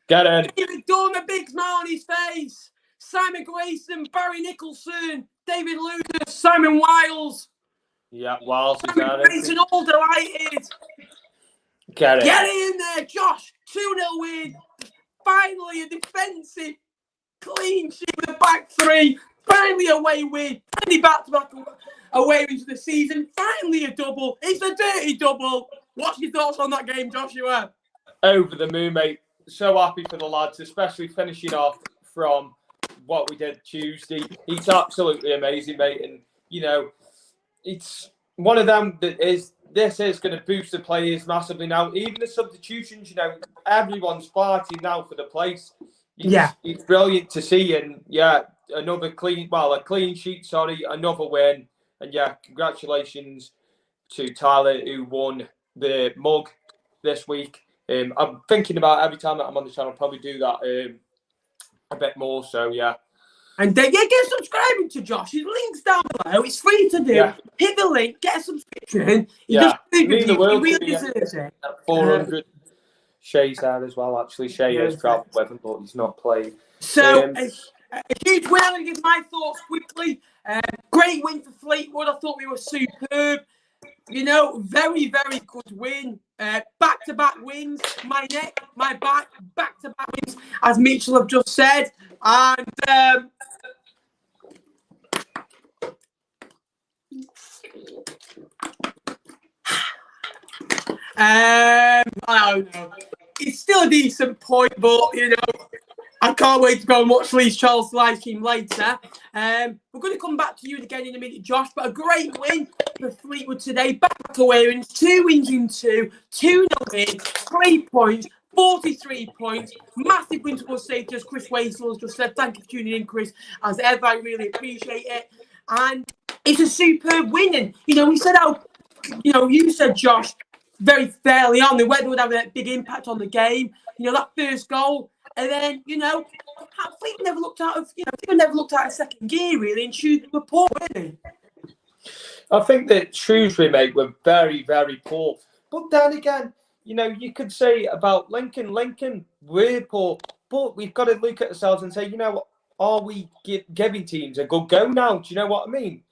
Get in. David Dunn, a big smile on his face. Simon Grayson, Barry Nicholson, David Lucas, Simon Wiles. Yeah, Wiles. Simon Grayson, all delighted. Get in there, Josh. 2-0 win. Finally a defensive clean sheet with a back three. Finally away win. Finally back-to-back away into the season. Finally a double. It's a dirty double. What's your thoughts on that game, Joshua? Over the moon, mate. So happy for the lads, especially finishing off from what we did Tuesday. It's absolutely amazing, mate. And, it's one of them this is going to boost the players massively now. Even the substitutions, everyone's fighting now for the place. It's brilliant to see. And, a clean sheet, another win. And, congratulations to Tyler, who won the mug this week. I'm thinking about every time that I'm on the channel, I'll probably do that a bit more. So, yeah. And get subscribing to Josh. His link's down below. It's free to do. Yeah. Hit the link, get a subscription. He really deserves it. 400 Shay's there as well, actually. Shay has travelled with him, but he's not playing. So, a huge win. I'm going to give my thoughts quickly. Great win for Fleetwood. I thought we were superb. Very, very good win. Back-to-back wins. My neck, my back, back-to-back wins, as Mitchell have just said. And I don't know. It's still a decent point, but I can't wait to go and watch Lee Charles' live stream later. We're going to come back to you again in a minute, Josh. But a great win for Fleetwood today. Back away wins, 2 wins in 2, 2-0 win, 3 points, 43 points. Massive win to us safety, as Chris Wastel has just said. Thank you for tuning in, Chris. As ever, I really appreciate it. And it's a superb win. And, we said how, you said, Josh, very fairly on, the weather would have a big impact on the game. That first goal. And then, Fleetwood never looked out of, second gear, really, and Shrewsbury were poor, weren't they? I think that Shrewsbury, mate, were very, very poor. But then again, you could say about Lincoln, we're poor, but we've got to look at ourselves and say, are we giving teams a good go now? Do you know what I mean?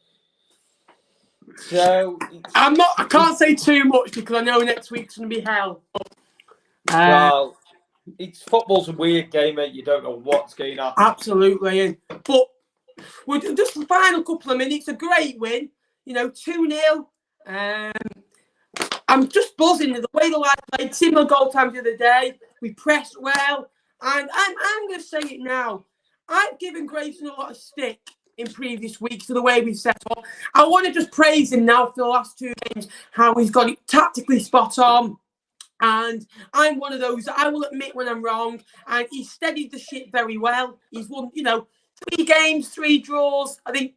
So I can't say too much because I know next week's going to be hell. Well, football's a weird game, mate. You don't know what's going on. Absolutely. But we're just the final couple of minutes. A great win. 2-0. I'm just buzzing with the way the lads played. Similar goal time the other day. We pressed well. And I'm going to say it now. I've given Grayson a lot of stick in previous weeks for the way we've set up. I want to just praise him now for the last 2 games, how he's got it tactically spot on. And I'm one of those that I will admit when I'm wrong. And he's steadied the ship very well. He's won, 3 games, 3 draws. I think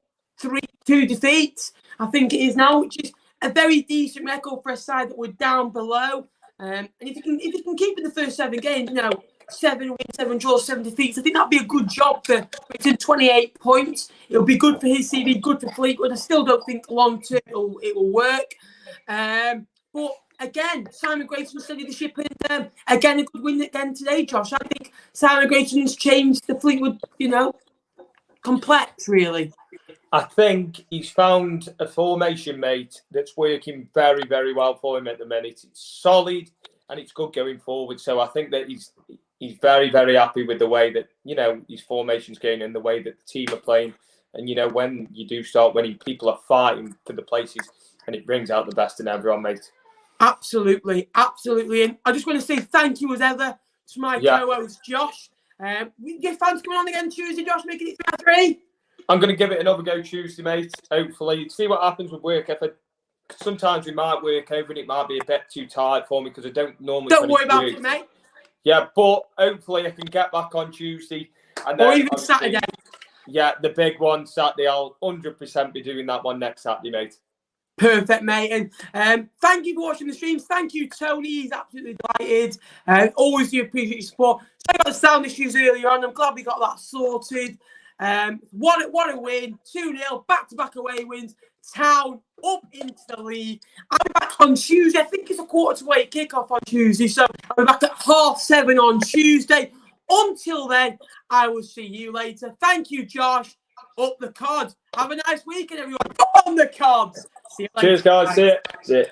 2 defeats. I think it is now, which is a very decent record for a side that were down below. And if you can keep in the first 7 games, 7 wins, 7 draws, 7 defeats, I think that'd be a good job for 28 points. It'll be good for his CV, good for Fleetwood. I still don't think long term it will work. But again, Simon Grayson's steadied the ship, and again, a good win again today, Josh. I think Simon Grayson's changed the Fleetwood, complex, really. I think he's found a formation, mate, that's working very, very well for him at the minute. It's solid and it's good going forward. So I think that he's very, very happy with the way that, his formation's going and the way that the team are playing. And, when you do start winning, people are fighting for the places and it brings out the best in everyone, mate. Absolutely, absolutely. And I just want to say thank you as ever to my co-host, Josh. Your fans coming on again Tuesday, Josh, making it 3-3. I'm going to give it another go Tuesday, mate. Hopefully, see what happens with work effort. Sometimes we might work over and it might be a bit too tight for me because I don't normally. Don't worry about it, mate. Yeah, but hopefully I can get back on Tuesday. And or even Saturday. Yeah, the big one, Saturday. I'll 100% be doing that one next Saturday, mate. Perfect, mate. And thank you for watching the streams. Thank you, Tony. He's absolutely delighted. Always do appreciate your support. Sorry about the sound issues earlier on. I'm glad we got that sorted. What a win. 2-0, back-to-back away wins. Town up into the league. I'll be back on Tuesday. I think it's a 8:45 kickoff on Tuesday. So I'll be back at 7:30 on Tuesday. Until then, I will see you later. Thank you, Josh. Up the cards. Have a nice weekend, everyone. Up on the cards. See you later. Cheers, guys. See you.